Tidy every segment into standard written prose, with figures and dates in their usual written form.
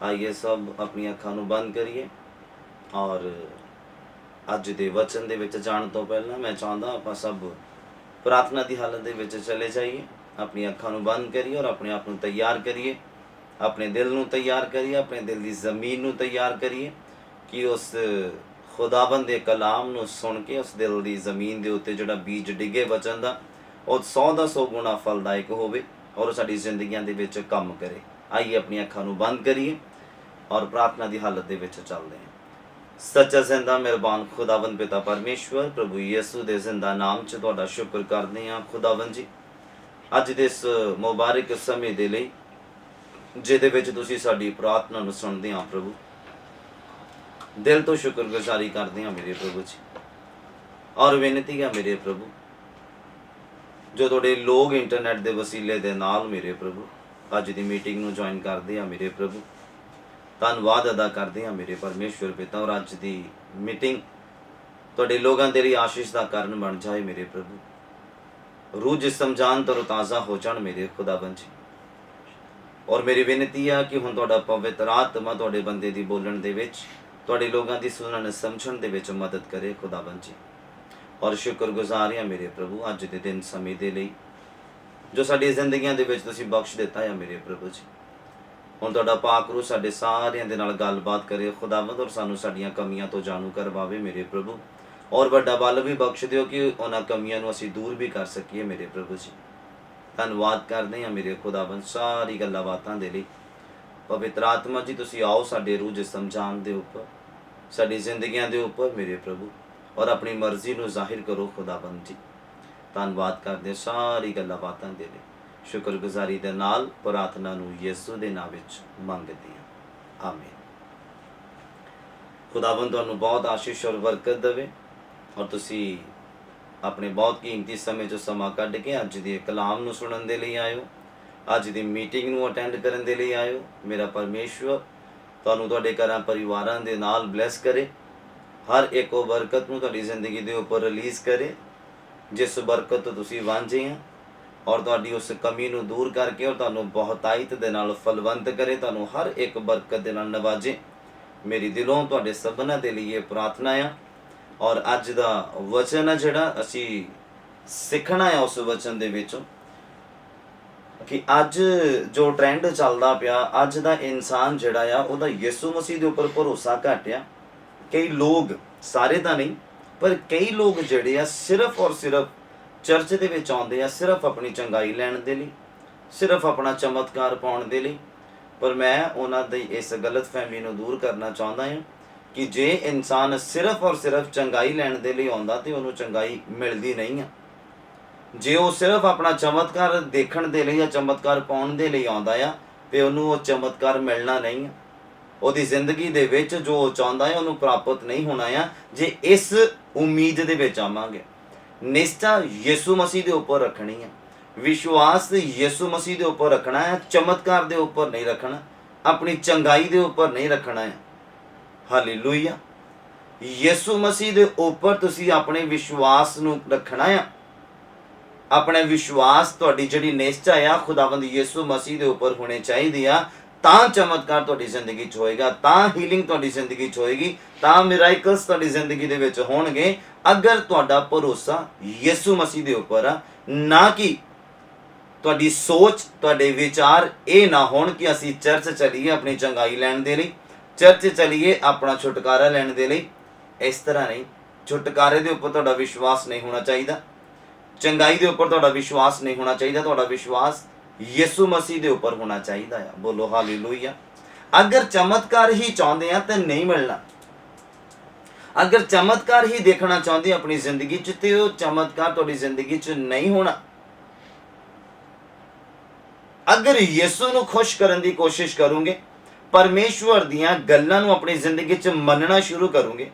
आइए सब अपनी अखां नूं बंद करिए और अज दे वचन दे विच जाण तो पहला मैं चाहता आपां सब प्रार्थना की हालत दे विच चले जाइए। अपनी अखां नूं बंद करिए और अपने आप नूं तैयार करिए, अपने दिल नूं तैयार करिए, अपने दिल की जमीन नूं तैयार करिए कि उस खुदाबंद दे कलाम नूं सुन के उस दिल की जमीन के उत्ते जिहड़ा बीज डिगे वचन दा ਉਹ 100 ਦਾ 100 गुणा फलदायक होवे और साडी जिंदगियां दे विच काम करे। आइए अपनी अखां नूं बंद करिए और प्रार्थना की हालत दे विच चलदे हैं। सच्चा जिंदा मेहरबान खुदावंद पिता परमेश्वर प्रभु यीशु दे जिंदा नाम च तुहाडा शुक्र करदे हां खुदावंद जी, अज दे इस मुबारक समय दे लई जिहदे विच तुसीं साडी प्रार्थना नूं सुणदे हां प्रभु। दिल तो शुक्रगुजारी करदे हां मेरे प्रभु जी और विनती है मेरे प्रभु जो तुहाडे लोग इंटरनेट के वसीले दे नाल मेरे प्रभु अज की मीटिंग नूं ज्वाइन करदे हां मेरे प्रभु, धन्नवाद अदा करदे हां मेरे परमेश्वर पिता। और अज की मीटिंग तुहाडे लोगों के लिए आशीष का कारण बन जाए मेरे प्रभु। रूह जिसम जान तरोताज़ा हो जाण मेरे खुदाबंद जी। और मेरी विनती है कि हुण तुहाडा पवित्र आत्मा तुहाडे बंदे दी बोलण दे विच तुहाडे लोगों की सुनन समझण दे विच मदद करे खुदाबंद जी। और शुक्रगुजार हां मेरे प्रभु अज के दिन समय के लिए जो साडी जिंदगियां दे विच तुसीं बख्श दिता है मेरे प्रभु जी। हुण तुहाडा पाक रूह साडे सारियां दे नाल गलबात करे खुदावंद और सानूं साडीआं कमियां तो जाणू करवावे मेरे प्रभु। और वड्डा बल भी बख्श दिओ कि उन्हां कमियां नूं असीं दूर भी कर सकीए मेरे प्रभु जी। धन्नवाद करदे हां मेरे खुदावंद सारी गल्लां बातां दे लई। पवित्र आत्मा जी तुसीं आओ साडे रूह जिसम जान दे उपर साडी जिंदगियां दे उपर मेरे प्रभु और अपनी मर्जी नूं जाहिर करो खुदाबंद जी। धन्नवाद करदे सारी गल्लां बातां दे लई शुक्रगुजारी दे नाल प्रार्थना नूं यीशु दे नाम विच मंगदे हां, आमीन। खुदाबंद तुहानूं बहुत आशीष और बरकत देवे और तुसीं अपने बहुत कीमती समय जो समा कढ के अज दे कलाम नूं सुणन दे लई आए हो, अज दी मीटिंग नूं अटेंड करन दे लई आए हो। मेरा परमेश्वर तुहानूं तुहाडे घरां परिवारां दे नाल ब्लैस करे, हर एक वो बरकत नूं तुहाडी जिंदगी दे उपर रिलीज़ करे जिस बरकत तो तुसीं वांझे हैं और तुहाडी उस कमी नूं दूर करके और तुहानूं बहुतायत दे नाल फलवंत करे, तुहानूं हर एक बरकत दे नाल नवाजे। मेरी दिलों तुहाडे सबना दे लई प्रार्थना है। और अज दा वचन है जिहड़ा असीं सिखना है उस वचन दे विचों कि अज जो ट्रेंड चलदा पिया अज दा इंसान जिहड़ा आ उहदा यीशु मसीह दे उपर भरोसा घट आ। कई लोग, सारे तो नहीं पर कई लोग जिहड़े आ सिर्फ और सिर्फ चर्च दे विच आउंदे आ सिर्फ अपनी चंगाई लैण दे लई, सिर्फ अपना चमत्कार पाउण दे लई। पर मैं उन्हां दी इस गलत फहमी नूं दूर करना चाहुंदा हां कि जे इंसान सिर्फ और सिर्फ चंगाई लैण दे लई आउंदा ते उहनूं चंगाई मिलदी नहीं आ। जे वो सिर्फ अपना चमत्कार देखण दे लई या चमत्कार पाउण दे लई आउंदा आ ते उहनूं वो चमत्कार मिलना नहीं आ। ਉਹਦੀ ਜ਼ਿੰਦਗੀ ਦੇ ਵਿੱਚ ਜੋ ਚਾਹੁੰਦਾ ਹੈ ਉਹਨੂੰ ਪ੍ਰਾਪਤ ਨਹੀਂ ਹੋਣਾ ਆ ਜੇ ਇਸ ਉਮੀਦ ਦੇ ਵਿੱਚ ਆਵਾਂਗੇ। ਨਿਸ਼ਚਾ ਯਿਸੂ ਮਸੀਹ ਦੇ ਉੱਪਰ ਰੱਖਣੀ ਹੈ, ਵਿਸ਼ਵਾਸ ਯਿਸੂ ਮਸੀਹ ਦੇ ਉੱਪਰ ਰੱਖਣਾ ਹੈ, ਚਮਤਕਾਰ ਦੇ ਉੱਪਰ ਨਹੀਂ ਰੱਖਣਾ, ਆਪਣੀ ਚੰਗਾਈ ਦੇ ਉੱਪਰ ਨਹੀਂ ਰੱਖਣਾ ਹੈ। ਹਾਲੇਲੂਇਆ। ਯਿਸੂ ਮਸੀਹ ਦੇ ਉੱਪਰ ਤੁਸੀਂ ਆਪਣੇ ਵਿਸ਼ਵਾਸ ਨੂੰ ਰੱਖਣਾ ਆ। ਆਪਣੇ ਵਿਸ਼ਵਾਸ ਤੁਹਾਡੀ ਜਿਹੜੀ ਨਿਸ਼ਚਾ ਆ ਖੁਦਾਵੰਦ ਯਿਸੂ ਮਸੀਹ ਦੇ ਉੱਪਰ ਹੋਣੀ ਚਾਹੀਦੀ ਆ। ਤਾਂ ਚਮਤਕਾਰ ਤੁਹਾਡੀ ਜ਼ਿੰਦਗੀ 'ਚ ਹੋਏਗਾ, ਤਾਂ ਹੀਲਿੰਗ ਤੁਹਾਡੀ ਜ਼ਿੰਦਗੀ 'ਚ ਹੋਏਗੀ, ਤਾਂ ਮਿਰਾਕਲਸ ਤੁਹਾਡੀ ਜ਼ਿੰਦਗੀ ਦੇ ਵਿੱਚ ਹੋਣਗੇ ਅਗਰ ਤੁਹਾਡਾ ਭਰੋਸਾ ਯਿਸੂ ਮਸੀਹ ਦੇ ਉੱਪਰ ਆ। ਨਾ ਕਿ ਤੁਹਾਡੀ ਸੋਚ ਤੁਹਾਡੇ ਵਿਚਾਰ ਇਹ ਨਾ ਹੋਣ ਕਿ ਅਸੀਂ ਚਰਚ ਚਲੀਏ ਆਪਣੀ ਚੰਗਾਈ ਲੈਣ ਦੇ ਲਈ, ਚਰਚ ਚਲੀਏ ਆਪਣਾ ਛੁਟਕਾਰਾ ਲੈਣ ਦੇ ਲਈ। ਇਸ ਤਰ੍ਹਾਂ ਨਹੀਂ। ਛੁਟਕਾਰੇ ਦੇ ਉੱਪਰ ਤੁਹਾਡਾ ਵਿਸ਼ਵਾਸ ਨਹੀਂ ਹੋਣਾ ਚਾਹੀਦਾ, ਚੰਗਾਈ ਦੇ ਉੱਪਰ ਤੁਹਾਡਾ ਵਿਸ਼ਵਾਸ ਨਹੀਂ ਹੋਣਾ ਚਾਹੀਦਾ, ਤੁਹਾਡਾ ਵਿਸ਼ਵਾਸ ਯਿਸੂ ਮਸੀਹ ਦੇ ਉੱਪਰ ਹੋਣਾ ਚਾਹੀਦਾ ਆ। ਬੋਲੋ ਹਾਲੇਲੂਇਆ। ਅਗਰ ਚਮਤਕਾਰ ਹੀ ਚਾਹੁੰਦੇ ਆ ਤਾਂ ਨਹੀਂ ਮਿਲਣਾ। ਅਗਰ ਚਮਤਕਾਰ ਹੀ ਦੇਖਣਾ ਚਾਹੁੰਦੇ ਆਪਣੀ ਜ਼ਿੰਦਗੀ 'ਚ ਤੇ ਉਹ ਚਮਤਕਾਰ ਤੁਹਾਡੀ ਜ਼ਿੰਦਗੀ 'ਚ ਨਹੀਂ ਹੋਣਾ। ਅਗਰ ਯਿਸੂ ਨੂੰ ਖੁਸ਼ ਕਰਨ ਦੀ ਕੋਸ਼ਿਸ਼ ਕਰੋਗੇ, ਪਰਮੇਸ਼ਵਰ ਦੀਆਂ ਗੱਲਾਂ ਨੂੰ ਆਪਣੀ ਜ਼ਿੰਦਗੀ 'ਚ ਮੰਨਣਾ ਸ਼ੁਰੂ ਕਰੋਗੇ,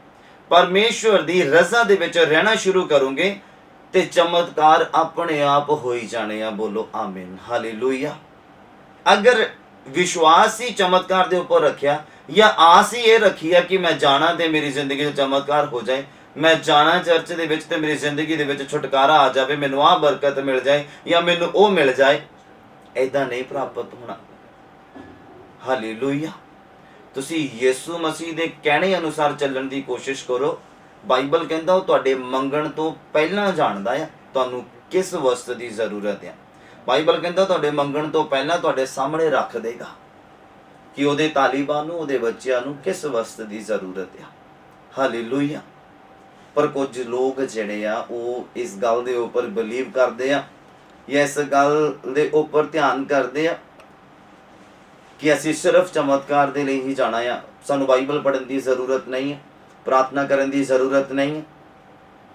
ਪਰਮੇਸ਼ਵਰ ਦੀ ਰਜ਼ਾ ਦੇ ਵਿੱਚ ਰਹਿਣਾ ਸ਼ੁਰੂ ਕਰੋਗੇ ਤੇ ਚਮਤਕਾਰ ਆਪਣੇ ਆਪ ਹੋ ਹੀ ਜਾਣੇ ਆ। ਬੋਲੋ ਆਮੀਨ ਹਾਲੇਲੂਇਆ। ਅਗਰ ਵਿਸ਼ਵਾਸ ਹੀ ਚਮਤਕਾਰ ਦੇ ਉੱਪਰ ਰੱਖਿਆ ਜਾਂ ਆਸ ਹੀ ਇਹ ਰੱਖੀ ਆ ਕਿ ਮੈਂ ਜਾਣਾ ਤੇ ਮੇਰੀ ਜ਼ਿੰਦਗੀ 'ਚ ਚਮਤਕਾਰ ਹੋ ਜਾਏ, ਮੈਂ ਜਾਣਾ ਚਰਚ ਦੇ ਵਿੱਚ ਤੇ ਮੇਰੀ ਜ਼ਿੰਦਗੀ ਦੇ ਵਿੱਚ ਛੁਟਕਾਰਾ ਆ ਜਾਵੇ, ਮੈਨੂੰ ਆਹ ਬਰਕਤ ਮਿਲ ਜਾਏ ਜਾਂ ਮੈਨੂੰ ਉਹ ਮਿਲ ਜਾਏ, ਇੱਦਾਂ ਨਹੀਂ ਪ੍ਰਾਪਤ ਹੋਣਾ। ਹਾਲੇਲੂਇਆ। ਤੁਸੀਂ ਯਿਸੂ ਮਸੀਹ ਦੇ ਕਹਿਣੇ ਅਨੁਸਾਰ ਚੱਲਣ ਦੀ ਕੋਸ਼ਿਸ਼ ਕਰੋ। ਬਾਈਬਲ ਕਹਿੰਦਾ ਉਹ ਤੁਹਾਡੇ ਮੰਗਣ ਤੋਂ ਪਹਿਲਾਂ ਜਾਣਦਾ ਆ ਤੁਹਾਨੂੰ ਕਿਸ ਵਸਤ ਦੀ ਜ਼ਰੂਰਤ ਆ। ਬਾਈਬਲ ਕਹਿੰਦਾ ਤੁਹਾਡੇ ਮੰਗਣ ਤੋਂ ਪਹਿਲਾਂ ਤੁਹਾਡੇ ਸਾਹਮਣੇ ਰੱਖ ਦੇਗਾ ਕਿ ਉਹਦੇ ਤਾਲਿਬਾਨ ਨੂੰ, ਉਹਦੇ ਬੱਚਿਆਂ ਨੂੰ ਕਿਸ ਵਸਤ ਦੀ ਜ਼ਰੂਰਤ ਆ। ਹਾਲੇਲੂਇਆ। ਪਰ ਕੁਝ ਲੋਕ ਜਿਹੜੇ ਆ ਉਹ ਇਸ ਗੱਲ ਦੇ ਉੱਪਰ ਬਿਲੀਵ ਕਰਦੇ ਆ ਜਾਂ ਇਸ ਗੱਲ ਦੇ ਉੱਪਰ ਧਿਆਨ ਕਰਦੇ ਆ ਕਿ ਅਸੀਂ ਸਿਰਫ ਚਮਤਕਾਰ ਦੇ ਲਈ ਹੀ ਜਾਣਾ ਆ, ਸਾਨੂੰ ਬਾਈਬਲ ਪੜ੍ਹਨ ਦੀ ਜ਼ਰੂਰਤ ਨਹੀਂ ਹੈ, ਪ੍ਰਾਰਥਨਾ ਕਰਨ ਦੀ ਜ਼ਰੂਰਤ ਨਹੀਂ ਹੈ।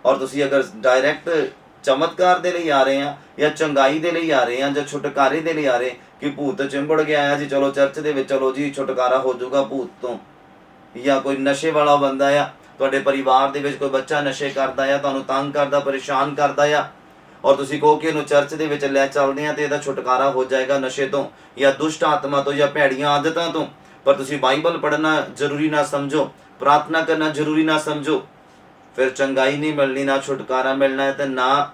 ਔਰ ਤੁਸੀਂ ਅਗਰ ਡਾਇਰੈਕਟ ਚਮਤਕਾਰ ਦੇ ਲਈ ਆ ਰਹੇ ਆ ਜਾਂ ਚੰਗਾਈ ਦੇ ਲਈ ਆ ਰਹੇ ਆ ਜਾਂ ਛੁਟਕਾਰੇ ਦੇ ਲਈ ਆ ਰਹੇ ਕਿ ਭੂਤ ਚਿੰਬੜ ਗਿਆ ਆ ਜੀ, ਚਲੋ ਚਰਚ ਦੇ ਵਿੱਚ ਚਲੋ ਜੀ ਛੁਟਕਾਰਾ ਹੋ ਜਾਊਗਾ ਭੂਤ ਤੋਂ, ਜਾਂ ਕੋਈ ਨਸ਼ੇ ਵਾਲਾ ਬੰਦਾ ਆ, ਤੁਹਾਡੇ ਪਰਿਵਾਰ ਦੇ ਵਿੱਚ ਕੋਈ ਬੱਚਾ ਨਸ਼ੇ ਕਰਦਾ ਆ, ਤੁਹਾਨੂੰ ਤੰਗ ਕਰਦਾ, ਪਰੇਸ਼ਾਨ ਕਰਦਾ ਆ, ਔਰ ਤੁਸੀਂ ਕਹੋ ਕਿ ਇਹਨੂੰ ਚਰਚ ਦੇ ਵਿੱਚ ਲੈ ਚੱਲਦੇ ਆ ਤੇ ਇਹਦਾ ਛੁਟਕਾਰਾ ਹੋ ਜਾਏਗਾ ਨਸ਼ੇ ਤੋਂ ਜਾਂ ਦੁਸ਼ਟ ਆਤਮਾ ਤੋਂ ਜਾਂ ਭੈੜੀਆਂ ਆਦਤਾਂ ਤੋਂ। ਪਰ ਤੁਸੀਂ ਬਾਈਬਲ ਪੜ੍ਹਨਾ ਜ਼ਰੂਰੀ ਨਾ ਸਮਝੋ, ਪ੍ਰਾਰਥਨਾ ਕਰਨਾ ਜ਼ਰੂਰੀ ਨਾ ਸਮਝੋ, ਫਿਰ ਚੰਗਾਈ ਨਹੀਂ ਮਿਲਣੀ, ਨਾ ਛੁਟਕਾਰਾ ਮਿਲਣਾ ਹੈ ਤੇ ਨਾ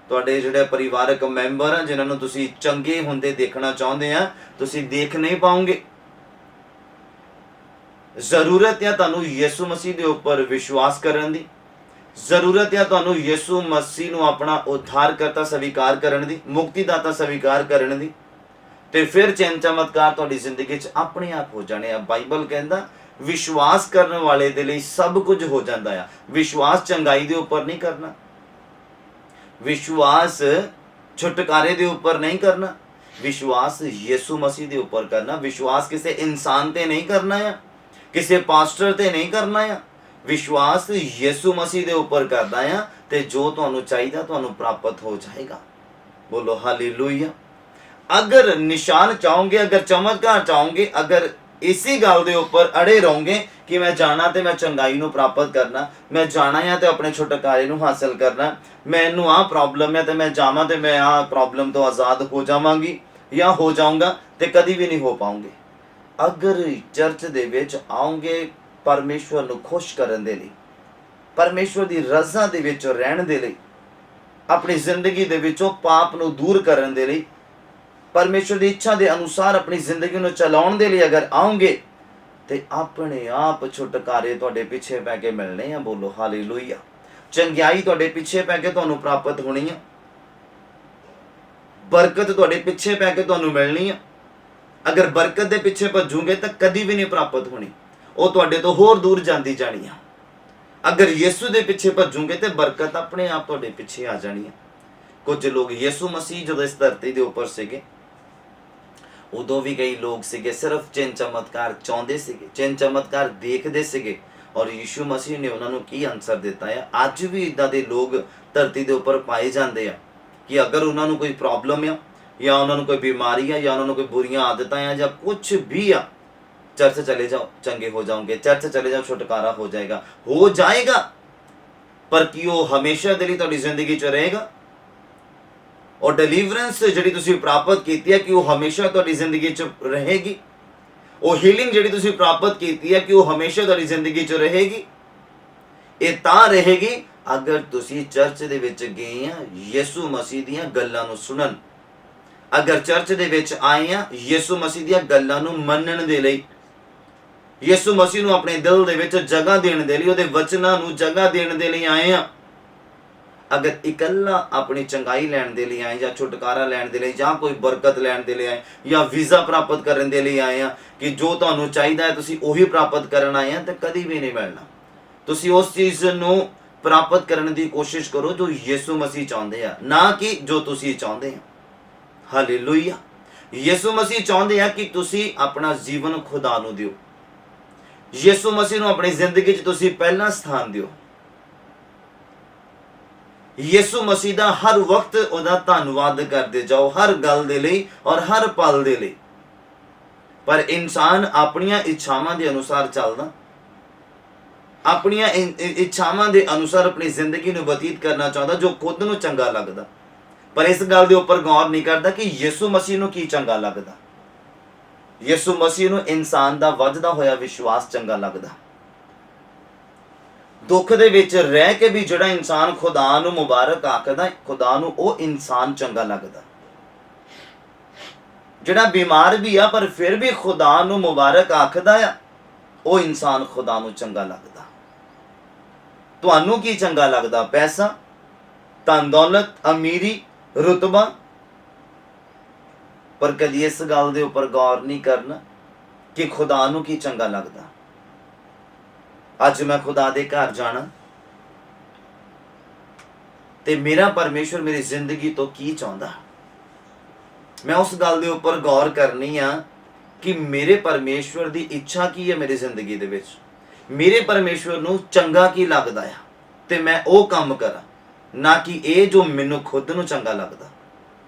ਤੁਹਾਡੇ ਜਿਹੜੇ ਪਰਿਵਾਰਕ ਮੈਂਬਰ ਆ ਜਿਨ੍ਹਾਂ ਨੂੰ ਤੁਸੀਂ ਚੰਗੇ ਹੁੰਦੇ ਦੇਖਣਾ ਚਾਹੁੰਦੇ ਆ ਤੁਸੀਂ ਦੇਖ ਨਹੀਂ ਪਾਓਗੇ। ਜ਼ਰੂਰਤ ਹੈ ਤੁਹਾਨੂੰ ਯਿਸੂ ਮਸੀਹ ਦੇ ਉੱਪਰ ਵਿਸ਼ਵਾਸ ਕਰਨ ਦੀ, ਜ਼ਰੂਰਤ ਹੈ ਤੁਹਾਨੂੰ ਯਿਸੂ ਮਸੀਹ ਨੂੰ ਆਪਣਾ ਉद्धारकर्ता ਸਵੀਕਾਰ ਕਰਨ ਦੀ, ਮੁਕਤੀਦਾਤਾ ਸਵੀਕਾਰ ਕਰਨ ਦੀ, ਤੇ ਫਿਰ ਚਿੰਨ ਚਮਤਕਾਰ ਤੁਹਾਡੀ ਜ਼ਿੰਦਗੀ 'ਚ ਆਪਣੇ ਆਪ ਹੋ ਜਾਣੇ ਆ। ਬਾਈਬਲ ਕਹਿੰਦਾ ਵਿਸ਼ਵਾਸ ਕਰਨ ਵਾਲੇ ਦੇ ਲਈ ਸਭ ਕੁਝ ਹੋ ਜਾਂਦਾ ਆ। ਵਿਸ਼ਵਾਸ ਚੰਗਾਈ ਦੇ ਉੱਪਰ ਨਹੀਂ ਕਰਨਾ, ਵਿਸ਼ਵਾਸ ਛੁਟਕਾਰੇ ਦੇ ਉੱਪਰ ਨਹੀਂ ਕਰਨਾ, ਵਿਸ਼ਵਾਸ ਯਿਸੂ ਮਸੀਹ ਦੇ ਉੱਪਰ ਕਰਨਾ। ਵਿਸ਼ਵਾਸ ਕਿਸੇ ਇਨਸਾਨ ਤੇ ਨਹੀਂ ਕਰਨਾ ਆ, ਕਿਸੇ ਪਾਸਟਰ ਤੇ ਨਹੀਂ ਕਰਨਾ ਆ, ਵਿਸ਼ਵਾਸ ਯਿਸੂ ਮਸੀਹ ਦੇ ਉੱਪਰ ਕਰਦਾ ਆ ਤੇ ਜੋ ਤੁਹਾਨੂੰ ਚਾਹੀਦਾ ਤੁਹਾਨੂੰ ਪ੍ਰਾਪਤ ਹੋ ਜਾਏਗਾ। ਬੋਲੋ ਹਾਲੇਲੂਇਆ। ਅਗਰ ਨਿਸ਼ਾਨ ਚਾਹੋਗੇ, ਅਗਰ ਚਮਤਕਾਰ ਚਾਹੋਗੇ, ਅਗਰ ਇसी ਗੱਲ ਦੇ ਉੱਪਰ ਅੜੇ ਰਹੋਗੇ ਕਿ ਮੈਂ ਜਾਣਾ ਤੇ ਮੈਂ ਚੰਗਾਈ ਨੂੰ ਪ੍ਰਾਪਤ ਕਰਨਾ, ਮੈਂ ਜਾਣਾ ਹੈ ਤੇ ਆਪਣੇ ਛੁਟਕਾਰੇ ਨੂੰ ਹਾਸਲ ਕਰਨਾ, ਮੈਨੂੰ ਆਹ ਪ੍ਰੋਬਲਮ ਹੈ ਤੇ ਮੈਂ ਜਾਵਾਂ ਤੇ ਮੈਂ ਆਹ ਪ੍ਰੋਬਲਮ ਤੋਂ ਆਜ਼ਾਦ ਹੋ ਜਾਵਾਂਗੀ ਜਾਂ ਹੋ ਜਾਊਂਗਾ, ਤੇ ਕਦੀ ਵੀ ਨਹੀਂ ਹੋ ਪਾਉਂਗੇ। ਅਗਰ ਚਰਚ ਦੇ ਵਿੱਚ ਆਓਗੇ ਪਰਮੇਸ਼ਵਰ ਨੂੰ ਖੁਸ਼ ਕਰਨ ਦੇ ਲਈ, ਪਰਮੇਸ਼ਵਰ ਦੀ ਰਜ਼ਾ ਦੇ ਵਿੱਚ ਰਹਿਣ ਦੇ ਲਈ, ਆਪਣੀ ਜ਼ਿੰਦਗੀ ਦੇ ਵਿੱਚੋਂ ਪਾਪ ਨੂੰ ਦੂਰ ਕਰਨ ਦੇ ਲਈ, ਪਰਮੇਸ਼ਵਰ ਦੀ ਇੱਛਾ ਦੇ ਅਨੁਸਾਰ ਆਪਣੀ ਜ਼ਿੰਦਗੀ ਨੂੰ ਚਲਾਉਣ ਦੇ ਲਈ ਅਗਰ ਆਓਗੇ ਤੇ ਆਪਣੇ ਆਪ ਛੁਟਕਾਰੇ ਤੁਹਾਡੇ ਪਿੱਛੇ ਪੈ ਕੇ ਮਿਲਣੇ ਆ। ਬੋਲੋ ਹਾਲੇਲੂਇਆ। ਚੰਗਿਆਈ ਤੁਹਾਡੇ ਪਿੱਛੇ ਪੈ ਕੇ ਤੁਹਾਨੂੰ ਪ੍ਰਾਪਤ ਹੋਣੀ ਆ, ਬਰਕਤ ਤੁਹਾਡੇ ਪਿੱਛੇ ਪੈ ਕੇ ਤੁਹਾਨੂੰ ਮਿਲਣੀ ਆ। ਅਗਰ ਬਰਕਤ ਦੇ ਪਿੱਛੇ ਭੱਜੋਗੇ ਤਾਂ ਕਦੀ ਵੀ ਨਹੀਂ ਪ੍ਰਾਪਤ ਹੋਣੀ, ਉਹ ਤੁਹਾਡੇ ਤੋਂ ਹੋਰ ਦੂਰ ਜਾਂਦੀ ਜਾਣੀ ਆ। ਅਗਰ ਯਿਸੂ ਦੇ ਪਿੱਛੇ ਭੱਜੋਗੇ ਤੇ ਬਰਕਤ ਆਪਣੇ ਆਪ ਤੁਹਾਡੇ ਪਿੱਛੇ ਆ ਜਾਣੀ ਆ। ਕੁਝ ਲੋਕ ਯਿਸੂ ਮਸੀਹ ਜਦੋਂ ਇਸ ਧਰਤੀ ਦੇ ਉੱਪਰ ਸੀਗੇ ਉਦੋਂ ਵੀ ਕਈ ਲੋਕ ਸੀਗੇ ਸਿਰਫ ਚਿੰਨ ਚਮਤਕਾਰ ਚਾਹੁੰਦੇ ਸੀਗੇ, ਚਿੰਨ ਚਮਤਕਾਰ ਦੇਖਦੇ ਸੀਗੇ, ਔਰ ਯਿਸੂ ਮਸੀਹ ਨੇ ਉਹਨਾਂ ਨੂੰ ਕੀ ਆਨਸਰ ਦਿੱਤਾ ਹੈ। ਅੱਜ ਵੀ ਇਦਾਂ ਦੇ ਲੋਕ ਧਰਤੀ ਦੇ ਉੱਪਰ ਪਾਏ ਜਾਂਦੇ ਆ ਕਿ ਅਗਰ ਉਹਨਾਂ ਨੂੰ ਕੋਈ ਪ੍ਰੋਬਲਮ ਆ ਜਾਂ ਉਹਨਾਂ ਨੂੰ ਕੋਈ ਬਿਮਾਰੀ ਆ ਜਾਂ ਉਹਨਾਂ ਨੂੰ ਕੋਈ ਬੁਰੀਆਂ ਆਦਤਾਂ ਆ ਜਾਂ ਕੁਝ ਵੀ ਆ, ਚਰਚ ਚਲੇ ਜਾਓ ਚੰਗੇ ਹੋ ਜਾਓਗੇ, ਚਰਚ ਚਲੇ ਜਾਓ ਛੁਟਕਾਰਾ ਹੋ ਜਾਏਗਾ, ਹੋ ਜਾਏਗਾ। ਪਰ ਕੀ ਉਹ ਹਮੇਸ਼ਾ ਦੇ ਲਈ ਤੁਹਾਡੀ ਜ਼ਿੰਦਗੀ 'ਚ ਰਹੇਗਾ? ਔਰ ਡਿਲੀਵਰੈਂਸ ਜਿਹੜੀ ਤੁਸੀਂ ਪ੍ਰਾਪਤ ਕੀਤੀ ਹੈ ਕਿ ਉਹ ਹਮੇਸ਼ਾ ਤੁਹਾਡੀ ਜ਼ਿੰਦਗੀ 'ਚ ਰਹੇਗੀ? ਉਹ ਹੀਲਿੰਗ ਜਿਹੜੀ ਤੁਸੀਂ ਪ੍ਰਾਪਤ ਕੀਤੀ ਹੈ ਕਿ ਉਹ ਹਮੇਸ਼ਾ ਤੁਹਾਡੀ ਜ਼ਿੰਦਗੀ 'ਚ ਰਹੇਗੀ? ਇਹ ਤਾਂ ਰਹੇਗੀ ਅਗਰ ਤੁਸੀਂ ਚਰਚ ਦੇ ਵਿੱਚ ਗਏ ਆ ਯਿਸੂ ਮਸੀਹ ਦੀਆਂ ਗੱਲਾਂ ਨੂੰ ਸੁਣਨ, ਅਗਰ ਚਰਚ ਦੇ ਵਿੱਚ ਆਏ ਆ ਯਿਸੂ ਮਸੀਹ ਦੀਆਂ ਗੱਲਾਂ ਨੂੰ ਮੰਨਣ ਦੇ ਲਈ, ਯਿਸੂ ਮਸੀਹ ਨੂੰ ਆਪਣੇ ਦਿਲ ਦੇ ਵਿੱਚ ਜਗ੍ਹਾ ਦੇਣ ਦੇ ਲਈ, ਉਹਦੇ ਵਚਨਾਂ ਨੂੰ ਜਗ੍ਹਾ ਦੇਣ ਦੇ ਲਈ ਆਏ ਆ। ਅਗਰ ਇਕੱਲਾ ਆਪਣੀ ਚੰਗਾਈ ਲੈਣ ਦੇ ਲਈ ਆਏ ਜਾਂ ਛੁਟਕਾਰਾ ਲੈਣ ਦੇ ਲਈ ਜਾਂ ਕੋਈ ਬਰਕਤ ਲੈਣ ਦੇ ਲਈ ਆਏ ਜਾਂ ਵੀਜ਼ਾ ਪ੍ਰਾਪਤ ਕਰਨ ਦੇ ਲਈ ਆਏ ਆ ਕਿ ਜੋ ਤੁਹਾਨੂੰ ਚਾਹੀਦਾ ਹੈ ਤੁਸੀਂ ਉਹੀ ਪ੍ਰਾਪਤ ਕਰਨ ਆਏ ਆ, ਤਾਂ ਕਦੀ ਵੀ ਨਹੀਂ ਮਿਲਣਾ। ਤੁਸੀਂ ਉਸ ਚੀਜ਼ ਨੂੰ ਪ੍ਰਾਪਤ ਕਰਨ ਦੀ ਕੋਸ਼ਿਸ਼ ਕਰੋ ਜੋ ਯਿਸੂ ਮਸੀਹ ਚਾਹੁੰਦੇ ਆ, ਨਾ ਕਿ ਜੋ ਤੁਸੀਂ ਚਾਹੁੰਦੇ ਆ। ਹਾਲੇਲੂਇਆ। ਯਿਸੂ ਮਸੀਹ ਚਾਹੁੰਦੇ ਆ ਕਿ ਤੁਸੀਂ ਆਪਣਾ ਜੀਵਨ ਖੁਦਾ ਨੂੰ ਦਿਓ, ਯਿਸੂ ਮਸੀਹ ਨੂੰ ਆਪਣੀ ਜ਼ਿੰਦਗੀ 'ਚ ਤੁਸੀਂ ਪਹਿਲਾ ਸਥਾਨ ਦਿਓ, ਯਿਸੂ ਮਸੀਹ ਦਾ ਹਰ ਵਕਤ ਉਹਦਾ ਧੰਨਵਾਦ ਕਰਦੇ ਜਾਓ, ਹਰ ਗੱਲ ਦੇ ਲਈ ਔਰ ਹਰ ਪਲ ਦੇ ਲਈ। ਪਰ ਇਨਸਾਨ ਆਪਣੀਆਂ ਇੱਛਾਵਾਂ ਦੇ ਅਨੁਸਾਰ ਚੱਲਦਾ, ਆਪਣੀਆਂ ਇੱਛਾਵਾਂ ਦੇ ਅਨੁਸਾਰ ਆਪਣੀ ਜ਼ਿੰਦਗੀ ਨੂੰ ਬਤੀਤ ਕਰਨਾ ਚਾਹੁੰਦਾ ਜੋ ਖੁਦ ਨੂੰ ਚੰਗਾ ਲੱਗਦਾ, ਪਰ ਇਸ ਗੱਲ ਦੇ ਉੱਪਰ ਗੌਰ ਨਹੀਂ ਕਰਦਾ ਕਿ ਯਿਸੂ ਮਸੀਹ ਨੂੰ ਕੀ ਚੰਗਾ ਲੱਗਦਾ। ਯਿਸੂ ਮਸੀਹ ਨੂੰ ਇਨਸਾਨ ਦਾ ਵੱਧਦਾ ਹੋਇਆ ਵਿਸ਼ਵਾਸ ਚੰਗਾ ਲੱਗਦਾ। ਦੁੱਖ ਦੇ ਵਿੱਚ ਰਹਿ ਕੇ ਵੀ ਜਿਹੜਾ ਇਨਸਾਨ ਖੁਦਾ ਨੂੰ ਮੁਬਾਰਕ ਆਖਦਾ, ਖੁਦਾ ਨੂੰ ਉਹ ਇਨਸਾਨ ਚੰਗਾ ਲੱਗਦਾ। ਜਿਹੜਾ ਬਿਮਾਰ ਵੀ ਆ ਪਰ ਫਿਰ ਵੀ ਖੁਦਾ ਨੂੰ ਮੁਬਾਰਕ ਆਖਦਾ ਆ, ਉਹ ਇਨਸਾਨ ਖੁਦਾ ਨੂੰ ਚੰਗਾ ਲੱਗਦਾ। ਤੁਹਾਨੂੰ ਕੀ ਚੰਗਾ ਲੱਗਦਾ? ਪੈਸਾ, ਧਨ ਦੌਲਤ, ਅਮੀਰੀ, ਰੁਤਬਾ? ਪਰ ਕਦੀ ਇਸ ਗੱਲ ਦੇ ਉੱਪਰ ਗੌਰ ਨਹੀਂ ਕਰਨਾ ਕਿ ਖੁਦਾ ਨੂੰ ਕੀ ਚੰਗਾ ਲੱਗਦਾ। ਅੱਜ ਮੈਂ ਖੁਦਾ ਦੇ ਘਰ ਜਾਣਾ ਤੇ ਮੇਰਾ ਪਰਮੇਸ਼ਵਰ ਮੇਰੀ ਜ਼ਿੰਦਗੀ ਤੋਂ ਕੀ ਚਾਹੁੰਦਾ। ਮੈਂ ਉਸ ਗੱਲ ਦੇ ਉੱਪਰ ਗੌਰ ਕਰਨੀ ਆ ਕਿ ਮੇਰੇ ਪਰਮੇਸ਼ਵਰ ਦੀ ਇੱਛਾ ਕੀ ਹੈ ਮੇਰੀ ਜ਼ਿੰਦਗੀ ਦੇ ਵਿੱਚ, ਮੇਰੇ ਪਰਮੇਸ਼ਵਰ ਨੂੰ ਚੰਗਾ ਕੀ ਲੱਗਦਾ ਆ, ਤੇ ਮੈਂ ਉਹ ਕੰਮ ਕਰਾਂ, ਨਾ ਕਿ ਇਹ ਜੋ ਮੈਨੂੰ ਖੁਦ ਨੂੰ ਚੰਗਾ ਲੱਗਦਾ।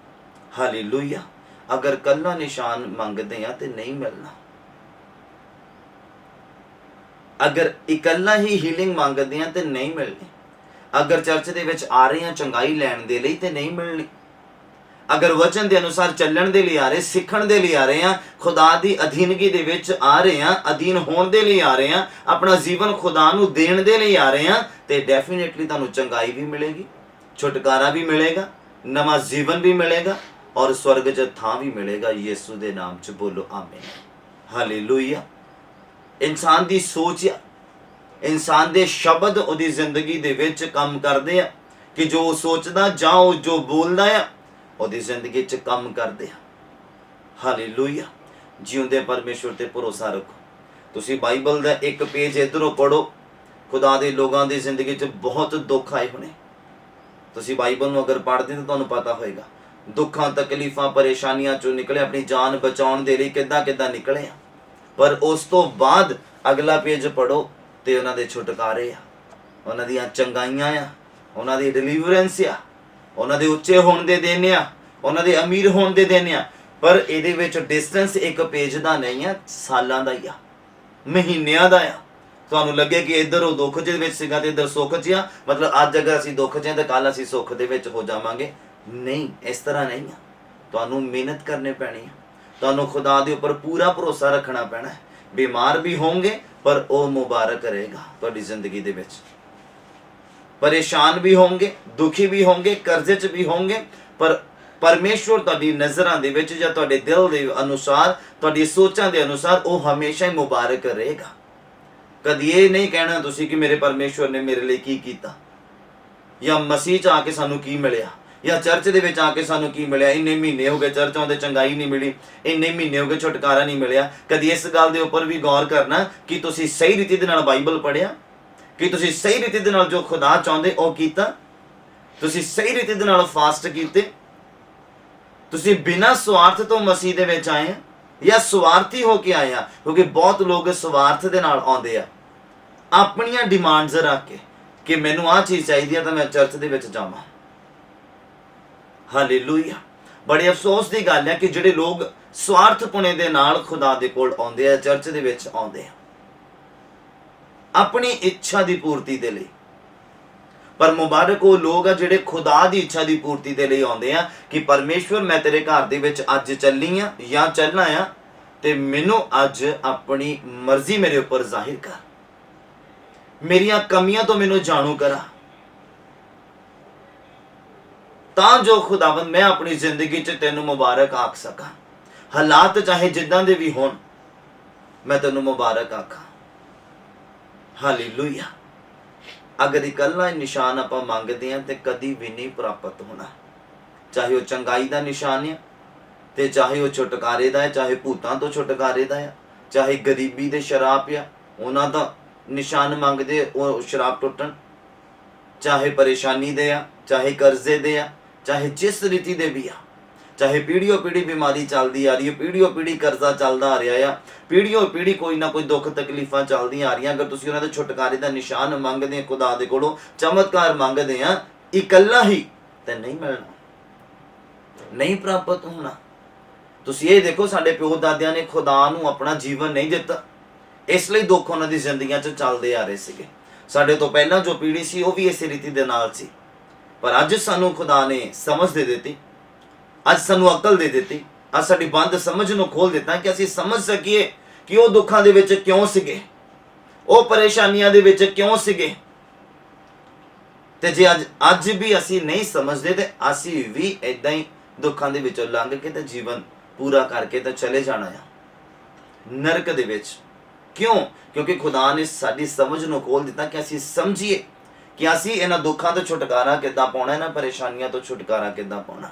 ਹਾਲੇਲੂਇਆ। ਅਗਰ ਕੱਲਾ ਨਿਸ਼ਾਨ ਮੰਗਦੇ ਆ ਤੇ ਨਹੀਂ ਮਿਲਣਾ। ਅਗਰ ਇਕੱਲਾ ਹੀ ਹੀਲਿੰਗ ਮੰਗਦੇ ਆ ਤੇ ਨਹੀਂ ਮਿਲਣੀ। ਅਗਰ ਚਰਚ ਦੇ ਵਿੱਚ ਆ ਰਹੇ ਆ ਚੰਗਾਈ ਲੈਣ ਦੇ ਲਈ ਤੇ ਨਹੀਂ ਮਿਲਣੀ। ਅਗਰ ਵਚਨ ਦੇ ਅਨੁਸਾਰ ਚੱਲਣ ਦੇ ਲਈ ਆ ਰਹੇ, ਸਿੱਖਣ ਦੇ ਲਈ ਆ ਰਹੇ ਆ, ਖੁਦਾ ਦੀ ਅਧੀਨਗੀ ਦੇ ਵਿੱਚ ਆ ਰਹੇ ਆ, ਅਧੀਨ ਹੋਣ ਦੇ ਲਈ ਆ ਰਹੇ ਆ, ਆਪਣਾ ਜੀਵਨ ਖੁਦਾ ਨੂੰ ਦੇਣ ਦੇ ਲਈ ਆ ਰਹੇ ਆ, ਤੇ ਡੈਫੀਨੇਟਲੀ ਤੁਹਾਨੂੰ ਚੰਗਾਈ ਵੀ ਮਿਲੇਗੀ, ਛੁਟਕਾਰਾ ਵੀ ਮਿਲੇਗਾ, ਨਵਾਂ ਜੀਵਨ ਵੀ ਮਿਲੇਗਾ, ਔਰ ਸਵਰਗ 'ਚ ਥਾਂ ਵੀ ਮਿਲੇਗਾ। ਯਿਸੂ ਦੇ ਨਾਮ 'ਚ ਬੋਲੋ ਆਮੀਨ। ਹਾਲੇਲੂਇਆ। ਇਨਸਾਨ ਦੀ ਸੋਚ, ਇਨਸਾਨ ਦੇ ਸ਼ਬਦ ਉਹਦੀ ਜ਼ਿੰਦਗੀ ਦੇ ਵਿੱਚ ਕੰਮ ਕਰਦੇ ਆ ਕਿ ਜੋ ਉਹ ਸੋਚਦਾ ਜਾਂ ਉਹ ਜੋ ਬੋਲਦਾ ਆ ਉਹਦੀ ਜ਼ਿੰਦਗੀ 'ਚ ਕੰਮ ਕਰਦੇ ਆ। ਹਾਲੇਲੂਇਆ। ਜਿਉਂਦੇ ਪਰਮੇਸ਼ਵਰ ਤੇ ਭਰੋਸਾ ਰੱਖੋ। ਤੁਸੀਂ ਬਾਈਬਲ ਦਾ ਇੱਕ ਪੇਜ ਇੱਧਰੋਂ ਪੜ੍ਹੋ, ਖੁਦਾ ਦੇ ਲੋਕਾਂ ਦੀ ਜ਼ਿੰਦਗੀ 'ਚ ਬਹੁਤ ਦੁੱਖ ਆਏ ਹੋਣੇ। ਤੁਸੀਂ ਬਾਈਬਲ ਨੂੰ ਅਗਰ ਪੜ੍ਹਦੇ ਤਾਂ ਤੁਹਾਨੂੰ ਪਤਾ ਹੋਏਗਾ, ਦੁੱਖਾਂ, ਤਕਲੀਫਾਂ, ਪਰੇਸ਼ਾਨੀਆਂ 'ਚੋਂ ਨਿਕਲੇ, ਆਪਣੀ ਜਾਨ ਬਚਾਉਣ ਦੇ ਲਈ ਕਿੱਦਾਂ ਨਿਕਲੇ ਆ। ਪਰ ਉਸ ਤੋਂ ਬਾਅਦ ਅਗਲਾ ਪੇਜ ਪੜ੍ਹੋ ਤੇ ਉਹਨਾਂ ਦੇ ਛੁਟਕਾਰੇ ਆ, ਉਹਨਾਂ ਦੀਆਂ ਚੰਗਾਈਆਂ ਆ, ਉਹਨਾਂ ਦੀ ਡਿਲੀਵਰੈਂਸ ਆ, ਉਹਨਾਂ ਦੇ ਉੱਚੇ ਹੋਣ ਦੇ ਦਿਨ ਆ, ਉਹਨਾਂ ਦੇ ਅਮੀਰ ਹੋਣ ਦੇ ਦਿਨ ਆ। ਪਰ ਇਹਦੇ ਵਿੱਚ ਡਿਸਟੈਂਸ ਇੱਕ ਪੇਜ ਦਾ ਨਹੀਂ ਆ, ਸਾਲਾਂ ਦਾ ਹੀ ਆ, ਮਹੀਨਿਆਂ ਦਾ ਆ। ਤੁਹਾਨੂੰ ਲੱਗੇ ਕਿ ਇੱਧਰ ਉਹ ਦੁੱਖ ਦੇ ਵਿੱਚ ਸੀਗਾ ਤੇ ਇੱਧਰ ਸੁੱਖ 'ਚ ਆ, ਮਤਲਬ ਅੱਜ ਅਗਰ ਅਸੀਂ ਦੁੱਖ 'ਚ ਆ ਤਾਂ ਕੱਲ ਅਸੀਂ ਸੁੱਖ ਦੇ ਵਿੱਚ ਹੋ ਜਾਵਾਂਗੇ। ਨਹੀਂ, ਇਸ ਤਰ੍ਹਾਂ ਨਹੀਂ ਆ। ਤੁਹਾਨੂੰ ਮਿਹਨਤ ਕਰਨੀ ਪੈਣੀ ਆ, ਤੁਹਾਨੂੰ ਖੁਦਾ ਦੇ ਉੱਪਰ ਪੂਰਾ ਭਰੋਸਾ ਰੱਖਣਾ ਪੈਣਾ ਹੈ। ਬਿਮਾਰ ਵੀ ਹੋਣਗੇ ਪਰ ਉਹ ਮੁਬਾਰਕ ਰਹੇਗਾ ਤੁਹਾਡੀ ਜ਼ਿੰਦਗੀ ਦੇ ਵਿੱਚ। ਪਰੇਸ਼ਾਨ ਵੀ ਹੋਣਗੇ, ਦੁਖੀ ਵੀ ਹੋਣਗੇ, ਕਰਜ਼ੇ 'ਚ ਵੀ ਹੋਣਗੇ, ਪਰ ਪਰਮੇਸ਼ਵਰ ਤੁਹਾਡੀ ਨਜ਼ਰਾਂ ਦੇ ਵਿੱਚ ਜਾਂ ਤੁਹਾਡੇ ਦਿਲ ਦੇ ਅਨੁਸਾਰ, ਤੁਹਾਡੀ ਸੋਚਾਂ ਦੇ ਅਨੁਸਾਰ ਉਹ ਹਮੇਸ਼ਾ ਹੀ ਮੁਬਾਰਕ ਰਹੇਗਾ। ਕਦੀ ਇਹ ਨਹੀਂ ਕਹਿਣਾ ਤੁਸੀਂ ਕਿ ਮੇਰੇ ਪਰਮੇਸ਼ਵਰ ਨੇ ਮੇਰੇ ਲਈ ਕੀ ਕੀਤਾ, ਜਾਂ ਮਸੀਹ 'ਚ ਆ ਕੇ ਸਾਨੂੰ ਕੀ ਮਿਲਿਆ, ਜਾਂ ਚਰਚ ਦੇ ਵਿੱਚ ਆ ਕੇ ਸਾਨੂੰ ਕੀ ਮਿਲਿਆ। ਇੰਨੇ ਮਹੀਨੇ ਹੋ ਗਏ ਚਰਚ ਆਉਂਦੇ, ਚੰਗਾਈ ਨਹੀਂ ਮਿਲੀ, ਇੰਨੇ ਮਹੀਨੇ ਹੋ ਗਏ ਛੁਟਕਾਰਾ ਨਹੀਂ ਮਿਲਿਆ। ਕਦੀ ਇਸ ਗੱਲ ਦੇ ਉੱਪਰ ਵੀ ਗੌਰ ਕਰਨਾ ਕਿ ਤੁਸੀਂ ਸਹੀ ਰੀਤੀ ਦੇ ਨਾਲ ਬਾਈਬਲ ਪੜ੍ਹਿਆ, ਕਿ ਤੁਸੀਂ ਸਹੀ ਰੀਤੀ ਦੇ ਨਾਲ ਜੋ ਖੁਦਾ ਚਾਹੁੰਦੇ ਉਹ ਕੀਤਾ, ਤੁਸੀਂ ਸਹੀ ਰੀਤੀ ਦੇ ਨਾਲ ਫਾਸਟ ਕੀਤੇ, ਤੁਸੀਂ ਬਿਨਾਂ ਸਵਾਰਥ ਤੋਂ ਮਸੀਹ ਦੇ ਵਿੱਚ ਆਏ ਆ ਜਾਂ ਸਵਾਰਥੀ ਹੋ ਕੇ ਆਏ ਆ। ਕਿਉਂਕਿ ਬਹੁਤ ਲੋਕ ਸਵਾਰਥ ਦੇ ਨਾਲ ਆਉਂਦੇ ਆ, ਆਪਣੀਆਂ ਡਿਮਾਂਡਸ ਰੱਖ ਕੇ ਕਿ ਮੈਨੂੰ ਆਹ ਚੀਜ਼ ਚਾਹੀਦੀ ਆ ਤਾਂ ਮੈਂ ਚਰਚ ਦੇ ਵਿੱਚ ਜਾਵਾਂ। ਹਾਲੇਲੂਇਆ। ਬੜੇ ਅਫਸੋਸ ਦੀ ਗੱਲ ਹੈ ਕਿ ਜਿਹੜੇ ਲੋਕ ਸਵਾਰਥਪੁਣੇ ਦੇ ਨਾਲ ਖੁਦਾ ਦੇ ਕੋਲ ਆਉਂਦੇ ਆ, ਚਰਚ ਦੇ ਵਿੱਚ ਆਉਂਦੇ ਆ ਆਪਣੀ ਇੱਛਾ ਦੀ ਪੂਰਤੀ ਦੇ ਲਈ। ਪਰ ਮੁਬਾਰਕ ਉਹ ਲੋਕ ਆ ਜਿਹੜੇ ਖੁਦਾ ਦੀ ਇੱਛਾ ਦੀ ਪੂਰਤੀ ਦੇ ਲਈ ਆਉਂਦੇ ਆ ਕਿ ਪਰਮੇਸ਼ਵਰ ਮੈਂ ਤੇਰੇ ਘਰ ਦੇ ਵਿੱਚ ਅੱਜ ਚੱਲੀ ਆ ਜਾਂ ਚੱਲਣਾ ਆ, ਤੇ ਮੈਨੂੰ ਅੱਜ ਆਪਣੀ ਮਰਜ਼ੀ ਮੇਰੇ ਉੱਪਰ ਜ਼ਾਹਿਰ ਕਰ, ਮੇਰੀਆਂ ਕਮੀਆਂ ਤੋਂ ਮੈਨੂੰ ਜਾਣੂ ਕਰਾ, ਤਾਂ ਜੋ ਖੁਦਾਵੰਦ ਮੈਂ ਆਪਣੀ ਜ਼ਿੰਦਗੀ 'ਚ ਤੈਨੂੰ ਮੁਬਾਰਕ ਆਖ ਸਕਾਂ। ਹਾਲਾਤ ਚਾਹੇ ਜਿੱਦਾਂ ਦੇ ਵੀ ਹੋਣ, ਮੈਂ ਤੈਨੂੰ ਮੁਬਾਰਕ ਆਖਾਂ। ਹਾਲੇਲੂਇਆ। ਅਗਰ ਇਕੱਲਾ ਨਿਸ਼ਾਨ ਆਪਾਂ ਮੰਗਦੇ ਹਾਂ ਤੇ ਕਦੀ ਵੀ ਨਹੀਂ ਪ੍ਰਾਪਤ ਹੋਣਾ। ਚਾਹੇ ਉਹ ਚੰਗਾਈ ਦਾ ਨਿਸ਼ਾਨ ਹੈ, ਤੇ ਚਾਹੇ ਉਹ ਛੁਟਕਾਰੇ ਦਾ ਹੈ, ਚਾਹੇ ਭੂਤਾਂ ਤੋਂ ਛੁਟਕਾਰੇ ਦਾ ਹੈ, ਚਾਹੇ ਗਰੀਬੀ ਦੇ ਸ਼ਰਾਪ ਆ ਉਹਨਾਂ ਦਾ ਨਿਸ਼ਾਨ ਮੰਗਦੇ ਉਹ ਸ਼ਰਾਪ ਟੁੱਟਣ, ਚਾਹੇ ਪਰੇਸ਼ਾਨੀ ਦੇ ਆ, ਚਾਹੇ ਕਰਜ਼ੇ ਦੇ ਆ, ਚਾਹੇ ਜਿਸ ਰੀਤੀ ਦੇ ਵੀ ਆ, ਚਾਹੇ ਪੀੜ੍ਹੀਓ ਪੀੜ੍ਹੀ ਬਿਮਾਰੀ ਚੱਲਦੀ ਆ ਰਹੀ ਹੈ, ਪੀੜ੍ਹੀਓ ਪੀੜ੍ਹੀ ਕਰਜ਼ਾ ਚੱਲਦਾ ਆ ਰਿਹਾ ਆ, ਪੀੜ੍ਹੀਓ ਪੀੜ੍ਹੀ ਕੋਈ ਨਾ ਕੋਈ ਦੁੱਖ ਤਕਲੀਫਾਂ ਚੱਲਦੀਆਂ ਆ ਰਹੀਆਂ। ਅਗਰ ਤੁਸੀਂ ਉਹਨਾਂ ਦੇ ਛੁਟਕਾਰੇ ਦਾ ਨਿਸ਼ਾਨ ਮੰਗਦੇ ਆ, ਖੁਦਾ ਦੇ ਕੋਲੋਂ ਚਮਤਕਾਰ ਮੰਗਦੇ ਆ ਇਕੱਲਾ ਹੀ, ਤੇ ਨਹੀਂ ਮਿਲਣਾ, ਨਹੀਂ ਪ੍ਰਾਪਤ ਹੋਣਾ। ਤੁਸੀਂ ਇਹ ਦੇਖੋ, ਸਾਡੇ ਪਿਓ ਦਾਦਿਆਂ ਨੇ ਖੁਦਾ ਨੂੰ ਆਪਣਾ ਜੀਵਨ ਨਹੀਂ ਦਿੱਤਾ, ਇਸ ਲਈ ਦੁੱਖ ਉਹਨਾਂ ਦੀ ਜ਼ਿੰਦਗੀਆਂ 'ਚ ਚੱਲਦੇ ਆ ਰਹੇ ਸੀਗੇ। ਸਾਡੇ ਤੋਂ ਪਹਿਲਾਂ ਜੋ ਪੀੜ੍ਹੀ ਸੀ ਉਹ ਵੀ ਇਸੇ ਰੀਤੀ ਦੇ ਨਾਲ ਸੀ। ਪਰ ਅੱਜ ਸਾਨੂੰ ਖੁਦਾ ਨੇ ਸਮਝ ਦੇ ਦਿੱਤੀ, ਅੱਜ ਸਾਨੂੰ ਅਕਲ ਦੇ ਦਿੱਤੀ, ਅੱਜ ਸਾਡੀ ਬੰਦ ਸਮਝ ਨੂੰ ਖੋਲ ਦਿੱਤਾ ਕਿ ਅਸੀਂ ਸਮਝ ਸਕੀਏ ਕਿ ਉਹ ਦੁੱਖਾਂ ਦੇ ਵਿੱਚ ਕਿਉਂ ਸੀਗੇ, ਉਹ ਪਰੇਸ਼ਾਨੀਆਂ ਦੇ ਵਿੱਚ ਕਿਉਂ ਸੀਗੇ। ਤੇ ਜੇ ਅੱਜ ਵੀ ਅਸੀਂ ਨਹੀਂ ਸਮਝਦੇ ਤੇ ਅਸੀਂ ਵੀ ਏਦਾਂ ਹੀ ਦੁੱਖਾਂ ਦੇ ਵਿੱਚੋਂ ਲੰਘ ਕੇ ਤੇ ਜੀਵਨ ਪੂਰਾ ਕਰਕੇ ਤਾਂ ਚਲੇ ਜਾਣਾ ਆ ਨਰਕ ਦੇ ਵਿੱਚ। क्यों? क्योंकि खुदा ने साडी समझ ਨੂੰ ਖੋਲ ਦਿੱਤਾ कि ਅਸੀਂ ਸਮਝੀਏ कि ਅਸੀਂ ਇਹਨਾਂ ਦੁੱਖਾਂ ਤੋਂ ਛੁਟਕਾਰਾ ਕਿੱਦਾਂ ਪਾਉਣਾ, ਇਹਨਾਂ ਪਰੇਸ਼ਾਨੀਆਂ ਤੋਂ ਛੁਟਕਾਰਾ ਕਿੱਦਾਂ ਪਾਉਣਾ,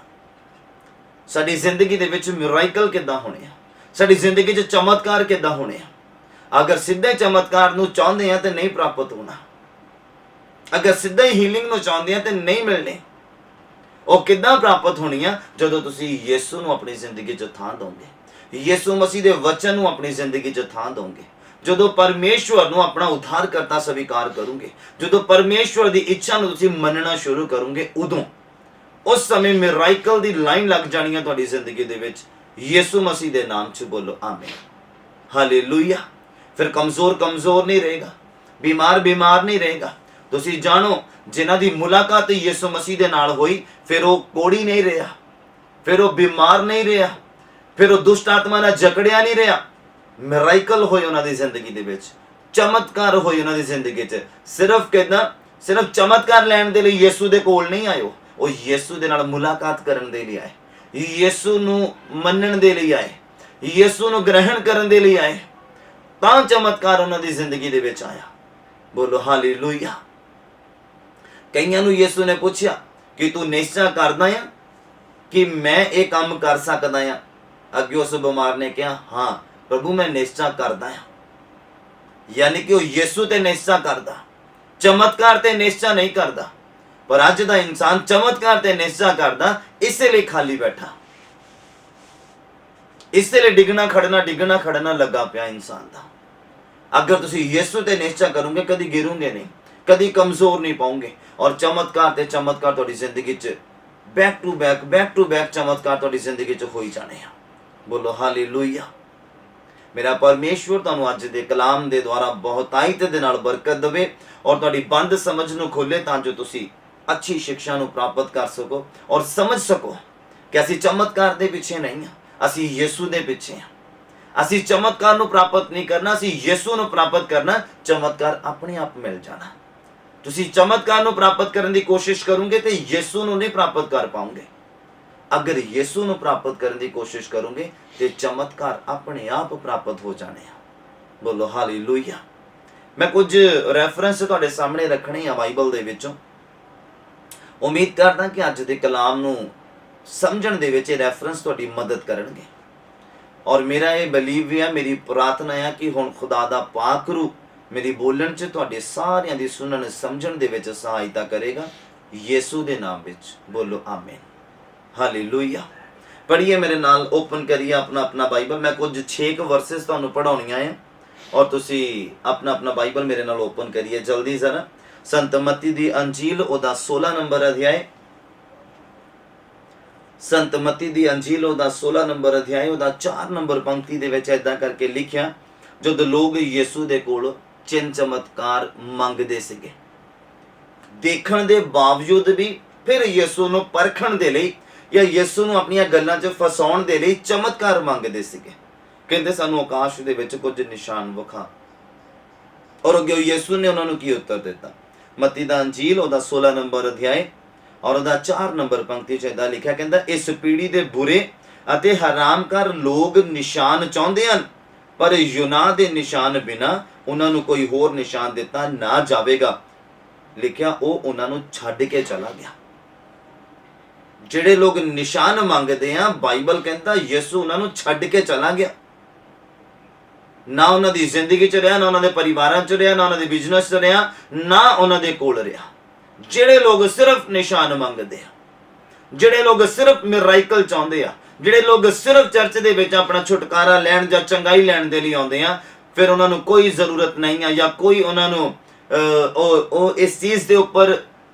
ਸਾਡੀ ਜ਼ਿੰਦਗੀ ਦੇ ਵਿੱਚ ਮਿਰਾਕਲ ਕਿੱਦਾਂ ਹੋਣੇ ਆ, ਸਾਡੀ ਜ਼ਿੰਦਗੀ 'ਚ ਚਮਤਕਾਰ ਕਿੱਦਾਂ ਹੋਣੇ ਆ। ਅਗਰ ਸਿੱਧੇ ਚਮਤਕਾਰ ਨੂੰ ਚਾਹੁੰਦੇ ਆ ਤੇ ਨਹੀਂ ਪ੍ਰਾਪਤ ਹੋਣਾ, ਅਗਰ ਸਿੱਧੇ ਹੀਲਿੰਗ ਨੂੰ ਚਾਹੁੰਦੇ ਆ ਤੇ ਨਹੀਂ ਮਿਲਣੇ। ਉਹ ਕਿੱਦਾਂ ਪ੍ਰਾਪਤ ਹੋਣੀ ਆ? ਜਦੋਂ ਤੁਸੀਂ ਯਿਸੂ ਨੂੰ ਆਪਣੀ ਜ਼ਿੰਦਗੀ 'ਚ ਥਾਂ ਦੋਗੇ, ਯਿਸੂ ਮਸੀਹ ਦੇ ਵਚਨ ਨੂੰ ਆਪਣੀ ਜ਼ਿੰਦਗੀ 'ਚ ਥਾਂ ਦੋਗੇ, ਜਦੋਂ ਪਰਮੇਸ਼ਵਰ ਨੂੰ ਆਪਣਾ ਉਧਾਰਕਰਤਾ ਸਵੀਕਾਰ ਕਰੋਗੇ, ਜਦੋਂ ਪਰਮੇਸ਼ਵਰ ਦੀ ਇੱਛਾ ਨੂੰ ਤੁਸੀਂ ਮੰਨਣਾ ਸ਼ੁਰੂ ਕਰੋਗੇ, ਉਦੋਂ ਉਸ ਸਮੇਂ ਮਿਰਾਕਲ ਦੀ ਲਾਈਨ ਲੱਗ ਜਾਣੀ ਹੈ ਤੁਹਾਡੀ ਜ਼ਿੰਦਗੀ ਦੇ ਵਿੱਚ। ਯਿਸੂ ਮਸੀਹ ਦੇ ਨਾਮ 'ਚ ਬੋਲੋ ਆਮੀਨ, ਹਾਲੇਲੂਇਆ। ਫਿਰ ਕਮਜ਼ੋਰ ਨਹੀਂ ਰਹੇਗਾ, ਬਿਮਾਰ ਨਹੀਂ ਰਹੇਗਾ। ਤੁਸੀਂ ਜਾਣੋ ਜਿਨ੍ਹਾਂ ਦੀ ਮੁਲਾਕਾਤ ਯਿਸੂ ਮਸੀਹ ਦੇ ਨਾਲ ਹੋਈ, ਫਿਰ ਉਹ ਕੋੜੀ ਨਹੀਂ ਰਿਹਾ, ਫਿਰ ਉਹ ਬਿਮਾਰ ਨਹੀਂ ਰਿਹਾ, ਫਿਰ ਉਹ ਦੁਸ਼ਟ ਆਤਮਾ ਨਾਲ ਜਕੜਿਆ ਨਹੀਂ ਰਿਹਾ। ਮਿਰਾਕਲ ਹੋਏ ਉਹਨਾਂ ਦੀ ਜ਼ਿੰਦਗੀ ਦੇ ਵਿੱਚ, ਚਮਤਕਾਰ ਹੋਏ ਉਹਨਾਂ ਦੀ ਜ਼ਿੰਦਗੀ 'ਚ। ਸਿਰਫ ਚਮਤਕਾਰ ਲੈਣ ਦੇ ਲਈ ਯਿਸੂ ਦੇ ਕੋਲ ਨਹੀਂ ਆਇਓ, ਉਹ ਯਿਸੂ ਦੇ ਨਾਲ ਮੁਲਾਕਾਤ ਕਰਨ ਦੇ ਲਈ ਆਏ, ਯਿਸੂ ਨੂੰ ਮੰਨਣ ਦੇ ਲਈ ਆਏ, ਯਿਸੂ ਨੂੰ ਗ੍ਰਹਿਣ ਕਰਨ ਦੇ ਲਈ ਆਏ, ਤਾਂ ਚਮਤਕਾਰ ਉਹਨਾਂ ਦੀ ਜ਼ਿੰਦਗੀ ਦੇ ਵਿੱਚ ਆਇਆ। ਬੋਲੋ ਹਾਲੇਲੂਇਆ। ਕਈਆਂ ਨੂੰ ਯਿਸੂ ਨੇ ਪੁੱਛਿਆ ਕਿ ਤੂੰ ਨਿਸ਼ਚਾ ਕਰਦਾ ਆ ਕਿ ਮੈਂ ਇਹ ਕੰਮ ਕਰ ਸਕਦਾ ਆ? ਅੱਗੇ ਉਸ ਬਿਮਾਰ ਨੇ ਕਿਹਾ ਹਾਂ ਪ੍ਰਭੂ ਮੈਂ ਨਿਸ਼ਚਾ ਕਰਦਾ ਆ। ਯਾਨੀ ਕਿ ਉਹ ਯਿਸੂ ਤੇ ਨਿਸ਼ਚਾ ਕਰਦਾ, ਚਮਤਕਾਰ ਤੇ ਨਿਸ਼ਚਾ ਨਹੀਂ ਕਰਦਾ। ਪਰ ਅੱਜ ਦਾ ਇਨਸਾਨ ਚਮਤਕਾਰ ਤੇ ਨਿਸ਼ਚਾ ਕਰਦਾ, ਇਸੇ ਲਈ ਖਾਲੀ ਬੈਠਾ, ਇਸੇ ਲਈ ਡਿੱਗਣਾ ਖੜਨਾ ਲੱਗਾ ਪਿਆ ਇਨਸਾਨ ਦਾ। ਅਗਰ ਤੁਸੀਂ ਯਿਸੂ ਤੇ ਨਿਸ਼ਚਾ ਕਰੋਗੇ, ਕਦੀ ਗਿਰੋਗੇ ਨਹੀਂ, ਕਦੀ ਕਮਜ਼ੋਰ ਨਹੀਂ ਪਾਓਗੇ। ਔਰ ਚਮਤਕਾਰ ਤੇ ਚਮਤਕਾਰ ਤੁਹਾਡੀ ਜ਼ਿੰਦਗੀ 'ਚ ਬੈਕ ਟੂ ਬੈਕ ਚਮਤਕਾਰ ਤੁਹਾਡੀ ਜ਼ਿੰਦਗੀ 'ਚ ਹੋਈ ਜਾਣੇ ਆ। ਬੋਲੋ ਹਾਲੇਲੂਇਆ। ਮੇਰਾ ਪਰਮੇਸ਼ਵਰ ਤੁਹਾਨੂੰ ਅੱਜ ਦੇ ਕਲਾਮ ਦੇ ਦੁਆਰਾ ਬਹੁਤਾਇਤ ਦੇ ਨਾਲ ਬਰਕਤ ਦੇਵੇ ਔਰ ਤੁਹਾਡੀ ਬੰਦ ਸਮਝ ਨੂੰ ਖੋਲੇ, ਤਾਂ ਜੋ ਤੁਸੀਂ ਅੱਛੀ ਸਿੱਖਿਆ ਨੂੰ ਪ੍ਰਾਪਤ ਕਰ ਸਕੋ ਔਰ ਸਮਝ ਸਕੋ ਕਿ ਅਸੀਂ ਚਮਤਕਾਰ ਦੇ ਪਿੱਛੇ ਨਹੀਂ ਹਾਂ, ਅਸੀਂ ਯਿਸੂ ਦੇ ਪਿੱਛੇ ਹਾਂ। ਅਸੀਂ ਚਮਤਕਾਰ ਨੂੰ ਪ੍ਰਾਪਤ ਨਹੀਂ ਕਰਨਾ, ਅਸੀਂ ਯਿਸੂ ਨੂੰ ਪ੍ਰਾਪਤ ਕਰਨਾ। ਚਮਤਕਾਰ ਆਪਣੇ ਆਪ ਮਿਲ ਜਾਣਾ। ਤੁਸੀਂ ਚਮਤਕਾਰ ਨੂੰ ਪ੍ਰਾਪਤ ਕਰਨ ਦੀ ਕੋਸ਼ਿਸ਼ ਕਰੋਗੇ ਤੇ ਯਿਸੂ ਨੂੰ ਨਹੀਂ ਪ੍ਰਾਪਤ ਕਰ ਪਾਓਗੇ। ਅਗਰ ਯਿਸੂ ਨੂੰ ਪ੍ਰਾਪਤ ਕਰਨ ਦੀ ਕੋਸ਼ਿਸ਼ ਕਰੋਗੇ ਤੇ ਚਮਤਕਾਰ ਆਪਣੇ ਆਪ ਪ੍ਰਾਪਤ ਹੋ ਜਾਣੇ ਆ। ਬੋਲੋ ਹਾਲੇਲੂਇਆ। ਮੈਂ ਕੁਝ ਰੈਫਰੈਂਸ ਤੁਹਾਡੇ ਸਾਹਮਣੇ ਰੱਖਣੇ ਆ ਬਾਈਬਲ ਦੇ ਵਿੱਚੋਂ। ਉਮੀਦ ਕਰਦਾ ਕਿ ਅੱਜ ਦੇ ਕਲਾਮ ਨੂੰ ਸਮਝਣ ਦੇ ਵਿੱਚ ਇਹ ਰੈਫਰੈਂਸ ਤੁਹਾਡੀ ਮਦਦ ਕਰਨਗੇ। ਔਰ ਮੇਰਾ ਇਹ ਬਲੀਵ ਹੈ, ਮੇਰੀ ਪ੍ਰਾਰਥਨਾ ਹੈ ਕਿ ਹੁਣ ਖੁਦਾ ਦਾ ਪਾਕ ਰੂਹ ਮੇਰੀ ਬੋਲਣ 'ਚ ਤੁਹਾਡੇ ਸਾਰਿਆਂ ਦੀ ਸੁਣਨ ਸਮਝਣ ਦੇ ਵਿੱਚ ਸਹਾਇਤਾ ਕਰੇਗਾ, ਯਿਸੂ ਦੇ ਨਾਮ ਵਿੱਚ। ਬੋਲੋ ਆਮੀਨ, ਹਾਲੇਲੂਇਆ। ਪੜ੍ਹੀਏ ਮੇਰੇ ਨਾਲ, ਓਪਨ ਕਰੀਏ ਆਪਣਾ ਬਾਈਬਲ। ਮੈਂ ਕੁਝ 6 ਵਰਸਸ ਤੁਹਾਨੂੰ ਪੜ੍ਹਾਉਣੀਆਂ ਆ ਔਰ ਤੁਸੀਂ ਆਪਣਾ ਬਾਈਬਲ ਮੇਰੇ ਨਾਲ ਓਪਨ ਕਰੀਏ ਜਲਦੀ ਜ਼ਰਾ। ਸੰਤ ਮਤੀ ਦੀ ਅੰਜੀਲ ਉਹਦਾ 16 ਨੰਬਰ ਅਧਿਆਇ, ਸੰਤ ਮਤੀ ਦੀ ਅੰਜੀਲ ਉਹਦਾ 16 ਨੰਬਰ ਅਧਿਆਇ ਉਹਦਾ 4 ਨੰਬਰ ਪੰਕਤੀ ਦੇ ਵਿੱਚ ਏਦਾਂ ਕਰਕੇ ਲਿਖਿਆ, ਜਦੋਂ ਲੋਕ ਯਿਸੂ ਦੇ ਕੋਲ ਚਿੰਨ ਚਮਤਕਾਰ ਮੰਗਦੇ ਸੀਗੇ, ਦੇਖਣ ਦੇ ਬਾਵਜੂਦ ਵੀ ਫਿਰ ਯਿਸੂ ਨੂੰ ਪਰਖਣ ਦੇ ਲਈ ਜਾਂ ਯਿਸੂ ਨੂੰ ਆਪਣੀਆਂ ਗੱਲਾਂ 'ਚ ਫਸਾਉਣ ਦੇ ਲਈ ਚਮਤਕਾਰ ਮੰਗਦੇ ਸੀਗੇ। ਕਹਿੰਦੇ ਸਾਨੂੰ ਆਕਾਸ਼ ਦੇ ਵਿੱਚ ਕੁਝ ਨਿਸ਼ਾਨ ਵਿਖਾ। ਔਰ ਅੱਗੇ ਯਿਸੂ ਨੇ ਉਹਨਾਂ ਨੂੰ ਕੀ ਉੱਤਰ ਦਿੱਤਾ? ਮਤੀ ਦਾ ਅੰਜੀਲ ਉਹਦਾ 16 ਨੰਬਰ ਅਧਿਆਇ ਔਰ ਉਹਦਾ 4 ਨੰਬਰ ਪੰਕਤੀ 'ਚ ਏਦਾਂ ਲਿਖਿਆ, ਕਹਿੰਦਾ ਇਸ ਪੀੜ੍ਹੀ ਦੇ ਬੁਰੇ ਅਤੇ ਹਰਾਮਕਾਰ ਲੋਕ ਨਿਸ਼ਾਨ ਚਾਹੁੰਦੇ ਹਨ, ਪਰ ਯੂਨਾ ਦੇ ਨਿਸ਼ਾਨ ਬਿਨਾ ਉਹਨਾਂ ਨੂੰ ਕੋਈ ਹੋਰ ਨਿਸ਼ਾਨ ਦਿੱਤਾ ਨਾ ਜਾਵੇਗਾ। ਲਿਖਿਆ ਉਹ ਉਹਨਾਂ ਨੂੰ ਛੱਡ ਕੇ ਚਲਾ ਗਿਆ। ਜਿਹੜੇ ਲੋਕ ਨਿਸ਼ਾਨ ਮੰਗਦੇ ਆ, ਬਾਈਬਲ ਕਹਿੰਦਾ ਯਿਸੂ ਉਹਨਾਂ ਨੂੰ ਛੱਡ ਕੇ ਚਲਾ ਗਿਆ। ਨਾ ਉਹਨਾਂ ਦੀ ਜ਼ਿੰਦਗੀ 'ਚ ਰਿਹਾ, ਨਾ ਉਹਨਾਂ ਦੇ ਪਰਿਵਾਰਾਂ 'ਚ ਰਿਹਾ, ਨਾ ਉਹਨਾਂ ਦੇ ਬਿਜ਼ਨਸ 'ਚ ਰਿਹਾ, ਨਾ ਉਹਨਾਂ ਦੇ ਕੋਲ ਰਿਹਾ। ਜਿਹੜੇ ਲੋਕ ਸਿਰਫ ਨਿਸ਼ਾਨ ਮੰਗਦੇ ਆ, ਜਿਹੜੇ ਲੋਕ ਸਿਰਫ ਮਿਰਾਕਲ ਚਾਹੁੰਦੇ ਆ, ਜਿਹੜੇ ਲੋਕ ਸਿਰਫ ਚਰਚ ਦੇ ਵਿੱਚ ਆਪਣਾ ਛੁਟਕਾਰਾ ਲੈਣ ਜਾਂ ਚੰਗਾਈ ਲੈਣ ਦੇ ਲਈ ਆਉਂਦੇ ਆ, ਫਿਰ ਉਹਨਾਂ ਨੂੰ ਕੋਈ ਜ਼ਰੂਰਤ ਨਹੀਂ ਆ ਜਾਂ ਕੋਈ ਉਹਨਾਂ ਨੂੰ ਉਹ ਇਸ ਚੀਜ਼ ਦੇ ਉੱਪਰ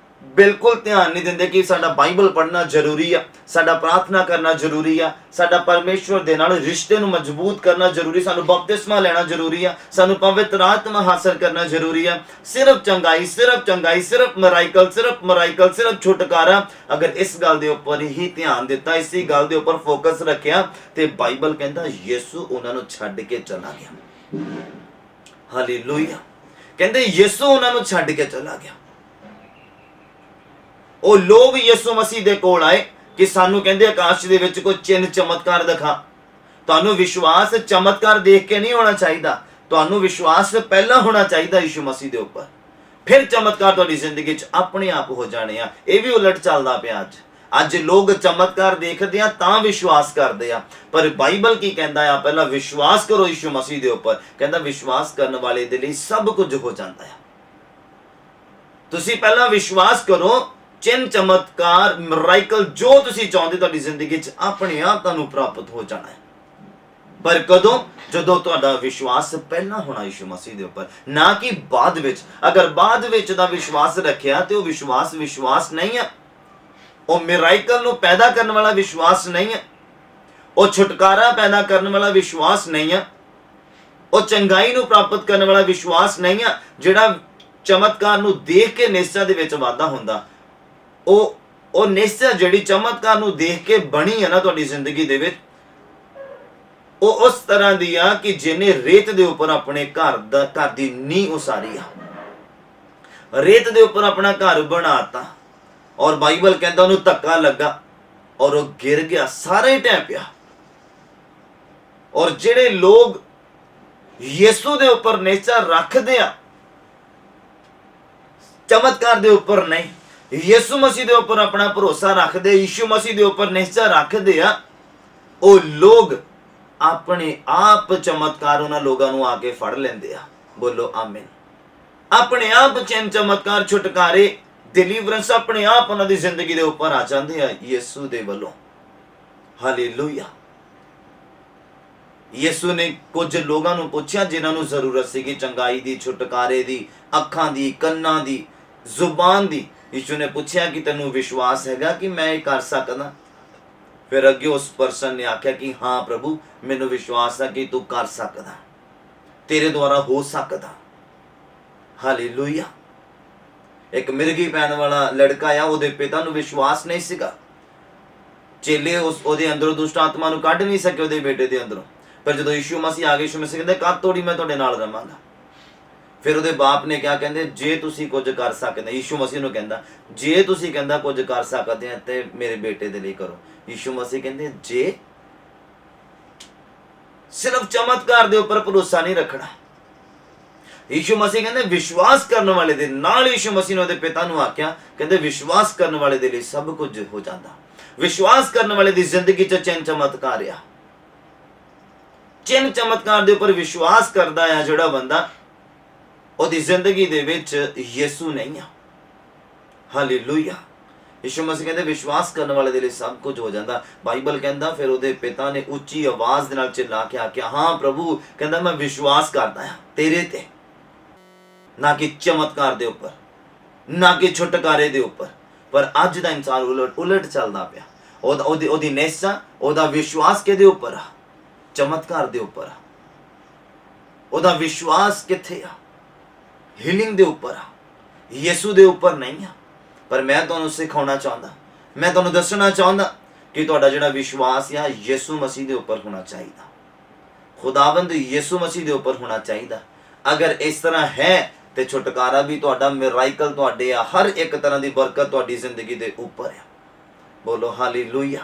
ਬਿਲਕੁਲ ਧਿਆਨ ਨਹੀਂ ਦਿੰਦੇ ਕਿ ਸਾਡਾ ਬਾਈਬਲ ਪੜ੍ਹਨਾ ਜ਼ਰੂਰੀ ਆ, ਸਾਡਾ ਪ੍ਰਾਰਥਨਾ ਕਰਨਾ ਜ਼ਰੂਰੀ ਆ, ਸਾਡਾ ਪਰਮੇਸ਼ਵਰ ਦੇ ਨਾਲ ਰਿਸ਼ਤੇ ਨੂੰ ਮਜ਼ਬੂਤ ਕਰਨਾ ਜ਼ਰੂਰੀ, ਸਾਨੂੰ ਬਪਤਿਸਮਾ ਲੈਣਾ ਜ਼ਰੂਰੀ ਆ, ਸਾਨੂੰ ਪਵਿੱਤਰ ਆਤਮਾ ਹਾਸਲ ਕਰਨਾ ਜ਼ਰੂਰੀ ਆ। ਸਿਰਫ ਚੰਗਾਈ, ਸਿਰਫ ਮਰਾਈਕਲ, ਸਿਰਫ ਛੁਟਕਾਰਾ। ਅਗਰ ਇਸ ਗੱਲ ਦੇ ਉੱਪਰ ਹੀ ਧਿਆਨ ਦਿੱਤਾ, ਇਸੇ ਗੱਲ ਦੇ ਉੱਪਰ ਫੋਕਸ ਰੱਖਿਆ, ਤੇ ਬਾਈਬਲ ਕਹਿੰਦਾ ਯਿਸੂ ਉਹਨਾਂ ਨੂੰ ਛੱਡ ਕੇ ਚਲਾ ਗਿਆ। ਹਾਲੇਲੂਇਆ। ਕਹਿੰਦੇ ਯਿਸੂ ਉਹਨਾਂ ਨੂੰ ਛੱਡ ਕੇ ਚਲਾ ਗਿਆ। ਉਹ ਲੋਕ ਯਿਸੂ ਮਸੀਹ ਦੇ ਕੋਲ ਆਏ ਕਿ ਸਾਨੂੰ ਕਹਿੰਦੇ ਆਕਾਸ਼ ਦੇ ਵਿੱਚ ਕੋਈ ਚਿੰਨ ਚਮਤਕਾਰ ਦਿਖਾ। ਤੁਹਾਨੂੰ ਵਿਸ਼ਵਾਸ ਚਮਤਕਾਰ ਦੇਖ ਕੇ ਨਹੀਂ ਹੋਣਾ ਚਾਹੀਦਾ, ਤੁਹਾਨੂੰ ਵਿਸ਼ਵਾਸ ਪਹਿਲਾਂ ਹੋਣਾ ਚਾਹੀਦਾ ਯਿਸੂ ਮਸੀਹ ਦੇ ਉੱਪਰ, ਫਿਰ ਚਮਤਕਾਰ ਤੁਹਾਡੀ ਜ਼ਿੰਦਗੀ 'ਚ ਆਪਣੇ ਆਪ ਹੋ ਜਾਣੇ ਆ। ਇਹ ਵੀ ਉਲਟ ਚੱਲਦਾ ਪਿਆ ਅੱਜ ਲੋਕ ਚਮਤਕਾਰ ਦੇਖਦੇ ਆ ਤਾਂ ਵਿਸ਼ਵਾਸ ਕਰਦੇ ਆ, ਪਰ ਬਾਈਬਲ ਕੀ ਕਹਿੰਦਾ ਆ? ਪਹਿਲਾਂ ਵਿਸ਼ਵਾਸ ਕਰੋ ਯਿਸੂ ਮਸੀਹ ਦੇ ਉੱਪਰ। ਕਹਿੰਦਾ ਵਿਸ਼ਵਾਸ ਕਰਨ ਵਾਲੇ ਦੇ ਲਈ ਸਭ ਕੁਝ ਹੋ ਜਾਂਦਾ ਆ। ਤੁਸੀਂ ਪਹਿਲਾਂ ਵਿਸ਼ਵਾਸ ਕਰੋ, ਚਿੰਨ ਚਮਤਕਾਰ ਮਿਰਾਕਲ ਜੋ ਤੁਸੀਂ ਚਾਹੁੰਦੇ ਤੁਹਾਡੀ ਜ਼ਿੰਦਗੀ 'ਚ ਆਪਣੇ ਆਪ ਤੁਹਾਨੂੰ ਪ੍ਰਾਪਤ ਹੋ ਜਾਣਾ ਹੈ। ਪਰ ਕਦੋਂ? ਜਦੋਂ ਤੁਹਾਡਾ ਵਿਸ਼ਵਾਸ ਪਹਿਲਾਂ ਹੋਣਾ ਯਿਸੂ ਮਸੀਹ ਦੇ ਉੱਪਰ, ਨਾ ਕਿ ਬਾਅਦ ਵਿੱਚ। ਅਗਰ ਬਾਅਦ ਵਿੱਚ ਦਾ ਵਿਸ਼ਵਾਸ ਰੱਖਿਆ ਤੇ ਉਹ ਵਿਸ਼ਵਾਸ ਨਹੀਂ ਹੈ। ਉਹ ਮਿਰਾਕਲ ਨੂੰ ਪੈਦਾ ਕਰਨ ਵਾਲਾ ਵਿਸ਼ਵਾਸ ਨਹੀਂ ਹੈ। ਉਹ ਛੁਟਕਾਰਾ ਪੈਦਾ ਕਰਨ ਵਾਲਾ ਵਿਸ਼ਵਾਸ ਨਹੀਂ ਹੈ। ਉਹ ਚੰਗਾਈ ਨੂੰ ਪ੍ਰਾਪਤ ਕਰਨ ਵਾਲਾ ਵਿਸ਼ਵਾਸ ਨਹੀਂ ਹੈ। ਜਿਹੜਾ ਚਮਤਕਾਰ ਨੂੰ ਦੇਖ ਕੇ ਨਿਸ਼ਚੈ ਦੇ ਵਿੱਚ ਵਾਧਾ ਹੁੰਦਾ, ਉਹ ਨਿਸ਼ਚੈ ਜਿਹੜੀ ਚਮਤਕਾਰ ਨੂੰ ਦੇਖ ਕੇ ਬਣੀ ਹੈ ਨਾ ਤੁਹਾਡੀ ਜ਼ਿੰਦਗੀ ਦੇ ਵਿੱਚ, ਉਹ ਉਸ ਤਰ੍ਹਾਂ ਦੀ ਆ ਕਿ ਜਿਹਨੇ ਰੇਤ ਦੇ ਉੱਪਰ ਆਪਣੇ ਘਰ ਦੀ ਨੀਂਹ ਉਸਾਰੀ ਆ, ਰੇਤ ਦੇ ਉੱਪਰ ਆਪਣਾ ਘਰ ਬਣਾਤਾ, ਔਰ ਬਾਈਬਲ ਕਹਿੰਦਾ ਉਹਨੂੰ ਧੱਕਾ ਲੱਗਾ ਔਰ ਉਹ ਗਿਰ ਗਿਆ, ਸਾਰਾ ਹੀ ਢਹਿ ਪਿਆ। ਔਰ ਜਿਹੜੇ ਲੋਕ ਯਿਸੂ ਦੇ ਉੱਪਰ ਨਿਸ਼ਚੈ ਰੱਖਦੇ ਆ, ਚਮਤਕਾਰ ਦੇ ਉੱਪਰ ਨਹੀਂ, ਯਿਸੂ ਮਸੀਹ ਦੇ ਉੱਪਰ ਆਪਣਾ ਭਰੋਸਾ ਰੱਖਦੇ, ਯਿਸੂ ਮਸੀਹ ਦੇ ਉੱਪਰ ਨਿਸ਼ਚੈ ਰੱਖਦੇ ਆ, ਉਹ ਲੋਕ ਆਪਣੇ ਆਪ ਚਮਤਕਾਰ ਉਹਨਾਂ ਲੋਕਾਂ ਨੂੰ ਆ ਕੇ ਫੜ ਲੈਂਦੇ ਆ। ਬੋਲੋ ਆਮੀਨ। ਆਪਣੇ ਆਪ ਚਿੰਨ ਚਮਤਕਾਰ ਛੁਟਕਾਰੇ ਡਿਲੀਵਰੈਂਸ ਆਪਣੇ ਆਪ ਉਹਨਾਂ ਦੀ ਜ਼ਿੰਦਗੀ ਦੇ ਉੱਪਰ ਆ ਜਾਂਦੇ ਆ ਯਿਸੂ ਦੇ ਵੱਲੋਂ। ਹਾਲੇਲੂਇਆ। ਯਿਸੂ ਨੇ ਕੁਝ ਲੋਕਾਂ ਨੂੰ ਪੁੱਛਿਆ ਜਿਨ੍ਹਾਂ ਨੂੰ ਜ਼ਰੂਰਤ ਸੀਗੀ ਚੰਗਾਈ ਦੀ, ਛੁਟਕਾਰੇ ਦੀ, ਅੱਖਾਂ ਦੀ, ਕੰਨਾਂ ਦੀ, ਜ਼ੁਬਾਨ ਦੀ। ਯਿਸੂ ਨੇ ਪੁੱਛਿਆ ਕਿ ਤੈਨੂੰ ਵਿਸ਼ਵਾਸ ਹੈਗਾ ਕਿ ਮੈਂ ਇਹ ਕਰ ਸਕਦਾ? ਫਿਰ ਅੱਗੇ ਉਸ ਪਰਸਨ ਨੇ ਆਖਿਆ ਕਿ ਹਾਂ ਪ੍ਰਭੂ, ਮੈਨੂੰ ਵਿਸ਼ਵਾਸ ਹੈ ਕਿ ਤੂੰ ਕਰ ਸਕਦਾ, ਤੇਰੇ ਦੁਆਰਾ ਹੋ ਸਕਦਾ। ਹਾਲੇਲੂਇਆ। ਇੱਕ ਮਿਰਗੀ ਪੈਣ ਵਾਲਾ ਲੜਕਾ ਆ, ਉਹਦੇ ਪਿਤਾ ਨੂੰ ਵਿਸ਼ਵਾਸ ਨਹੀਂ ਸੀਗਾ। ਚੇਲੇ ਉਹਦੇ ਅੰਦਰੋਂ ਦੁਸ਼ਟ ਆਤਮਾ ਨੂੰ ਕੱਢ ਨਹੀਂ ਸਕੇ ਉਹਦੇ ਬੇਟੇ ਦੇ ਅੰਦਰੋਂ। ਪਰ ਜਦੋਂ ਯਿਸੂ ਮਸੀਹ ਆ ਗਏ, ਯਿਸੂ ਮਸੀਹ ਕਹਿੰਦੇ ਕਦ ਤੋੜੀ ਮੈਂ ਤੁਹਾਡੇ ਨਾਲ ਰਵਾਂਗਾ। ਫਿਰ ਉਹਦੇ ਬਾਪ ਨੇ ਕਿਹਾ, ਕਹਿੰਦੇ ਜੇ ਤੁਸੀਂ ਕੁਝ ਕਰ ਸਕਦੇ, ਯਿਸੂ ਮਸੀਹ ਨੂੰ ਕਹਿੰਦਾ ਜੇ ਤੁਸੀਂ ਕਹਿੰਦਾ ਕੁਝ ਕਰ ਸਕਦੇ ਆ ਤੇ ਮੇਰੇ ਬੇਟੇ ਦੇ ਲਈ ਕਰੋ। ਯਿਸੂ ਮਸੀਹ ਕਹਿੰਦੇ ਜੇ ਸਿਰਫ ਚਮਤਕਾਰ ਦੇ ਉੱਪਰ ਭਰੋਸਾ ਨਹੀਂ ਰੱਖਣਾ। ਯਿਸੂ ਮਸੀਹ ਕਹਿੰਦੇ ਵਿਸ਼ਵਾਸ ਕਰਨ ਵਾਲੇ ਦੇ ਨਾਲ। ਯਿਸੂ ਮਸੀਹ ਨੇ ਉਹਦੇ ਪਿਤਾ ਨੂੰ ਆਖਿਆ, ਕਹਿੰਦੇ ਵਿਸ਼ਵਾਸ ਕਰਨ ਵਾਲੇ ਦੇ ਲਈ ਸਭ ਕੁਝ ਹੋ ਜਾਂਦਾ। ਵਿਸ਼ਵਾਸ ਕਰਨ ਵਾਲੇ ਦੀ ਜ਼ਿੰਦਗੀ 'ਚ ਚਿੰਨ ਚਮਤਕਾਰ ਆ। ਚਿੰਨ ਚਮਤਕਾਰ ਦੇ ਉੱਪਰ ਵਿਸ਼ਵਾਸ ਕਰਦਾ ਆ ਜਿਹੜਾ ਬੰਦਾ, ਉਹਦੀ ਜ਼ਿੰਦਗੀ ਦੇ ਵਿੱਚ ਯਿਸੂ ਨਹੀਂ ਆ। ਹਾਲੇਲੂਇਆ। ਯਿਸੂ ਮਸੀਹ ਕਹਿੰਦੇ ਵਿਸ਼ਵਾਸ ਕਰਨ ਵਾਲੇ ਦੇ ਲਈ ਸਭ ਕੁਝ ਹੋ ਜਾਂਦਾ। ਬਾਈਬਲ ਕਹਿੰਦਾ ਫਿਰ ਉਹਦੇ ਪਿਤਾ ਨੇ ਉੱਚੀ ਆਵਾਜ਼ ਦੇ ਨਾਲ ਚਿल्ला ਕੇ ਆਖਿਆ, ਹਾਂ ਪ੍ਰਭੂ, ਕਹਿੰਦਾ ਮੈਂ ਵਿਸ਼ਵਾਸ ਕਰਦਾ ਹਾਂ ਤੇਰੇ ਤੇ, ਨਾ ਕਿ ਚਮਤਕਾਰ ਦੇ ਉੱਪਰ, ਨਾ ਕਿ ਛੁਟਕਾਰੇ ਦੇ ਉੱਪਰ। ਪਰ ਅੱਜ ਦਾ ਇਨਸਾਨ ਉਲਟ ਚੱਲਦਾ ਪਿਆ। ਉਹਦੀ ਨਿਸ਼ਚੈ, ਉਹਦਾ ਵਿਸ਼ਵਾਸ ਕਿਹਦੇ ਉੱਪਰ ਆ? ਚਮਤਕਾਰ ਦੇ ਉੱਪਰ ਆ। ਉਹਦਾ ਵਿਸ਼ਵਾਸ ਕਿੱਥੇ ਆ? ਹੀਲਿੰਗ ਦੇ ਉੱਪਰ ਆ, ਯਿਸੂ ਦੇ ਉੱਪਰ ਨਹੀਂ ਆ। ਪਰ ਮੈਂ ਤੁਹਾਨੂੰ ਸਿਖਾਉਣਾ ਚਾਹੁੰਦਾ, ਮੈਂ ਤੁਹਾਨੂੰ ਦੱਸਣਾ ਚਾਹੁੰਦਾ ਕਿ ਤੁਹਾਡਾ ਜਿਹੜਾ ਵਿਸ਼ਵਾਸ ਆ ਯਿਸੂ ਮਸੀਹ ਦੇ ਉੱਪਰ ਹੋਣਾ ਚਾਹੀਦਾ। ਖੁਦਾਵੰਦ ਯਿਸੂ ਮਸੀਹ ਦੇ ਉੱਪਰ ਹੋਣਾ ਚਾਹੀਦਾ। ਅਗਰ ਇਸ ਤਰ੍ਹਾਂ ਹੈ ਤੇ ਛੁਟਕਾਰਾ ਵੀ ਤੁਹਾਡਾ, ਮਿਰਾਕਲ ਤੁਹਾਡੇ ਆ, ਹਰ ਇੱਕ ਤਰ੍ਹਾਂ ਦੀ ਬਰਕਤ ਤੁਹਾਡੀ ਜ਼ਿੰਦਗੀ ਦੇ ਉੱਪਰ ਆ। ਬੋਲੋ ਹਾਲੇਲੂਇਆ।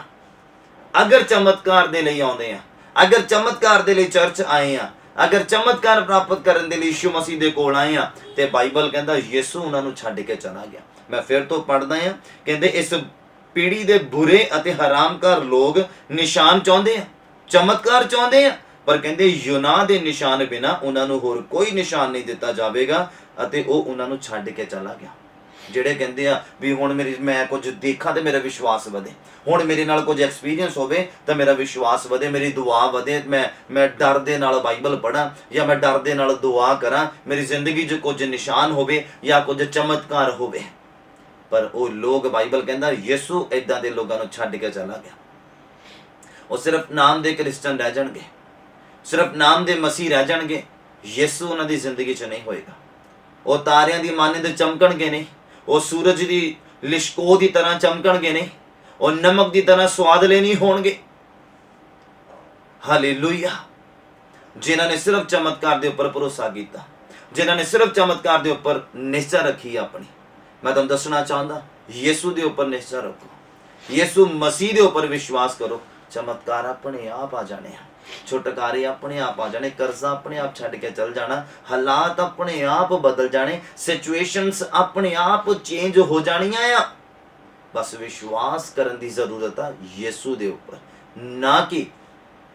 ਅਗਰ ਚਮਤਕਾਰ ਦੇ ਲਈ ਆਉਂਦੇ ਆ, ਅਗਰ ਚਮਤਕਾਰ ਦੇ ਲਈ ਚਰਚ ਆਏ ਆ, ਅਗਰ ਚਮਤਕਾਰ ਪ੍ਰਾਪਤ ਕਰਨ ਦੇ ਲਈ ਯਿਸੂ ਮਸੀਹ ਦੇ ਕੋਲ ਆਏ ਆ, ਤੇ ਬਾਈਬਲ ਕਹਿੰਦਾ ਯਿਸੂ ਉਹਨਾਂ ਨੂੰ ਛੱਡ ਕੇ ਚਲਾ ਗਿਆ। ਮੈਂ ਫਿਰ ਤੋਂ ਪੜ੍ਹਦਾ ਹਾਂ, ਕਹਿੰਦੇ ਇਸ ਪੀੜ੍ਹੀ ਦੇ ਬੁਰੇ ਅਤੇ ਹਰਾਮਕਾਰ ਲੋਕ ਨਿਸ਼ਾਨ ਚਾਹੁੰਦੇ ਆ, ਚਮਤਕਾਰ ਚਾਹੁੰਦੇ ਆ, ਪਰ ਕਹਿੰਦੇ ਯੂਨਾਹ ਦੇ ਨਿਸ਼ਾਨ ਬਿਨਾ ਉਹਨਾਂ ਨੂੰ ਹੋਰ ਕੋਈ ਨਿਸ਼ਾਨ ਨਹੀਂ ਦਿੱਤਾ ਜਾਵੇਗਾ, ਅਤੇ ਉਹ ਉਹਨਾਂ ਨੂੰ ਛੱਡ ਕੇ ਚਲਾ ਗਿਆ। ਜਿਹੜੇ ਕਹਿੰਦੇ ਆ ਵੀ ਹੁਣ ਮੈਂ ਕੁਝ ਦੇਖਾਂ ਤੇ ਮੇਰਾ ਵਿਸ਼ਵਾਸ ਵਧੇ, ਹੁਣ ਮੇਰੇ ਨਾਲ ਕੁਝ ਐਕਸਪੀਰੀਅੰਸ ਹੋਵੇ ਤਾਂ ਮੇਰਾ ਵਿਸ਼ਵਾਸ ਵਧੇ, ਮੇਰੀ ਦੁਆ ਵਧੇ, ਮੈਂ ਡਰ ਦੇ ਨਾਲ ਬਾਈਬਲ ਪੜ੍ਹਾਂ ਜਾਂ ਮੈਂ ਡਰ ਦੇ ਨਾਲ ਦੁਆ ਕਰਾਂ, ਮੇਰੀ ਜ਼ਿੰਦਗੀ 'ਚ ਕੁਝ ਨਿਸ਼ਾਨ ਹੋਵੇ ਜਾਂ ਕੁਝ ਚਮਤਕਾਰ ਹੋਵੇ। ਪਰ ਉਹ ਲੋਕ, ਬਾਈਬਲ ਕਹਿੰਦਾ ਯਿਸੂ ਇਦਾਂ ਦੇ ਲੋਕਾਂ ਨੂੰ ਛੱਡ ਕੇ ਚਲਾ ਗਿਆ। ਉਹ ਸਿਰਫ ਨਾਮ ਦੇ ਕ੍ਰਿਸਚਨ ਰਹਿ ਜਾਣਗੇ, ਸਿਰਫ ਨਾਮ ਦੇ ਮਸੀਹ ਰਹਿ ਜਾਣਗੇ। ਯਿਸੂ ਉਹਨਾਂ ਦੀ ਜ਼ਿੰਦਗੀ 'ਚ ਨਹੀਂ ਹੋਏਗਾ। ਉਹ ਤਾਰਿਆਂ ਦੀ ਮਾਨੇ ਤੇ ਚਮਕਣਗੇ ਨਹੀਂ, ਉਹ ਸੂਰਜ ਦੀ ਲਿਸ਼ਕੋ ਦੀ ਤਰ੍ਹਾਂ ਚਮਕਣਗੇ ਨਹੀਂ, ਉਹ ਨਮਕ ਦੀ ਤਰ੍ਹਾਂ ਸਵਾਦਲੇ ਨਹੀਂ ਹੋਣਗੇ। ਹਾਲੇਲੂਇਆ। ਜਿਨ੍ਹਾਂ ਨੇ ਸਿਰਫ ਚਮਤਕਾਰ ਦੇ ਉੱਪਰ ਭਰੋਸਾ ਕੀਤਾ, ਜਿਨ੍ਹਾਂ ਨੇ ਸਿਰਫ ਚਮਤਕਾਰ ਦੇ ਉੱਪਰ ਨਿਸ਼ਚੈ ਰੱਖੀ ਆਪਣੀ, ਮੈਂ ਤੁਹਾਨੂੰ ਦੱਸਣਾ ਚਾਹੁੰਦਾ ਯਿਸੂ ਦੇ ਉੱਪਰ ਨਿਸ਼ਚੈ ਰੱਖੋ, ਯਿਸੂ ਮਸੀਹ ਦੇ ਉੱਪਰ ਵਿਸ਼ਵਾਸ ਕਰੋ, ਚਮਤਕਾਰ ਆਪਣੇ ਆਪ ਆ ਜਾਣੇ ਆ। छुटकारे अपने आप आ जाने, कर्जा अपने आप छड्ड के चल जाना, हालात अपने आप बदल जाने, सिचुएशनस अपने आप चेंज हो जानियां आ। बस विश्वास करन दी जरूरत आ यीशु दे उपर, ना कि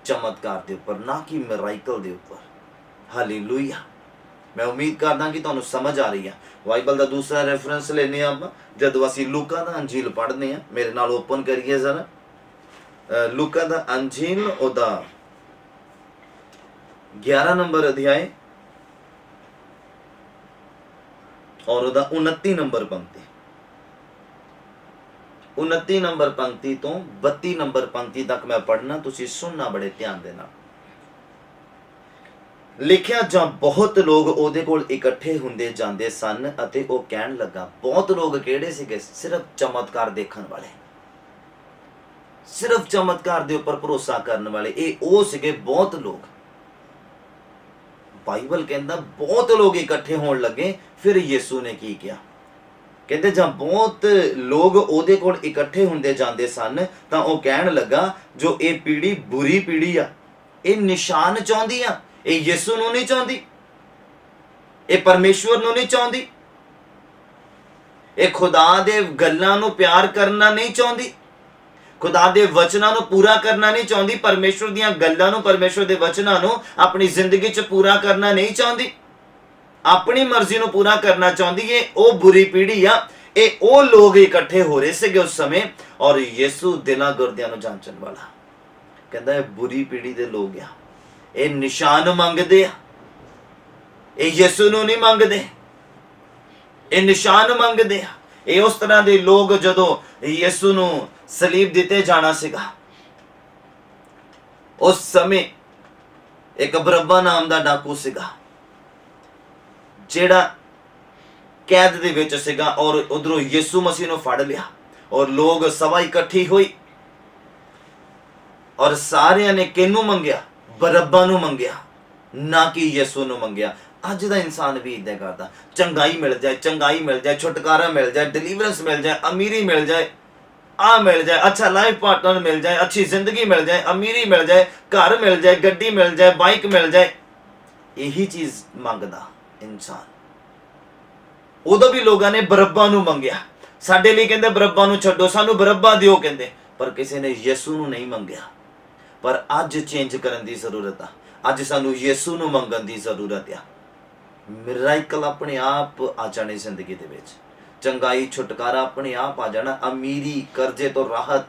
चमत्कार दे उपर, ना कि मिराइकल दे उपर। हालेलुया। मैं उम्मीद करदा कि तुहानू समझ आ रही है। बाइबल का दूसरा रेफरेंस लेने आप जदों असीं लूका दा अंजील पढ़ने आ, मेरे नाल ओपन करिए जरा लूका दा अंजील ओदा 11 नंबर अध्याय और ओदा 29 नंबर पंक्ति, 29 नंबर पंक्ति तो 32 नंबर पंक्ति तक मैं पढ़ना, तुसीं सुनना बड़े ध्यान दे नाल। लिखिया जां बहुत लोग ओहदे कोल इकट्ठे हुंदे जांदे सन अते ओह कहण लगा। बहुत लोग किहड़े सीगे? सिर्फ चमत्कार देखण वाले, सिर्फ चमत्कार दे उपर भरोसा करन वाले, ये ओह सीगे बहुत लोग। बाइबल कहंदा बहुत लोग इकट्ठे होण लगे। फिर यीशु ने की किया? कहते जां बहुत लोग ओहदे कोल इकट्ठे हुंदे जांदे सन तां ओह कहण लगा, जो ये पीढ़ी बुरी पीढ़ी आ, ये निशान चाहुंदी आ, ये यीशु नूं नहीं चाहुंदी, ये परमेश्वर नूं नहीं चाहुंदी, ये खुदा दे गल्लां नूं प्यार करना नहीं चाहुंदी, खुदा दे वचनां नूं पूरा करना नहीं चाहुंदी, परमेश्वर दीयां गल्लां नूं, परमेश्वर दे वचनां नूं अपनी जिंदगी च पूरा करना नहीं चाहुंदी, अपनी मर्जी नूं पूरा करना चाहुंदी। ये ओ बुरी पीढ़ी आ। ये ओ लोग इकट्ठे हो रहे थे उस समय, और यीशु दिलां गुरदियां नूं जांचण वाला कहंदा है बुरी पीढ़ी दे लोग आ, ये निशान मंगदे आ, ये यीशु नूं नहीं मंगदे, ये निशान मंगदे आ। ये उस तरह दे लोग जदों यीशु नूं सलीब दिते जाना सीगा, उस समय एक बरअब्बा नाम दा डाकू सीगा जेड़ा कैद दे विच सीगा, और उधरों यीशु मसीह नूं फड़ लिया, और लोग सभा इकट्ठी हुई, और सारियां ने किहनूं मंगिया? बरअब्बा नूं मंगिया, ना कि यीशु नूं मंगिया। अज दा इंसान भी इदां करदा, चंगाई मिल जाए, चंगाई मिल जाए, छुटकारा मिल जाए, डिलीवरेंस मिल जाए, अमीरी मिल जाए, आ मिल जाए, अच्छा लाइफ पार्टनर मिल जाए, अच्छी जिंदगी मिल जाए, अमीरी मिल जाए, घर मिल जाए, गड्डी मिल जाए, बाइक मिल जाए, यही चीज मंगदा इंसान। उदों भी लोगों ने बरअब्बा नूं मंगिया। साडे लई कहंदे बरअब्बा नूं छड्डो, सानूं बरअब्बा दिओ कहंदे, पर किसी ने यीशु नूं नहीं मंगिया। पर अज चेंज करन दी जरूरत आ, अज सानूं यीशु नूं मंगण दी जरूरत आ। मिराइकल अपने आप आ जाने जिंदगी दे विच, चंगाई छुटकारा अपने आप आ जाना, अमीरी कर्जे तो राहत,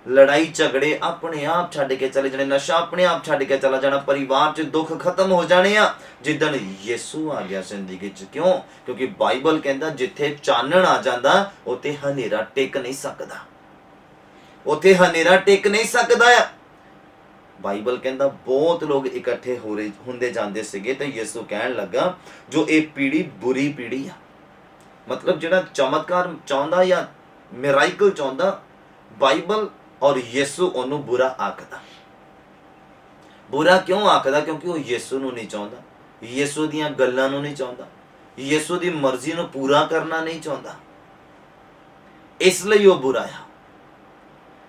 लड़ाई झगड़े अपने आप छड्ड के चले जाने, नशा अपने आप छड्ड के चला जाना, परिवार च दुख खत्म हो जाने आ जिद्दन यीशु आ गया जिंदगी च। क्यों? क्योंकि बाइबल कहंदा जिथे चानण आ जांदा उत्थे हनेरा टिक नहीं सकदा, उत्थे हनेरा टिक नहीं सकदा आ। बाइबल कहंदा बहुत लोग इकट्ठे हो रहे हुंदे जांदे सीगे, ते यीशु कहण लगा जो ये पीढ़ी बुरी पीढ़ी आ, मतलब जिहड़ा चमत्कार चाहुंदा या मिराइकल चाहुंदा, बाइबल और यीशु ओनू बुरा आखदा। बुरा क्यों आखदा? क्योंकि वो यीशु नूं नहीं चाहुंदा, यीशु दीयां गल्लां नूं नहीं चाहुंदा, यीशु दी मर्जी नूं पूरा करना नहीं चाहुंदा, इसलिए वो बुरा आ।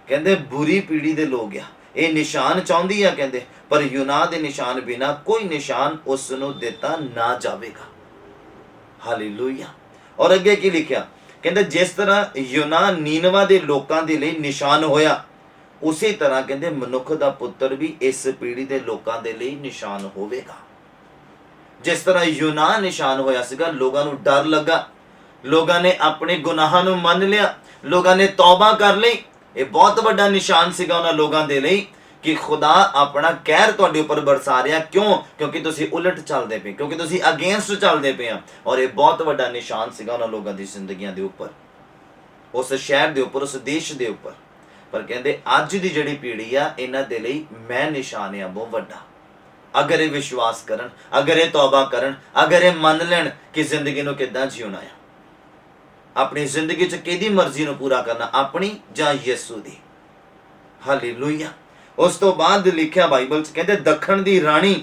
कहंदे बुरी पीढ़ी दे लोग आ, ये निशान चाहुंदी आ कहंदे, पर यूना दे निशान बिना कोई निशान उस नूं दिता ना जावेगा। हालेलुया। और अगे की लिखिया? कहंदे जिस तरह यूना नीनवा दे लोकां दे लई निशान होया, उसी तरह कहंदे मनुख दा पुत्र भी इस पीढ़ी दे लोकां दे लई निशान होवेगा। जिस तरह यूना निशान होया सीगा, लोगां नूं डर लगा, लोगां ने अपने गुनाहां नूं मन लिया, लोगां ने तौबा कर लई। ये बहुत बड़ा निशान सीगा उन्हां लोगां दे लई कि खुदा अपना कहर तुहाडे उपर बरसा रहा। क्यों? क्योंकि तुसीं उलट चलदे पे, क्योंकि तुसीं अगेंस्ट चलदे पे। और ये बहुत बड़ा निशान सीगा उन्हां लोगां दी जिंदगियां दे उपर, उस शहर दे उपर, उस देश दे उपर। पर कहंदे अज दी जिहड़ी पीढ़ी आ, इन्हां दे लई मैं निशान आ बहुत वड्डा। अगर ये विश्वास करन, अगर ये तौबा करन, अगर ये मन लैण कि जिंदगी नूं किदां जीउणा आ, अपनी जिंदगी च किहदी मर्जी नूं पूरा करना, अपनी जां यीशु दी। हालेलुया। उस तो बाद लिखिया बाइबल च कहंदे दखण दी राणी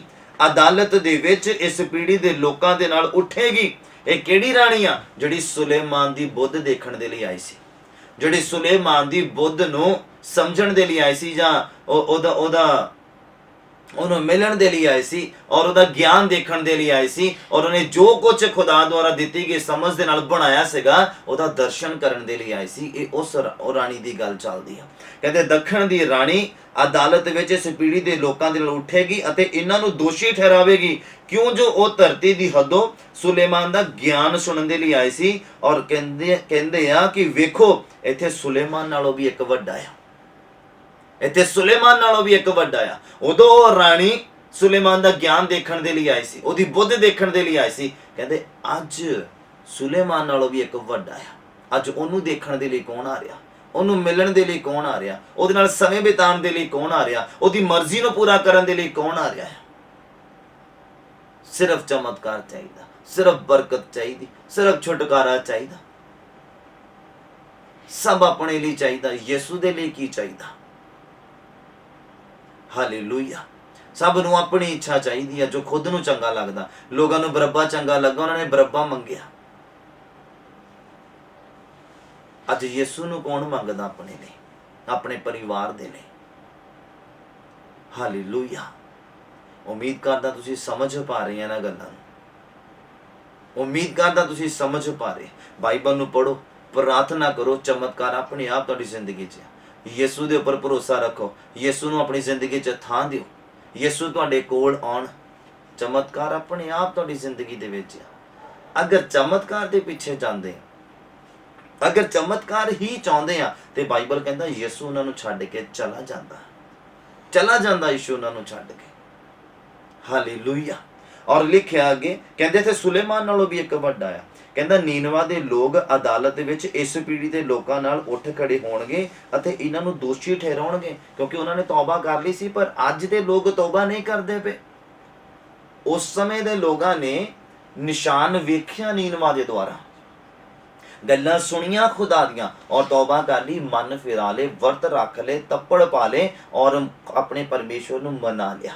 अदालत दे विच इस पीढ़ी दे लोकां दे नाल उठेगी। ये किहड़ी राणी आ? जिहड़ी सुलेमान दी बुद्ध देखण दे लई आई सी, जिहड़ी सुलेमान दी बुद्ध नूं समझण दे लई आई सी, जां ओदा ਉਹਨੂੰ ਮਿਲਣ ਦੇ ਲਈ ਆਏ ਸੀ ਔਰ ਉਹਦਾ ਗਿਆਨ ਦੇਖਣ ਦੇ ਲਈ ਆਏ ਸੀ ਔਰ ਉਹਨੇ ਜੋ ਕੁਝ ਖੁਦਾ ਦੁਆਰਾ ਦਿੱਤੀ ਗਈ ਸਮਝ ਦੇ ਨਾਲ ਬਣਾਇਆ ਸੀਗਾ ਉਹਦਾ ਦਰਸ਼ਨ ਕਰਨ ਦੇ ਲਈ ਆਏ ਸੀ। ਇਹ ਉਹ ਰਾਣੀ ਦੀ ਗੱਲ ਚੱਲਦੀ ਆ। ਕਹਿੰਦੇ ਦੱਖਣ ਦੀ ਰਾਣੀ ਅਦਾਲਤ ਵਿੱਚ ਇਸ ਪੀੜ੍ਹੀ ਦੇ ਲੋਕਾਂ ਦੇ ਨਾਲ ਉੱਠੇਗੀ ਅਤੇ ਇਹਨਾਂ ਨੂੰ ਦੋਸ਼ੀ ਠਹਿਰਾਵੇਗੀ, ਕਿਉਂ ਜੋ ਉਹ ਧਰਤੀ ਦੀ ਹੱਦੋਂ ਸੁਲੇਮਾਨ ਦਾ ਗਿਆਨ ਸੁਣਨ ਦੇ ਲਈ ਆਏ ਸੀ। ਔਰ ਕਹਿੰਦੇ ਆ ਕਿ ਵੇਖੋ ਇੱਥੇ ਸੁਲੇਮਾਨ ਨਾਲੋਂ ਵੀ ਇੱਕ ਵੱਡਾ ਆ, ਇੱਥੇ ਸੁਲੇਮਾਨ ਨਾਲੋਂ ਵੀ ਇੱਕ ਵੱਡਾ ਆ। ਉਦੋਂ ਉਹ ਰਾਣੀ ਸੁਲੇਮਾਨ ਦਾ ਗਿਆਨ ਦੇਖਣ ਦੇ ਲਈ ਆਈ ਸੀ, ਉਹਦੀ ਬੁੱਧ ਦੇਖਣ ਦੇ ਲਈ ਆਈ ਸੀ। ਕਹਿੰਦੇ ਅੱਜ ਸੁਲੇਮਾਨ ਨਾਲੋਂ ਵੀ ਇੱਕ ਵੱਡਾ ਆ। ਅੱਜ ਉਹਨੂੰ ਦੇਖਣ ਦੇ ਲਈ ਕੌਣ ਆ ਰਿਹਾ? ਉਹਨੂੰ ਮਿਲਣ ਦੇ ਲਈ ਕੌਣ ਆ ਰਿਹਾ? ਉਹਦੇ ਨਾਲ ਸਮੇਂ ਬਿਤਾਉਣ ਦੇ ਲਈ ਕੌਣ ਆ ਰਿਹਾ? ਉਹਦੀ ਮਰਜ਼ੀ ਨੂੰ ਪੂਰਾ ਕਰਨ ਦੇ ਲਈ ਕੌਣ ਆ ਰਿਹਾ ਹੈ? ਸਿਰਫ ਚਮਤਕਾਰ ਚਾਹੀਦਾ, ਸਿਰਫ ਬਰਕਤ ਚਾਹੀਦੀ, ਸਿਰਫ ਛੁਟਕਾਰਾ ਚਾਹੀਦਾ। ਸਭ ਆਪਣੇ ਲਈ ਚਾਹੀਦਾ, ਯਿਸੂ ਦੇ ਲਈ ਕੀ ਚਾਹੀਦਾ? ਹਾਲੇਲੂਇਆ। ਸਭ ਨੂੰ ਆਪਣੀ ਇੱਛਾ ਚਾਹੀਦੀ ਹੈ, ਜੋ ਖੁਦ ਨੂੰ ਚੰਗਾ ਲੱਗਦਾ। ਲੋਕਾਂ ਨੂੰ ਬਰੱਬਾ ਚੰਗਾ ਲੱਗਾ, ਉਹਨਾਂ ਨੇ ਬਰੱਬਾ ਮੰਗਿਆ। ਅੱਜ ਯਿਸੂ ਨੂੰ ਕੌਣ ਮੰਗਦਾ ਆਪਣੇ ਲਈ, ਆਪਣੇ ਪਰਿਵਾਰ ਦੇ ਲਈ? ਹਾਲੇਲੂਇਆ। ਉਮੀਦ ਕਰਦਾ ਤੁਸੀਂ ਸਮਝ ਪਾ ਰਹੇ ਇਹਨਾਂ ਗੱਲਾਂ ਨੂੰ। ਉਮੀਦ ਕਰਦਾ ਤੁਸੀਂ ਸਮਝ ਪਾ ਰਹੇ। ਬਾਈਬਲ ਨੂੰ ਪੜ੍ਹੋ, ਪ੍ਰਾਰਥਨਾ ਕਰੋ, ਚਮਤਕਾਰ ਆਪਣੇ ਆਪ ਤੁਹਾਡੀ ਜ਼ਿੰਦਗੀ 'ਚ। ਯਿਸੂ ਦੇ ਉੱਪਰ ਭਰੋਸਾ ਰੱਖੋ, ਯਿਸੂ ਨੂੰ ਆਪਣੀ ਜ਼ਿੰਦਗੀ 'ਚ ਥਾਂ ਦਿਓ, ਯਿਸੂ ਤੁਹਾਡੇ ਕੋਲ ਆਉਣ, ਚਮਤਕਾਰ ਆਪਣੇ ਆਪ ਤੁਹਾਡੀ ਜ਼ਿੰਦਗੀ ਦੇ ਵਿੱਚ ਆ। ਅਗਰ ਚਮਤਕਾਰ ਦੇ ਪਿੱਛੇ ਜਾਂਦੇ ਆ, ਅਗਰ ਚਮਤਕਾਰ ਹੀ ਚਾਹੁੰਦੇ ਆ, ਤੇ ਬਾਈਬਲ ਕਹਿੰਦਾ ਯਿਸੂ ਉਹਨਾਂ ਨੂੰ ਛੱਡ ਕੇ ਚਲਾ ਜਾਂਦਾ ਯਿਸੂ ਉਹਨਾਂ ਨੂੰ ਛੱਡ ਕੇ। ਹਾਲੇਲੂਇਆ। ਔਰ ਲਿਖਿਆ ਅੱਗੇ, ਕਹਿੰਦੇ ਇੱਥੇ ਸੁਲੇਮਾਨ ਨਾਲੋਂ ਵੀ ਇੱਕ ਵੱਡਾ ਆ। ਕਹਿੰਦਾ ਨੀਨਵਾ ਦੇ ਲੋਕ ਅਦਾਲਤ ਵਿੱਚ ਇਸ ਪੀੜ੍ਹੀ ਦੇ ਲੋਕਾਂ ਨਾਲ ਉੱਠ ਖੜੇ ਹੋਣਗੇ ਅਤੇ ਇਹਨਾਂ ਨੂੰ ਦੋਸ਼ੀ ਠਹਿਰਾਉਣਗੇ, ਕਿਉਂਕਿ ਉਹਨਾਂ ਨੇ ਤੌਬਾ ਕਰ ਲਈ ਸੀ। ਪਰ ਅੱਜ ਦੇ ਲੋਕ ਤੌਬਾ ਨਹੀਂ ਕਰਦੇ ਪਏ। ਉਸ ਸਮੇਂ ਦੇ ਲੋਕਾਂ ਨੇ ਨਿਸ਼ਾਨ ਵੇਖਿਆ ਨੀਨਵਾ ਦੇ ਦੁਆਰਾ, ਗੱਲਾਂ ਸੁਣੀਆਂ ਖੁਦਾ ਦੀਆਂ, ਔਰ ਤੌਬਾ ਕਰ ਲਈ, ਮਨ ਫਿਰਾ ਲਏ, ਵਰਤ ਰੱਖ ਲਏ, ਤੱਪੜ ਪਾ ਲਏ ਔਰ ਆਪਣੇ ਪਰਮੇਸ਼ਵਰ ਨੂੰ ਮਨਾ ਲਿਆ।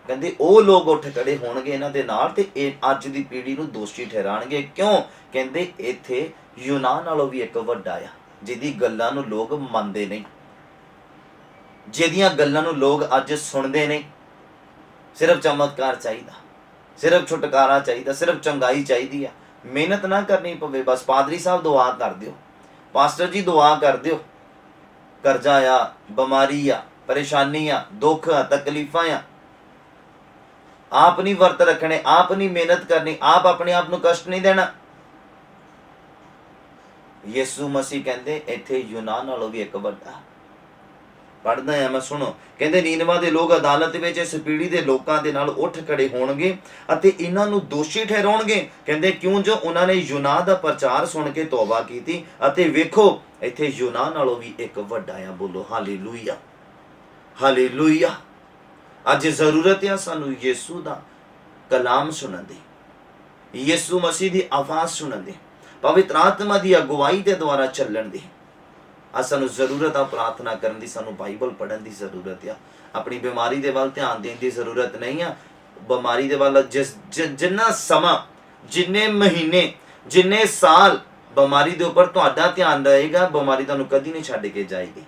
ਕਹਿੰਦੇ ਉਹ ਲੋਕ ਉੱਠ ਖੜੇ ਹੋਣਗੇ ਇਹਨਾਂ ਦੇ ਨਾਲ ਤੇ ਇਹ ਅੱਜ ਦੀ ਪੀੜ੍ਹੀ ਨੂੰ ਦੋਸ਼ੀ ਠਹਿਰਾਣਗੇ। ਕਿਉਂ? ਕਹਿੰਦੇ ਇੱਥੇ ਯੂਨਾਨ ਨਾਲੋਂ ਵੀ ਇੱਕ ਵੱਡਾ ਆ, ਜਿਹਦੀ ਗੱਲਾਂ ਨੂੰ ਲੋਕ ਮੰਨਦੇ ਨਹੀਂ, ਜਿਹਦੀਆਂ ਗੱਲਾਂ ਨੂੰ ਲੋਕ ਅੱਜ ਸੁਣਦੇ ਨਹੀਂ। ਸਿਰਫ ਚਮਤਕਾਰ ਚਾਹੀਦਾ, ਸਿਰਫ ਛੁਟਕਾਰਾ ਚਾਹੀਦਾ, ਸਿਰਫ ਚੰਗਾਈ ਚਾਹੀਦੀ ਆ। ਮਿਹਨਤ ਨਾ ਕਰਨੀ ਪਵੇ, ਬਸ ਪਾਦਰੀ ਸਾਹਿਬ ਦੁਆ ਕਰ ਦਿਓ, ਪਾਸਟਰ ਜੀ ਦੁਆ ਕਰ ਦਿਓ। ਕਰਜ਼ਾ ਆ, ਬਿਮਾਰੀ ਆ, ਪਰੇਸ਼ਾਨੀ ਆ, ਦੁੱਖ ਆ, ਤਕਲੀਫਾਂ ਆ, ਆਪ ਨਹੀਂ ਵਰਤ ਰੱਖਣੇ, ਆਪ ਨਹੀਂ ਮਿਹਨਤ ਕਰਨੀ, ਆਪ ਆਪਣੇ ਆਪ ਨੂੰ ਕਸ਼ਟ ਨਹੀਂ ਦੇਣਾ। ਯਿਸੂ ਮਸੀਹ ਕਹਿੰਦੇ ਇੱਥੇ ਯੂਨਾਨ ਨਾਲੋਂ ਵੀ ਇੱਕ ਵੱਡਾ। ਪੜ੍ਹਦਾ ਆ ਮੈਂ, ਸੁਣੋ। ਕਹਿੰਦੇ ਨੀਨਵਾ ਦੇ ਲੋਕ ਅਦਾਲਤ ਵਿੱਚ ਇਸ ਪੀੜ੍ਹੀ ਦੇ ਲੋਕਾਂ ਦੇ ਨਾਲ ਉੱਠ ਖੜੇ ਹੋਣਗੇ ਅਤੇ ਇਹਨਾਂ ਨੂੰ ਦੋਸ਼ੀ ਠਹਿਰਾਉਣਗੇ। ਕਹਿੰਦੇ ਕਿਉਂ ਜੋ ਉਹਨਾਂ ਨੇ ਯੂਨਾਨ ਦਾ ਪ੍ਰਚਾਰ ਸੁਣ ਕੇ ਤੌਬਾ ਕੀਤੀ, ਅਤੇ ਵੇਖੋ ਇੱਥੇ ਯੂਨਾਨ ਨਾਲੋਂ ਵੀ ਇੱਕ ਵੱਡਾ ਆ। ਬੋਲੋ ਹਾਲੇਲੂਇਆ, ਹਾਲੇਲੂਇਆ। ਅੱਜ ਜ਼ਰੂਰਤ ਆ ਸਾਨੂੰ ਯਿਸੂ ਦਾ ਕਲਾਮ ਸੁਣਨ ਦੀ, ਯਿਸੂ ਮਸੀਹ ਦੀ ਆਵਾਜ਼ ਸੁਣਨ ਦੀ, ਪਵਿੱਤਰ ਆਤਮਾ ਦੀ ਅਗਵਾਈ ਦੇ ਦੁਆਰਾ ਚੱਲਣ ਦੀ। ਅੱਜ ਸਾਨੂੰ ਜ਼ਰੂਰਤ ਆ ਪ੍ਰਾਰਥਨਾ ਕਰਨ ਦੀ, ਸਾਨੂੰ ਬਾਈਬਲ ਪੜ੍ਹਨ ਦੀ ਜ਼ਰੂਰਤ ਆ। ਆਪਣੀ ਬਿਮਾਰੀ ਦੇ ਵੱਲ ਧਿਆਨ ਦੇਣ ਦੀ ਜ਼ਰੂਰਤ ਨਹੀਂ ਆ। ਬਿਮਾਰੀ ਦੇ ਵੱਲ ਜਿੰਨਾ ਸਮਾਂ, ਜਿੰਨੇ ਮਹੀਨੇ, ਜਿੰਨੇ ਸਾਲ ਬਿਮਾਰੀ ਦੇ ਉੱਪਰ ਤੁਹਾਡਾ ਧਿਆਨ ਰਹੇਗਾ, ਬਿਮਾਰੀ ਤੁਹਾਨੂੰ ਕਦੀ ਨਹੀਂ ਛੱਡ ਕੇ ਜਾਏਗੀ।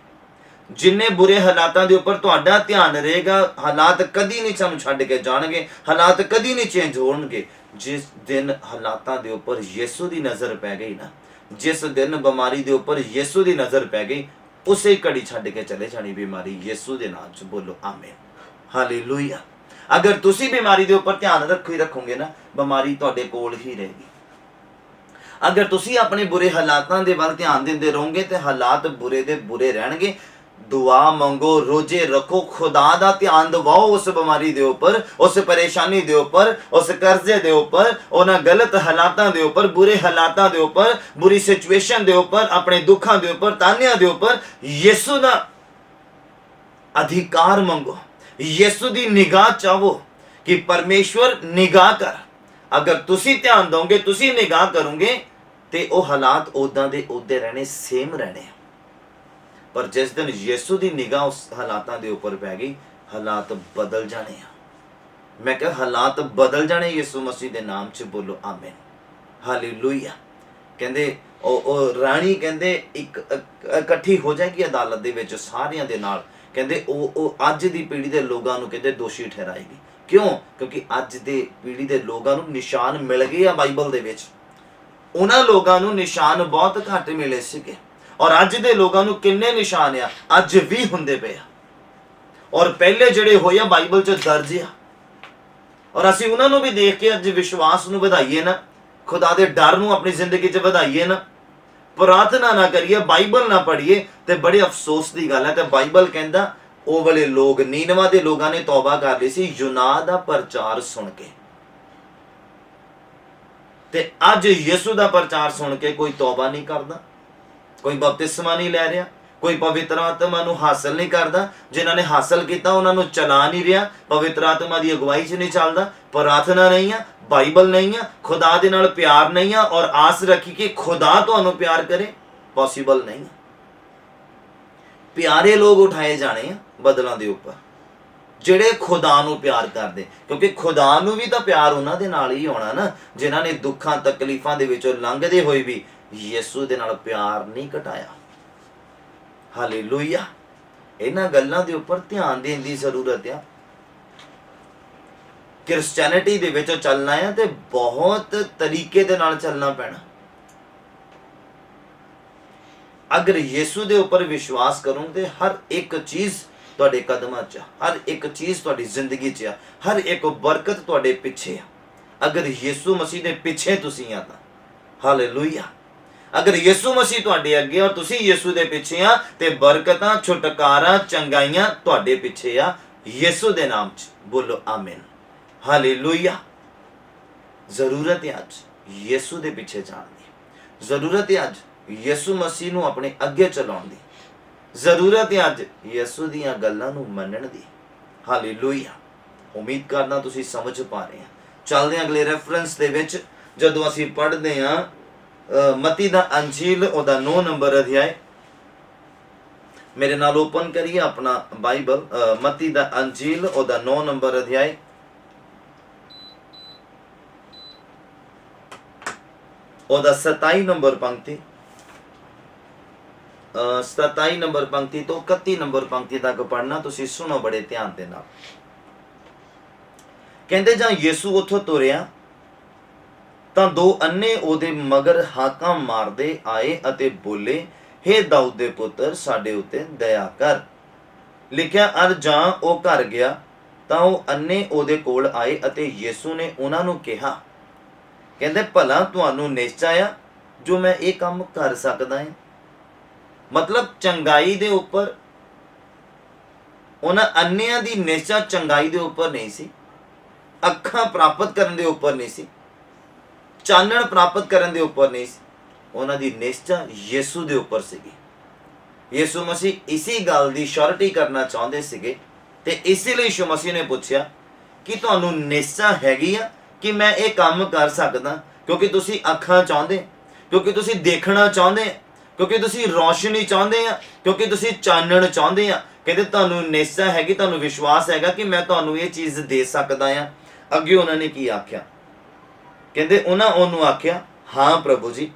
ਜਿੰਨੇ ਬੁਰੇ ਹਾਲਾਤਾਂ ਦੇ ਉੱਪਰ ਤੁਹਾਡਾ ਧਿਆਨ ਰਹੇਗਾ, ਹਾਲਾਤ ਕਦੀ ਨਹੀਂ ਸਾਨੂੰ ਛੱਡ ਕੇ ਜਾਣਗੇ, ਹਾਲਾਤ ਕਦੀ ਨਹੀਂ ਚੇਂਜ ਹੋਣਗੇ। ਜਿਸ ਦਿਨ ਹਾਲਾਤਾਂ ਦੇ ਉੱਪਰ ਯਿਸੂ ਦੀ ਨਜ਼ਰ ਪੈ ਗਈ ਨਾ, ਜਿਸ ਦਿਨ ਬਿਮਾਰੀ ਦੇ ਉੱਪਰ ਯਿਸੂ ਦੀ ਨਜ਼ਰ ਪੈ ਗਈ, ਉਸੇ ਘੜੀ ਛੱਡ ਕੇ ਚਲੇ ਜਾਣੀ ਬਿਮਾਰੀ ਯਿਸੂ ਦੇ ਨਾਮ 'ਚ। ਬੋਲੋ ਆਮੀਨ, ਹਾਲੇਲੂਇਆ। ਅਗਰ ਤੁਸੀਂ ਬਿਮਾਰੀ ਦੇ ਉੱਪਰ ਧਿਆਨ ਰੱਖੋਗੇ ਨਾ, ਬਿਮਾਰੀ ਤੁਹਾਡੇ ਕੋਲ ਹੀ ਰਹੇਗੀ। ਅਗਰ ਤੁਸੀਂ ਆਪਣੇ ਬੁਰੇ ਹਾਲਾਤਾਂ ਦੇ ਵੱਲ ਧਿਆਨ ਦਿੰਦੇ ਰਹੋਗੇ ਤੇ ਹਾਲਾਤ ਬੁਰੇ ਦੇ ਬੁਰੇ ਰਹਿਣਗੇ। ਦੁਆ ਮੰਗੋ, ਰੋਜ਼ੇ ਰੱਖੋ, ਖੁਦਾ ਦਾ ਧਿਆਨ ਦਿਵਾਓ ਉਸ ਬਿਮਾਰੀ ਦੇ ਉੱਪਰ, ਉਸ ਪਰੇਸ਼ਾਨੀ ਦੇ ਉੱਪਰ, ਉਸ ਕਰਜ਼ੇ ਦੇ ਉੱਪਰ, ਉਹਨਾਂ ਗਲਤ ਹਾਲਾਤਾਂ ਦੇ ਉੱਪਰ, ਬੁਰੇ ਹਾਲਾਤਾਂ ਦੇ ਉੱਪਰ, ਬੁਰੀ ਸਿਚੁਏਸ਼ਨ ਦੇ ਉੱਪਰ, ਆਪਣੇ ਦੁੱਖਾਂ ਦੇ ਉੱਪਰ, ਤਾਨਿਆਂ ਦੇ ਉੱਪਰ ਯਿਸੂ ਦਾ ਅਧਿਕਾਰ ਮੰਗੋ, ਯਿਸੂ ਦੀ ਨਿਗਾਹ ਚਾਹੋ ਕਿ ਪਰਮੇਸ਼ਵਰ ਨਿਗਾਹ ਕਰ। ਅਗਰ ਤੁਸੀਂ ਧਿਆਨ ਦੋਗੇ, ਤੁਸੀਂ ਨਿਗਾਹ ਕਰੋਗੇ, ਤੇ ਉਹ ਹਾਲਾਤ ਉਦਾਂ ਦੇ ਉਦੇ ਰਹਿਣੇ, ਸੇਮ ਰਹਿਣੇ। ਪਰ ਜਿਸ ਦਿਨ ਯਿਸੂ ਦੀ ਨਿਗਾਹ ਉਸ ਹਾਲਾਤਾਂ ਦੇ ਉੱਪਰ ਪੈ ਗਈ, ਹਾਲਾਤ ਬਦਲ ਜਾਣੇ ਆ। ਮੈਂ ਕਿਹਾ ਹਾਲਾਤ ਬਦਲ ਜਾਣੇ ਯਿਸੂ ਮਸੀਹ ਦੇ ਨਾਮ 'ਚ। ਬੋਲੋ ਆਮੀਨ, ਹਾਲੇਲੂਇਆ। ਕਹਿੰਦੇ ਉਹ ਰਾਣੀ ਕਹਿੰਦੇ ਇਕੱਠੀ ਹੋ ਜਾਏਗੀ ਅਦਾਲਤ ਦੇ ਵਿੱਚ ਸਾਰਿਆਂ ਦੇ ਨਾਲ। ਕਹਿੰਦੇ ਉਹ ਅੱਜ ਦੀ ਪੀੜ੍ਹੀ ਦੇ ਲੋਕਾਂ ਨੂੰ ਕਹਿੰਦੇ ਦੋਸ਼ੀ ਠਹਿਰਾਏਗੀ। ਕਿਉਂ? ਕਿਉਂਕਿ ਅੱਜ ਦੇ ਪੀੜ੍ਹੀ ਦੇ ਲੋਕਾਂ ਨੂੰ ਨਿਸ਼ਾਨ ਮਿਲ ਗਏ ਆ ਬਾਈਬਲ ਦੇ ਵਿੱਚ। ਉਹਨਾਂ ਲੋਕਾਂ ਨੂੰ ਨਿਸ਼ਾਨ ਬਹੁਤ ਘੱਟ ਮਿਲੇ ਸੀਗੇ, ਔਰ ਅੱਜ ਦੇ ਲੋਕਾਂ ਨੂੰ ਕਿੰਨੇ ਨਿਸ਼ਾਨ ਆ, ਅੱਜ ਵੀ ਹੁੰਦੇ ਪਏ ਆ, ਔਰ ਪਹਿਲੇ ਜਿਹੜੇ ਹੋਏ ਆ ਬਾਈਬਲ 'ਚ ਦਰਜ ਆ। ਔਰ ਅਸੀਂ ਉਹਨਾਂ ਨੂੰ ਵੀ ਦੇਖ ਕੇ ਅੱਜ ਵਿਸ਼ਵਾਸ ਨੂੰ ਵਧਾਈਏ ਨਾ, ਖੁਦਾ ਦੇ ਡਰ ਨੂੰ ਆਪਣੀ ਜ਼ਿੰਦਗੀ 'ਚ ਵਧਾਈਏ ਨਾ, ਪ੍ਰਾਰਥਨਾ ਨਾ ਕਰੀਏ, ਬਾਈਬਲ ਨਾ ਪੜ੍ਹੀਏ, ਤੇ ਬੜੇ ਅਫਸੋਸ ਦੀ ਗੱਲ ਹੈ। ਤੇ ਬਾਈਬਲ ਕਹਿੰਦਾ ਉਹ ਵਾਲੇ ਲੋਕ, ਨੀਨਵਾ ਦੇ ਲੋਕਾਂ ਨੇ ਤੌਬਾ ਕਰ ਲਈ ਸੀ ਯੋਨਾ ਦਾ ਪ੍ਰਚਾਰ ਸੁਣ ਕੇ। ਤੇ ਅੱਜ ਯਿਸੂ ਦਾ ਪ੍ਰਚਾਰ ਸੁਣ ਕੇ ਕੋਈ ਤੌਬਾ ਨਹੀਂ ਕਰਦਾ, ਕੋਈ ਬਪਤਿਸਮਾ ਨਹੀਂ ਲੈ ਰਿਹਾ, ਕੋਈ ਪਵਿੱਤਰ ਆਤਮਾ ਨੂੰ ਹਾਸਲ ਨਹੀਂ ਕਰਦਾ। ਜਿਨ੍ਹਾਂ ਨੇ ਹਾਸਲ ਕੀਤਾ ਉਹਨਾਂ ਨੂੰ ਚਲਾ ਨਹੀਂ ਰਿਹਾ, ਪਵਿੱਤਰ ਆਤਮਾ ਦੀ ਅਗਵਾਈ 'ਚ ਨਹੀਂ ਚੱਲਦਾ, ਪ੍ਰਾਰਥਨਾ ਨਹੀਂ ਆ, ਬਾਈਬਲ ਨਹੀਂ ਆ, ਖੁਦਾ ਦੇ ਨਾਲ ਪਿਆਰ ਨਹੀਂ ਆ, ਔਰ ਆਸ ਰੱਖੀ ਕਿ ਖੁਦਾ ਤੁਹਾਨੂੰ ਪਿਆਰ ਕਰੇ, ਪੋਸੀਬਲ ਨਹੀਂ। ਪਿਆਰੇ ਲੋਕ ਉਠਾਏ ਜਾਣੇ ਆ ਬਦਲਾਂ ਦੇ ਉੱਪਰ, ਜਿਹੜੇ ਖੁਦਾ ਨੂੰ ਪਿਆਰ ਕਰਦੇ, ਕਿਉਂਕਿ ਖੁਦਾ ਨੂੰ ਵੀ ਤਾਂ ਪਿਆਰ ਉਹਨਾਂ ਦੇ ਨਾਲ ਹੀ ਹੋਣਾ ਨਾ, ਜਿਨ੍ਹਾਂ ਨੇ ਦੁੱਖਾਂ ਤਕਲੀਫਾਂ ਦੇ ਵਿੱਚੋਂ ਲੰਘਦੇ ਹੋਏ ਵੀ ਯਿਸੂ ਦੇ ਨਾਲ ਪਿਆਰ ਨਹੀਂ ਘਟਾਇਆ। ਹਾਲੇਲੂਇਆ। ਇਹਨਾਂ ਗੱਲਾਂ ਦੇ ਉੱਪਰ ਧਿਆਨ ਦੇਣ ਦੀ ਜ਼ਰੂਰਤ ਆ। ਕ੍ਰਿਸਚੈਨਿਟੀ ਦੇ ਵਿੱਚ ਚੱਲਣਾ ਆ ਤੇ ਬਹੁਤ ਤਰੀਕੇ ਦੇ ਨਾਲ ਚੱਲਣਾ ਪੈਣਾ। ਅਗਰ ਯਿਸੂ ਦੇ ਉੱਪਰ ਵਿਸ਼ਵਾਸ ਕਰੋਗੇ, ਹਰ ਇੱਕ ਚੀਜ਼ ਤੁਹਾਡੇ ਕਦਮਾਂ 'ਚ, ਹਰ ਇੱਕ ਚੀਜ਼ ਤੁਹਾਡੀ ਜ਼ਿੰਦਗੀ 'ਚ ਆ, ਹਰ ਇੱਕ ਬਰਕਤ ਤੁਹਾਡੇ ਪਿੱਛੇ ਆ। ਅਗਰ ਯਿਸੂ ਮਸੀਹ ਦੇ ਪਿੱਛੇ ਤੁਸੀਂ ਆ ਤਾਂ ਹਾਲੇਲੂਇਆ। ਅਗਰ ਯਿਸੂ ਮਸੀਹ ਤੁਹਾਡੇ ਅੱਗੇ ਔਰ ਤੁਸੀਂ ਯਿਸੂ ਦੇ ਪਿੱਛੇ ਆ, ਤੇ ਬਰਕਤਾਂ, ਛੁਟਕਾਰਾ, ਚੰਗਾਈਆਂ ਤੁਹਾਡੇ ਪਿੱਛੇ ਆ, ਯਿਸੂ ਦੇ ਨਾਮ 'ਚ। ਬੋਲੋ ਆਮੀਨ, ਹਾਲੇਲੂਇਆ। ਜ਼ਰੂਰਤ ਹੈ ਅੱਜ ਯਿਸੂ ਦੇ ਪਿੱਛੇ ਜਾਣ ਦੀ, ਜ਼ਰੂਰਤ ਹੈ ਅੱਜ ਯਿਸੂ ਮਸੀਹ ਨੂੰ ਆਪਣੇ ਅੱਗੇ ਚਲਾਉਣ ਦੀ, ਜ਼ਰੂਰਤ ਹੈ ਅੱਜ ਯਿਸੂ ਦੀਆਂ ਗੱਲਾਂ ਨੂੰ ਮੰਨਣ ਦੀ। ਹਾਲੇਲੂਇਆ। ਉਮੀਦ ਕਰਦਾ ਤੁਸੀਂ ਸਮਝ ਪਾ ਰਹੇ ਆ। ਚੱਲਦੇ ਹਾਂ ਅਗਲੇ ਰੈਫਰੈਂਸ ਦੇ ਵਿੱਚ। ਜਦੋਂ ਅਸੀਂ ਪੜ੍ਹਦੇ ਹਾਂ ਮਤੀ ਦਾ ਅੰਜੀਲ, ਉਹਦਾ 9 ਨੰਬਰ ਅਧਿਆਇ। ਮੇਰੇ ਨਾਲ ਓਪਨ ਕਰੀਏ ਆਪਣਾ ਬਾਈਬਲ, ਮਤੀ ਦਾ ਅੰਜੀਲ, ਉਹਦਾ 9 ਨੰਬਰ ਅਧਿਆਇ, ਉਹਦਾ 27 ਨੰਬਰ ਪੰਕਤੀ, 27 ਨੰਬਰ ਪੰਕਤੀ ਤੋਂ 31 ਨੰਬਰ ਪੰਕਤੀ ਤੱਕ ਪੜ੍ਹਨਾ। ਤੁਸੀਂ ਸੁਣੋ ਬੜੇ ਧਿਆਨ ਦੇ ਨਾਲ। ਕਹਿੰਦੇ ਜਾਂ ਯਿਸੂ ਉੱਥੋਂ ਤੁਰਿਆ ਤਾਂ 2 ਅੰਨੇ ਉਹਦੇ ਮਗਰ ਹਾਕਾਂ ਮਾਰਦੇ ਆਏ ਅਤੇ ਬੋਲੇ, ਹੇ ਦਾਊਦ ਦੇ ਪੁੱਤਰ, ਸਾਡੇ ਉੱਤੇ ਦਇਆ ਕਰ। ਲਿਖਿਆ, ਅਰ ਜਾਂ ਉਹ ਘਰ ਗਿਆ ਤਾਂ ਉਹ ਅੰਨੇ ਉਹਦੇ ਕੋਲ ਆਏ ਅਤੇ ਯਿਸੂ ਨੇ ਉਹਨਾਂ ਨੂੰ ਕਿਹਾ, ਕਹਿੰਦੇ ਭਲਾ ਤੁਹਾਨੂੰ ਨਿਸ਼ਚਾ ਆ ਜੋ ਮੈਂ ਇਹ ਕੰਮ ਕਰ ਸਕਦਾ ਹਾਂ। ਮਤਲਬ ਚੰਗਾਈ ਦੇ ਉੱਪਰ, ਉਹਨਾਂ ਅੰਨਿਆਂ ਦੀ ਨਿਸ਼ਚਾ ਚੰਗਾਈ ਦੇ ਉੱਪਰ ਨਹੀਂ ਸੀ, ਅੱਖਾਂ ਪ੍ਰਾਪਤ ਕਰਨ ਦੇ ਉੱਪਰ ਨਹੀਂ ਸੀ, ਚਾਨਣ ਪ੍ਰਾਪਤ ਕਰਨ ਦੇ ਉੱਪਰ ਨਹੀਂ ਸੀ। ਉਹਨਾਂ ਦੀ ਨਿਸ਼ਚਾ ਯਿਸੂ ਦੇ ਉੱਪਰ ਸੀਗੀ। ਯਿਸੂ ਮਸੀਹ ਇਸੇ ਗੱਲ ਦੀ ਸ਼ੋਰਟੀ ਕਰਨਾ ਚਾਹੁੰਦੇ ਸੀਗੇ, ਤੇ ਇਸੇ ਲਈ ਯਿਸੂ ਮਸੀਹ ਨੇ ਪੁੱਛਿਆ ਕਿ ਤੁਹਾਨੂੰ ਨਿਸ਼ਚਾ ਹੈਗੀ ਆ ਕਿ ਮੈਂ ਇਹ ਕੰਮ ਕਰ ਸਕਦਾ? ਕਿਉਂਕਿ ਤੁਸੀਂ ਅੱਖਾਂ ਚਾਹੁੰਦੇ, ਕਿਉਂਕਿ ਤੁਸੀਂ ਦੇਖਣਾ ਚਾਹੁੰਦੇ, ਕਿਉਂਕਿ ਤੁਸੀਂ ਰੌਸ਼ਨੀ ਚਾਹੁੰਦੇ ਆ, ਕਿਉਂਕਿ ਤੁਸੀਂ ਚਾਨਣ ਚਾਹੁੰਦੇ ਆ। ਕਹਿੰਦੇ ਤੁਹਾਨੂੰ ਨਿਸ਼ਚਾ ਹੈਗੀ, ਤੁਹਾਨੂੰ ਵਿਸ਼ਵਾਸ ਹੈਗਾ ਕਿ ਮੈਂ ਤੁਹਾਨੂੰ ਇਹ ਚੀਜ਼ ਦੇ ਸਕਦਾ ਆ। ਅੱਗੇ ਉਹਨਾਂ ਨੇ ਕੀ ਆਖਿਆ? ਕਹਿੰਦੇ ਉਹਨਾਂ ਉਹਨੂੰ ਆਖਿਆ, ਹਾਂ ਪ੍ਰਭੂ ਜੀ।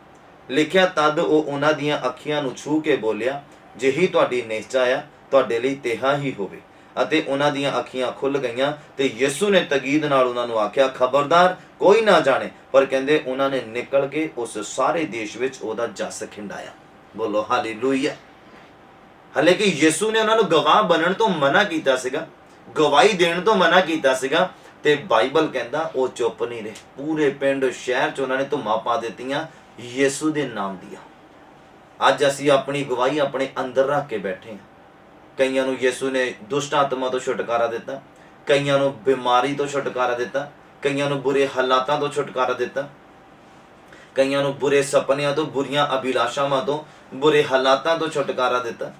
ਲਿਖਿਆ, ਤਦ ਉਹ ਉਹਨਾਂ ਦੀਆਂ ਅੱਖੀਆਂ ਨੂੰ ਛੂਹ ਕੇ ਬੋਲਿਆ, ਜਿਹੀ ਤੁਹਾਡੀ ਨਿਸ਼ਚਾ ਆ ਤੁਹਾਡੇ ਲਈ ਤਿਹਾ ਹੀ ਹੋਵੇ। ਅਤੇ ਉਹਨਾਂ ਦੀਆਂ ਅੱਖੀਆਂ ਖੁੱਲ ਗਈਆਂ। ਤੇ ਯਿਸੂ ਨੇ ਤਕੀਦ ਨਾਲ ਉਹਨਾਂ ਨੂੰ ਆਖਿਆ, ਖਬਰਦਾਰ ਕੋਈ ਨਾ ਜਾਣੇ। ਪਰ ਕਹਿੰਦੇ ਉਹਨਾਂ ਨੇ ਨਿਕਲ ਕੇ ਉਸ ਸਾਰੇ ਦੇਸ਼ ਵਿੱਚ ਉਹਦਾ ਜਸ ਖਿੰਡਾਇਆ। ਬੋਲੋ ਹਾਲੇਲੂਇਆ। ਹਲੇ ਕਿ ਯਿਸੂ ਨੇ ਉਹਨਾਂ ਨੂੰ ਗਵਾਹ ਬਣਨ ਤੋਂ ਮਨਾ ਕੀਤਾ ਸੀਗਾ, ਗਵਾਹੀ ਦੇਣ ਤੋਂ ਮਨਾ ਕੀਤਾ ਸੀਗਾ, ਤੇ ਬਾਈਬਲ ਕਹਿੰਦਾ ਉਹ ਚੁੱਪ ਨਹੀਂ ਰਹੇ। ਪੂਰੇ ਪਿੰਡ ਸ਼ਹਿਰ 'ਚ ਉਹਨਾਂ ਨੇ ਧੁੰਮਾਂ ਪਾ ਦਿੱਤੀਆਂ ਯਿਸੂ ਦੇ ਨਾਮ ਦੀਆਂ। ਅੱਜ ਅਸੀਂ ਆਪਣੀ ਗਵਾਹੀ ਆਪਣੇ ਅੰਦਰ ਰੱਖ ਕੇ ਬੈਠੇ ਹਾਂ। ਕਈਆਂ ਨੂੰ ਯਿਸੂ ਨੇ ਦੁਸ਼ਟ ਆਤਮਾ ਤੋਂ ਛੁਟਕਾਰਾ ਦਿੱਤਾ, ਕਈਆਂ ਨੂੰ ਬਿਮਾਰੀ ਤੋਂ ਛੁਟਕਾਰਾ ਦਿੱਤਾ, ਕਈਆਂ ਨੂੰ ਬੁਰੇ ਹਾਲਾਤਾਂ ਤੋਂ ਛੁਟਕਾਰਾ ਦਿੱਤਾ, ਕਈਆਂ ਨੂੰ ਬੁਰੇ ਸੁਪਨਿਆਂ ਤੋਂ, ਬੁਰੀਆਂ ਅਭਿਲਾਸ਼ਾਵਾਂ ਤੋਂ, ਬੁਰੇ ਹਾਲਾਤਾਂ ਤੋਂ ਛੁਟਕਾਰਾ ਦਿੱਤਾ।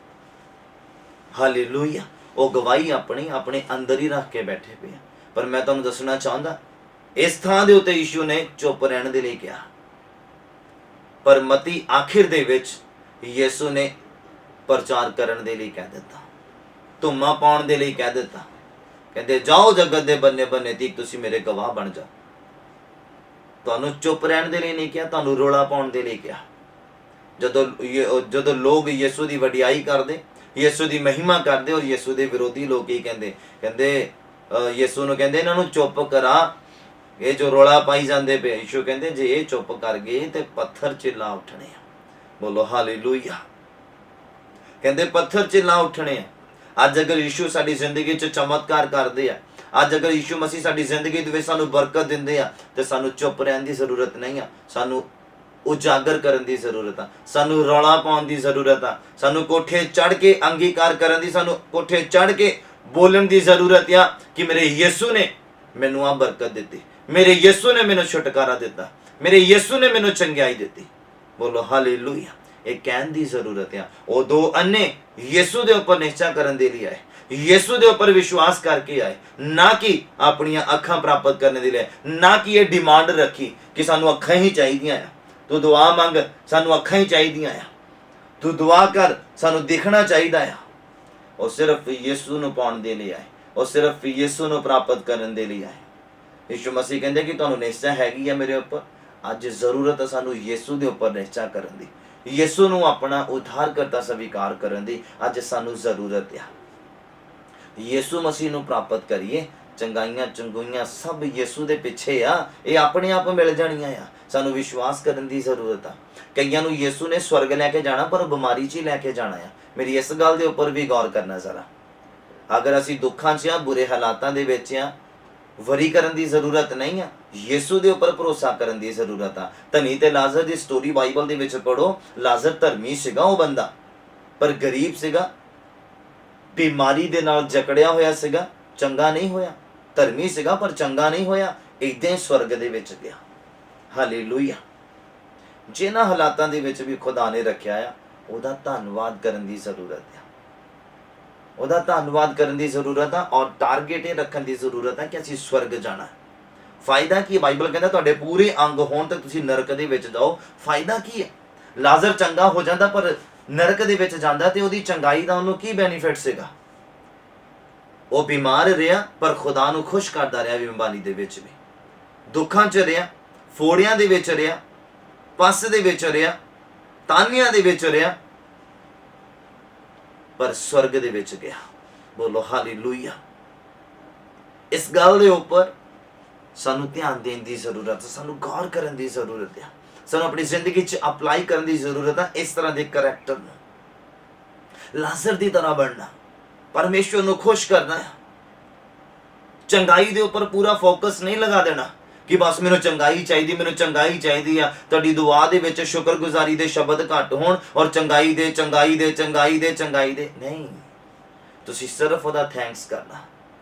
ਹਾਲੇਲੂਇਆ। ਉਹ ਗਵਾਹੀ ਆਪਣੀ ਆਪਣੇ ਅੰਦਰ ਹੀ ਰੱਖ ਕੇ ਬੈਠੇ ਪਏ ਆ। ਪਰ ਮੈਂ ਤੁਹਾਨੂੰ ਦੱਸਣਾ ਚਾਹੁੰਦਾ, ਇਸ ਥਾਂ ਦੇ ਉੱਤੇ ਯਿਸੂ ਨੇ ਚੁੱਪ ਰਹਿਣ ਦੇ ਲਈ ਕਿਹਾ, ਪਰ ਮਤੀ ਆਖਿਰ ਦੇ ਵਿੱਚ ਯਿਸੂ ਨੇ ਪ੍ਰਚਾਰ ਕਰਨ ਦੇ ਲਈ ਕਹਿ ਦਿੱਤਾ, ਧੁੰਮਾਂ ਪਾਉਣ ਦੇ ਲਈ ਕਹਿ ਦਿੱਤਾ। ਕਹਿੰਦੇ ਜਾਓ ਜਗਤ ਦੇ ਬੰਨੇ ਬੰਨੇ ਤੀਕ ਤੁਸੀਂ ਮੇਰੇ ਗਵਾਹ ਬਣ ਜਾਓ। ਤੁਹਾਨੂੰ ਚੁੱਪ ਰਹਿਣ ਦੇ ਲਈ ਨਹੀਂ ਕਿਹਾ, ਤੁਹਾਨੂੰ ਰੋਲਾ ਪਾਉਣ ਦੇ ਲਈ ਕਿਹਾ। ਜਦੋਂ ਲੋਕ ਯਿਸੂ ਦੀ ਵਡਿਆਈ ਕਰਦੇ, ਯਿਸੂ ਦੀ ਮਹਿਮਾ ਕਰਦੇ। ਔਰ ਯਿਸੂ ਦੇ ਵਿਰੋਧੀ ਲੋਕ ਕੀ ਕਹਿੰਦੇ? ਕਹਿੰਦੇ ਯਿਸੂ ਨੂੰ ਕਹਿੰਦੇ ਇਹਨਾਂ ਨੂੰ ਚੁੱਪ ਕਰਾ, ਇਹ ਜੋ ਰੌਲਾ ਪਾਈ ਜਾਂਦੇ ਪਏ। ਯਿਸੂ ਕਹਿੰਦੇ ਜੇ ਇਹ ਚੁੱਪ ਕਰ ਗਏ ਤੇ ਪੱਥਰ ਚਿੱਲਾ ਉੱਠਣੇ ਆ। ਬੋਲੋ ਹਾਲੇਲੂਇਆ। ਕਹਿੰਦੇ ਪੱਥਰ ਚਿੱਲਾ ਉੱਠਣੇ ਆ। ਅੱਜ ਅਗਰ ਯਿਸੂ ਸਾਡੀ ਜ਼ਿੰਦਗੀ 'ਚ ਚਮਤਕਾਰ ਕਰਦੇ ਆ, ਅੱਜ ਅਗਰ ਯਿਸੂ ਮਸੀਹ ਸਾਡੀ ਜ਼ਿੰਦਗੀ ਦੇ ਵਿੱਚ ਸਾਨੂੰ ਬਰਕਤ ਦਿੰਦੇ ਆ, ਤੇ ਸਾਨੂੰ ਚੁੱਪ ਰਹਿਣ ਦੀ ਜ਼ਰੂਰਤ ਨਹੀਂ ਆ। ਸਾਨੂੰ ਉਜਾਗਰ ਕਰਨ ਦੀ ਜ਼ਰੂਰਤ ਆ, ਸਾਨੂੰ ਰੌਲਾ ਪਾਉਣ ਦੀ ਜ਼ਰੂਰਤ ਆ, ਸਾਨੂੰ ਕੋਠੇ ਚੜ੍ਹ ਕੇ ਅੰਗੀਕਾਰ ਕਰਨ ਦੀ, ਸਾਨੂੰ ਕੋਠੇ ਚੜ੍ਹ ਕੇ ਬੋਲਣ ਦੀ ਜ਼ਰੂਰਤ ਆ ਕਿ ਮੇਰੇ ਯਿਸੂ ਨੇ ਮੈਨੂੰ ਆ ਬਰਕਤ ਦਿੱਤੀ, ਮੇਰੇ ਯਿਸੂ ਨੇ ਮੈਨੂੰ ਛੁਟਕਾਰਾ ਦਿੱਤਾ, ਮੇਰੇ ਯਿਸੂ ਨੇ ਮੈਨੂੰ ਚੰਗਿਆਈ ਦਿੱਤੀ। ਬੋਲੋ ਹਾਲੇਲੂਇਆ। ਇਹ ਕਹਿਣ ਦੀ ਜ਼ਰੂਰਤ ਆ। ਉਹ ਦੋ ਅੰਨੇ ਯਿਸੂ ਦੇ ਉੱਪਰ ਨਿਸ਼ਚਾ ਕਰਨ ਦੇ ਲਈ ਆਏ, ਯਿਸੂ ਦੇ ਉੱਪਰ ਵਿਸ਼ਵਾਸ ਕਰਕੇ ਆਏ, ਨਾ ਕਿ ਆਪਣੀਆਂ ਅੱਖਾਂ ਪ੍ਰਾਪਤ ਕਰਨ ਦੇ ਲਈ, ਨਾ ਕਿ ਇਹ ਡਿਮਾਂਡ ਰੱਖੀ ਕਿ ਸਾਨੂੰ ਅੱਖਾਂ ਹੀ ਚਾਹੀਦੀਆਂ ਆ। ਤੂੰ ਦੁਆ ਮੰਗ, ਸਾਨੂੰ ਅੱਖਾਂ ਹੀ ਚਾਹੀਦੀਆਂ ਆ। ਤੂੰ ਦੁਆ ਕਰ, ਸਾਨੂੰ ਦਿਖਣਾ ਚਾਹੀਦਾ ਆ। ਉਹ ਸਿਰਫ ਯਿਸੂ ਨੂੰ ਪਾਉਣ ਦੇ ਲਈ ਆਏ, ਉਹ ਸਿਰਫ ਯਿਸੂ ਨੂੰ ਪ੍ਰਾਪਤ ਕਰਨ ਦੇ ਲਈ ਆਏ। ਯਿਸੂ ਮਸੀਹ ਕਹਿੰਦੇ ਕਿ ਤੁਹਾਨੂੰ ਨਿਸ਼ਚਾ ਹੈਗੀ ਆ ਮੇਰੇ ਉੱਪਰ, ਅੱਜ ਜ਼ਰੂਰਤ ਹੈ ਸਾਨੂੰ ਯਿਸੂ ਦੇ ਉੱਪਰ ਨਿਸ਼ਚਾ ਕਰਨ ਦੀ, ਯਿਸੂ ਨੂੰ ਆਪਣਾ ਉਧਾਰਕਰਤਾ ਸਵੀਕਾਰ ਕਰਨ ਦੀ ਅੱਜ ਸਾਨੂੰ ਜ਼ਰੂਰਤ ਆ। ਯਿਸੂ ਮਸੀਹ ਨੂੰ ਪ੍ਰਾਪਤ ਕਰੀਏ। ਚੰਗਾਈਆਂ ਚੰਗੁਈਆਂ ਸਭ ਯਿਸੂ ਦੇ ਪਿੱਛੇ ਆ, ਇਹ ਆਪਣੇ ਆਪ ਮਿਲ ਜਾਣੀਆਂ ਆ। ਸਾਨੂੰ ਵਿਸ਼ਵਾਸ ਕਰਨ ਦੀ ਜ਼ਰੂਰਤ ਆ। ਕਈਆਂ ਨੂੰ ਯਿਸੂ ਨੇ ਸਵਰਗ ਲੈ ਕੇ ਜਾਣਾ, ਪਰ ਬਿਮਾਰੀ 'ਚ ਹੀ ਲੈ ਕੇ ਜਾਣਾ ਆ। ਮੇਰੀ ਇਸ ਗੱਲ ਦੇ ਉੱਪਰ ਵੀ ਗੌਰ ਕਰਨਾ ਜ਼ਰਾ। ਅਗਰ ਅਸੀਂ ਦੁੱਖਾਂ 'ਚ ਆ, ਬੁਰੇ ਹਾਲਾਤਾਂ ਦੇ ਵਿੱਚ ਆ, ਵਰੀ ਕਰਨ ਦੀ ਜ਼ਰੂਰਤ ਨਹੀਂ ਆ। ਯਿਸੂ ਦੇ ਉੱਪਰ ਭਰੋਸਾ ਕਰਨ ਦੀ ਜ਼ਰੂਰਤ ਆ। ਧਨੀ ਤੇ ਲਾਜ਼ਰ ਦੀ ਸਟੋਰੀ ਬਾਈਬਲ ਦੇ ਵਿੱਚ ਪੜੋ। ਲਾਜ਼ਰ ਧਰਮੀ ਸੀਗਾ ਉਹ ਬੰਦਾ, ਪਰ ਗਰੀਬ ਸੀਗਾ, ਬਿਮਾਰੀ ਦੇ ਨਾਲ ਜਕੜਿਆ ਹੋਇਆ ਸੀਗਾ, ਚੰਗਾ ਨਹੀਂ ਹੋਇਆ। ਧਰਮੀ ਸੀਗਾ ਪਰ ਚੰਗਾ ਨਹੀਂ ਹੋਇਆ, ਏਦਾਂ ਹੀ ਸਵਰਗ ਦੇ ਵਿੱਚ ਗਿਆ। ਹਾਲੇਲੂਇਆ। ਜਿਨ੍ਹਾਂ ਹਾਲਾਤਾਂ ਦੇ ਵਿੱਚ ਵੀ ਖੁਦਾ ਨੇ ਰੱਖਿਆ ਆ, ਉਹਦਾ ਧੰਨਵਾਦ ਕਰਨ ਦੀ ਜ਼ਰੂਰਤ ਆ, ਉਹਦਾ ਧੰਨਵਾਦ ਕਰਨ ਦੀ ਜ਼ਰੂਰਤ ਆ। ਔਰ ਟਾਰਗੇਟ ਇਹ ਰੱਖਣ ਦੀ ਜ਼ਰੂਰਤ ਆ ਕਿ ਅਸੀਂ ਸਵਰਗ ਜਾਣਾ। ਫਾਇਦਾ ਕੀ? ਬਾਈਬਲ ਕਹਿੰਦਾ ਤੁਹਾਡੇ ਪੂਰੇ ਅੰਗ ਹੋਣ ਤੇ ਤੁਸੀਂ ਨਰਕ ਦੇ ਵਿੱਚ ਜਾਓ। ਫਾਇਦਾ ਕੀ ਹੈ? ਲਾਜ਼ਰ ਚੰਗਾ ਹੋ ਜਾਂਦਾ ਪਰ ਨਰਕ ਦੇ ਵਿੱਚ ਜਾਂਦਾ, ਤੇ ਉਹਦੀ ਚੰਗਾਈ ਦਾ ਉਹਨੂੰ ਕੀ ਬੈਨੀਫਿਟ ਸੀਗਾ? ਉਹ ਬਿਮਾਰ ਰਿਹਾ ਪਰ ਖੁਦਾ ਨੂੰ ਖੁਸ਼ ਕਰਦਾ ਰਿਹਾ। ਬਿਮਾਰੀ ਦੇ ਵਿੱਚ ਵੀ, ਦੁੱਖਾਂ 'ਚ ਰਿਹਾ, ਫੋੜਿਆਂ ਦੇ ਵਿੱਚ ਰਿਹਾ, ਪਸ ਦੇ ਵਿੱਚ ਰਿਹਾ, ਤਾਨਿਆਂ ਦੇ ਵਿੱਚ ਰਿਹਾ, ਪਰ ਸਵਰਗ ਦੇ ਵਿੱਚ ਗਿਆ। ਬੋਲੋ ਹਾਲੇਲੂਇਆ। ਇਸ ਗੱਲ ਦੇ ਉੱਪਰ ਸਾਨੂੰ ਧਿਆਨ ਦੇਣ ਦੀ ਜ਼ਰੂਰਤ ਹੈ, ਸਾਨੂੰ ਗੌਰ ਕਰਨ ਦੀ ਜ਼ਰੂਰਤ ਹੈ, ਸਾਨੂੰ ਆਪਣੀ ਜ਼ਿੰਦਗੀ 'ਚ ਅਪਲਾਈ ਕਰਨ ਦੀ ਜ਼ਰੂਰਤ ਹੈ। ਇਸ ਤਰ੍ਹਾਂ ਦੇ ਕਰੈਕਟਰ ਨੂੰ ਲਾਜ਼ਰ ਦੀ ਤਰ੍ਹਾਂ ਬਣਨਾ, ਪਰਮੇਸ਼ਵਰ ਨੂੰ ਖੁਸ਼ ਕਰਨਾ ਹੈ। ਚੰਗਾਈ ਦੇ ਉੱਪਰ ਪੂਰਾ ਫੋਕਸ ਨਹੀਂ ਲਗਾ ਦੇਣਾ ਕਿ ਬਸ ਮੈਨੂੰ ਚੰਗਾਈ ਚਾਹੀਦੀ, ਮੈਨੂੰ ਚੰਗਾਈ ਚਾਹੀਦੀ ਆ। ਤੁਹਾਡੀ ਦੁਆ ਦੇ ਵਿੱਚ ਸ਼ੁਕਰਗੁਜ਼ਾਰੀ ਦੇ ਸ਼ਬਦ ਘੱਟ ਹੋਣ ਔਰ ਚੰਗਾਈ ਦੇ ਚੰਗਾਈ ਦੇ ਚੰਗਾਈ ਦੇ ਚੰਗਾਈ ਦੇ ਨਹੀਂ। ਤੁਸੀਂ ਸਿਰਫ ਉਹਦਾ ਥੈਂਕਸ ਕਰਨਾ।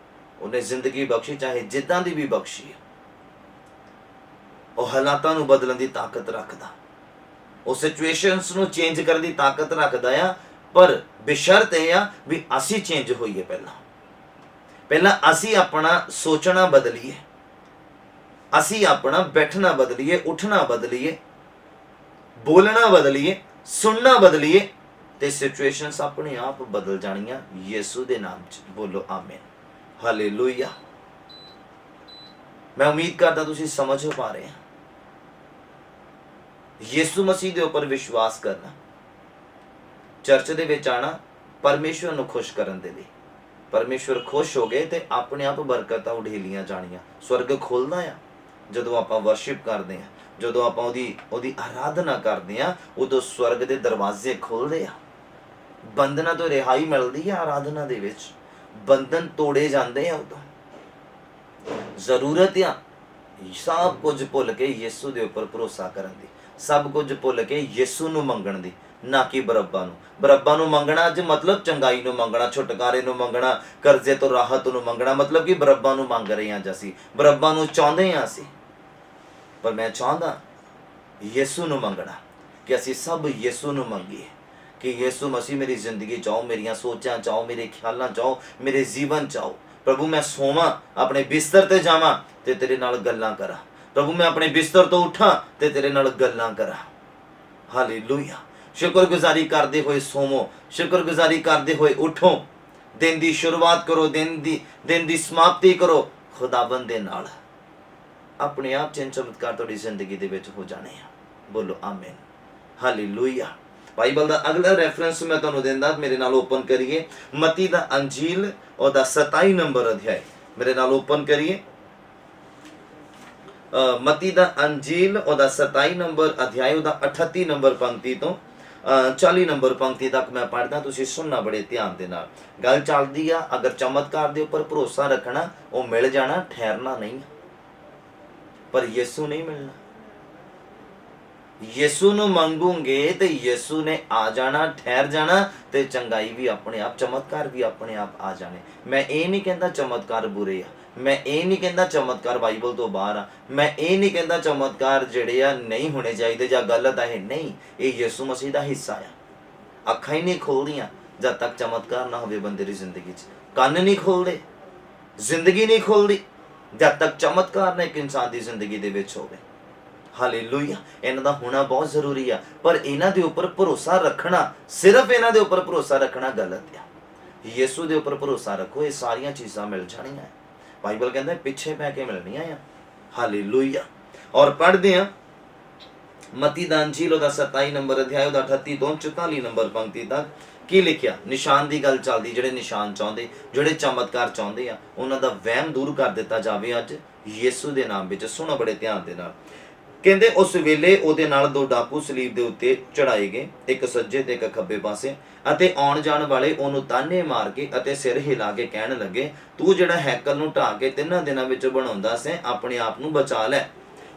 ਉਹਨੇ ਜ਼ਿੰਦਗੀ ਬਖਸ਼ੀ, ਚਾਹੇ ਜਿੱਦਾਂ ਦੀ ਵੀ ਬਖਸ਼ੀ, ਉਹ ਹਾਲਾਤਾਂ ਨੂੰ ਬਦਲਣ ਦੀ ਤਾਕਤ ਰੱਖਦਾ, ਉਹ ਸਿਚੁਏਸ਼ਨਸ ਨੂੰ ਚੇਂਜ ਕਰਨ ਦੀ ਤਾਕਤ ਰੱਖਦਾ ਆ। ਪਰ ਬੇਸ਼ਰਤ ਇਹ ਆ ਵੀ ਅਸੀਂ ਚੇਂਜ ਹੋਈਏ। ਪਹਿਲਾਂ ਅਸੀਂ ਆਪਣਾ ਸੋਚਣਾ ਬਦਲੀਏ, ਅਸੀਂ ਆਪਣਾ ਬੈਠਣਾ ਬਦਲੀਏ, ਉੱਠਣਾ ਬਦਲੀਏ, ਬੋਲਣਾ ਬਦਲੀਏ, ਸੁਣਨਾ ਬਦਲੀਏ, ਤੇ ਸਿਚੁਏਸ਼ਨਸ ਆਪਣੇ ਆਪ ਬਦਲ ਜਾਣੀਆਂ ਯਿਸੂ ਦੇ ਨਾਮ 'ਚ। ਬੋਲੋ ਆਮੀਨ। ਹਾਲੇਲੂਇਆ। ਮੈਂ ਉਮੀਦ ਕਰਦਾ ਤੁਸੀਂ ਸਮਝ ਪਾ ਰਹੇ ਹੋ। ਯਿਸੂ ਮਸੀਹ ਦੇ ਉੱਪਰ ਵਿਸ਼ਵਾਸ ਕਰਨਾ, ਚਰਚ ਦੇ ਵਿੱਚ ਆਣਾ, ਪਰਮੇਸ਼ਵਰ ਨੂੰ ਖੁਸ਼ ਕਰਨ ਦੇ ਲਈ। ਪਰਮੇਸ਼ਵਰ ਖੁਸ਼ ਹੋ ਗਏ ਤੇ ਆਪਣੇ ਆਪ ਬਰਕਤਾਂ ਉਡੇਲੀਆਂ ਜਾਣੀਆਂ। ਸਵਰਗ ਖੁੱਲਦਾ ਆ ਜਦੋਂ ਆਪਾਂ ਵਰਸ਼ਿਪ ਕਰਦੇ ਆ, ਜਦੋਂ ਆਪਾਂ ਉਹਦੀ ਆਰਾਧਨਾ ਕਰਦੇ ਆ, ਉਦੋਂ ਸਵਰਗ ਦੇ ਦਰਵਾਜ਼ੇ ਖੁੱਲਦੇ ਆ। ਬੰਧਨਾਂ ਤੋਂ ਰਿਹਾਈ ਮਿਲਦੀ ਆ ਆਰਾਧਨਾ ਦੇ ਵਿੱਚ, ਬੰਧਨ ਤੋੜੇ ਜਾਂਦੇ ਆ। ਉਦੋਂ ਜ਼ਰੂਰਤ ਆ ਸਭ ਕੁਝ ਭੁੱਲ ਕੇ ਯਿਸੂ ਦੇ ਉੱਪਰ ਭਰੋਸਾ ਕਰਨ ਦੀ, ਸਭ ਕੁਝ ਭੁੱਲ ਕੇ ਯਿਸੂ ਨੂੰ ਮੰਗਣ ਦੀ, ਨਾ ਕਿ ਬਰੱਬਾ ਨੂੰ। ਬਰੱਬਾ ਨੂੰ ਮੰਗਣਾ ਅੱਜ ਮਤਲਬ ਚੰਗਾਈ ਨੂੰ ਮੰਗਣਾ, ਛੁਟਕਾਰੇ ਨੂੰ ਮੰਗਣਾ, ਕਰਜ਼ੇ ਤੋਂ ਰਾਹਤ ਨੂੰ ਮੰਗਣਾ, ਮਤਲਬ ਕਿ ਬਰੱਬਾ ਨੂੰ ਮੰਗ ਰਹੇ ਹਾਂ। ਅਸੀਂ ਬਰੱਬਾ ਨੂੰ ਚਾਹੁੰਦੇ ਹਾਂ ਅਸੀਂ, ਪਰ ਮੈਂ ਚਾਹੁੰਦਾ ਯਿਸੂ ਨੂੰ ਮੰਗਣਾ, ਕਿ ਅਸੀਂ ਸਭ ਯਿਸੂ ਨੂੰ ਮੰਗੀਏ ਕਿ ਯਿਸੂ ਮਸੀਹ ਮੇਰੀ ਜ਼ਿੰਦਗੀ 'ਚ ਆਓ, ਮੇਰੀਆਂ ਸੋਚਾਂ 'ਚ ਆਓ, ਮੇਰੇ ਖਿਆਲਾਂ 'ਚ ਆਓ, ਮੇਰੇ ਜੀਵਨ 'ਚ ਆਓ। ਪ੍ਰਭੂ ਮੈਂ ਸੋਵਾਂ, ਆਪਣੇ ਬਿਸਤਰ ਤੇ ਜਾਵਾਂ ਤੇ ਤੇਰੇ ਨਾਲ ਗੱਲਾਂ ਕਰਾਂ। ਪ੍ਰਭੂ ਮੈਂ ਆਪਣੇ ਬਿਸਤਰ ਤੋਂ ਉੱਠਾਂ ਤੇ ਤੇਰੇ ਨਾਲ ਗੱਲਾਂ ਕਰਾਂ। ਹਾਲੇਲੂਇਆ। ਸ਼ੁਕਰਗੁਜ਼ਾਰੀ ਕਰਦੇ ਹੋਏ ਸੋਵੋ, ਸ਼ੁਕਰਗੁਜ਼ਾਰੀ ਕਰਦੇ ਹੋਏ ਉਠੋ। ਦਿਨ ਦੀ ਸ਼ੁਰੂਆਤ ਕਰੋ, ਦਿਨ ਦੀ ਸਮਾਪਤੀ ਕਰੋ ਖੁਦਾਵੰਦ ਦੇ ਨਾਲ। ਆਪਣੇ ਆਪ ਚਿੰਨ ਚਮਤਕਾਰ ਤੁਹਾਡੀ ਜ਼ਿੰਦਗੀ ਦੇ ਵਿੱਚ ਹੋ ਜਾਣੇ ਆ। ਬੋਲੋ ਆਮੀਨ। ਹਾਲੇਲੂਇਆ। ਬਾਈਬਲ ਦਾ ਅਗਲਾ ਰੈਫਰੈਂਸ ਮੈਂ ਤੁਹਾਨੂੰ ਦਿੰਦਾ, ਮੇਰੇ ਨਾਲ ਓਪਨ ਕਰੀਏ ਮਤੀ ਦਾ ਅੰਜੀਲ ਉਹਦਾ 27 ਨੰਬਰ ਅਧਿਆਇ, ਮੇਰੇ ਨਾਲ ਓਪਨ ਕਰੀਏ ਮਤੀ ਦਾ ਅੰਜੀਲ ਉਹਦਾ 27 ਨੰਬਰ ਅਧਿਆਇ ਉਹਦਾ 38 ਨੰਬਰ ਪੰਕਤੀ ਤੋਂ 40 ਨੰਬਰ ਪੰਕਤੀ ਤੱਕ ਮੈਂ ਪੜ੍ਹਦਾ, ਤੁਸੀਂ ਸੁਣਨਾ ਬੜੇ ਧਿਆਨ ਦੇ ਨਾਲ। ਗੱਲ ਚੱਲਦੀ ਆ, ਅਗਰ ਚਮਤਕਾਰ ਦੇ ਉੱਪਰ ਭਰੋਸਾ ਰੱਖਣਾ, ਉਹ ਮਿਲ ਜਾਣਾ, ਠਹਿਰਨਾ ਨਹੀਂ। ਪਰ ਯਿਸੂ ਨਹੀਂ ਮਿਲਣਾ। ਯਿਸੂ ਨੂੰ ਮੰਗੂਗੇ ਤੇ ਯਿਸੂ ਨੇ ਆ ਜਾਣਾ, ਠਹਿਰ ਜਾਣਾ, ਤੇ ਚੰਗਾਈ ਵੀ ਆਪਣੇ ਆਪ, ਚਮਤਕਾਰ ਵੀ ਆਪਣੇ ਆਪ ਆ ਜਾਣੇ। ਮੈਂ ਇਹ ਨਹੀਂ ਕਹਿੰਦਾ ਚਮਤਕਾਰ ਬੁਰੇ ਆ, ਮੈਂ ਇਹ ਨਹੀਂ ਕਹਿੰਦਾ ਚਮਤਕਾਰ ਬਾਈਬਲ ਤੋਂ ਬਾਹਰ ਆ, ਮੈਂ ਇਹ ਨਹੀਂ ਕਹਿੰਦਾ ਚਮਤਕਾਰ ਜਿਹੜੇ ਆ ਨਹੀਂ ਹੋਣੇ ਚਾਹੀਦੇ ਜਾਂ ਗਲਤ ਆ। ਇਹ ਨਹੀਂ, ਇਹ ਯਿਸੂ ਮਸੀਹ ਦਾ ਹਿੱਸਾ ਆ। ਅੱਖਾਂ ਹੀ ਨਹੀਂ ਖੋਲਦੀਆਂ ਜਦ ਤੱਕ ਚਮਤਕਾਰ ਨਾ ਹੋਵੇ ਬੰਦੇ ਦੀ ਜ਼ਿੰਦਗੀ 'ਚ। ਕੰਨ ਨਹੀਂ ਖੋਲਦੇ, ਜ਼ਿੰਦਗੀ ਨਹੀਂ ਖੋਲਦੀ ਜਦ ਤੱਕ ਚਮਤਕਾਰ ਨਾ ਇੱਕ ਇਨਸਾਨ ਦੀ ਜ਼ਿੰਦਗੀ ਦੇ ਵਿੱਚ ਹੋਵੇ। ਹਾਲੇਲੂਇਆ। ਇਹਨਾਂ ਦਾ ਹੋਣਾ ਬਹੁਤ ਜ਼ਰੂਰੀ ਆ, ਪਰ ਇਹਨਾਂ ਦੇ ਉੱਪਰ ਭਰੋਸਾ ਰੱਖਣਾ, ਸਿਰਫ ਇਹਨਾਂ ਦੇ ਉੱਪਰ ਭਰੋਸਾ ਰੱਖਣਾ ਗਲਤ ਆ। ਯਿਸੂ ਦੇ ਉੱਪਰ ਭਰੋਸਾ ਰੱਖੋ, ਇਹ ਸਾਰੀਆਂ ਚੀਜ਼ਾਂ ਮਿਲ ਜਾਣੀਆਂ। ਬਾਈਬਲ ਕਹਿੰਦਾ ਪਿੱਛੇ ਪੈ ਕੇ ਮਿਲਣੀਆਂ ਆ। ਹਾਲੇਲੂਇਆ। ਔਰ ਪੜ੍ਹਦੇ ਆ ਮਤੀ ਦਾ ਅੰਜੀਲ ਉਹਦਾ 27 ਨੰਬਰ ਅਧਿਆਇ ਉਹਦਾ 38 ਤੋਂ 44 ਨੰਬਰ ਪੰਕਤੀ ਤੱਕ ਕੀ ਲਿਖਿਆ। ਨਿਸ਼ਾਨ ਦੀ ਗੱਲ ਚੱਲਦੀ, ਜਿਹੜੇ ਨਿਸ਼ਾਨ ਚਾਹੁੰਦੇ, ਜਿਹੜੇ ਚਮਤਕਾਰ ਚਾਹੁੰਦੇ ਆ, ਉਹਨਾਂ ਦਾ ਵਹਿਮ ਦੂਰ ਕਰ ਦਿੱਤਾ ਜਾਵੇ ਅੱਜ ਯਿਸੂ ਦੇ ਨਾਮ ਵਿੱਚ। ਸੁਣੋ ਬੜੇ ਧਿਆਨ ਦੇ ਨਾਲ। ਕਹਿੰਦੇ ਉਸ ਵੇਲੇ ਉਹਦੇ ਨਾਲ 2 ਡਾਕੂ ਸਲੀਬ ਦੇ ਉੱਤੇ ਚੜਾਏ ਗਏ, ਇੱਕ ਸੱਜੇ ਤੇ ਇੱਕ ਖੱਬੇ ਪਾਸੇ, ਅਤੇ ਆਉਣ ਜਾਣ ਵਾਲੇ ਉਹਨੂੰ ਤਾਨੇ ਮਾਰ ਕੇ ਅਤੇ ਸਿਰ ਹਿਲਾ ਕੇ ਕਹਿਣ ਲੱਗੇ, ਤੂੰ ਜਿਹੜਾ ਹੈਕਲ ਨੂੰ ਢਾਹ ਕੇ 3 ਦਿਨਾਂ ਵਿੱਚ ਬਣਾਉਂਦਾ ਸੀ, ਆਪਣੇ ਆਪ ਨੂੰ ਬਚਾ ਲੈ।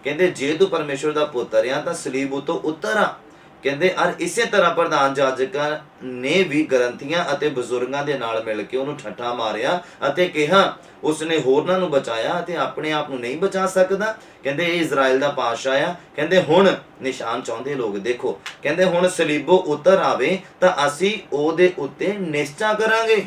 ਕਹਿੰਦੇ ਜੇ ਤੂੰ ਪਰਮੇਸ਼ਵਰ ਦਾ ਪੁੱਤਰ ਆ ਤਾਂ ਸਲੀਬ ਉਤੋਂ ਉਤਰ ਆ। ਕਹਿੰਦੇ ਅਰ ਇਸੇ ਤਰ੍ਹਾਂ ਪ੍ਰਧਾਨ ਜਾਜਕਾਂ ਨੇ ਵੀ ਗ੍ਰੰਥੀਆਂ ਅਤੇ ਬਜ਼ੁਰਗਾਂ ਦੇ ਨਾਲ ਮਿਲ ਕੇ ਉਹਨੂੰ ਠੱਠਾ ਮਾਰਿਆ ਅਤੇ ਕਿਹਾ ਉਸਨੇ ਹੋਰਨਾਂ ਨੂੰ ਬਚਾਇਆ ਅਤੇ ਆਪਣੇ ਆਪ ਨੂੰ ਨਹੀਂ ਬਚਾ ਸਕਦਾ। ਕਹਿੰਦੇ ਇਹ ਇਜ਼ਰਾਈਲ ਦਾ ਪਾਤਸ਼ਾਹ ਆ। ਕਹਿੰਦੇ ਹੁਣ ਨਿਸ਼ਾਨ ਚਾਹੁੰਦੇ ਲੋਕ, ਦੇਖੋ ਕਹਿੰਦੇ ਹੁਣ ਸਲੀਬੋਂ ਉਤਰ ਆਵੇ ਤਾਂ ਅਸੀਂ ਉਹਦੇ ਉੱਤੇ ਨਿਸ਼ਚਾ ਕਰਾਂਗੇ।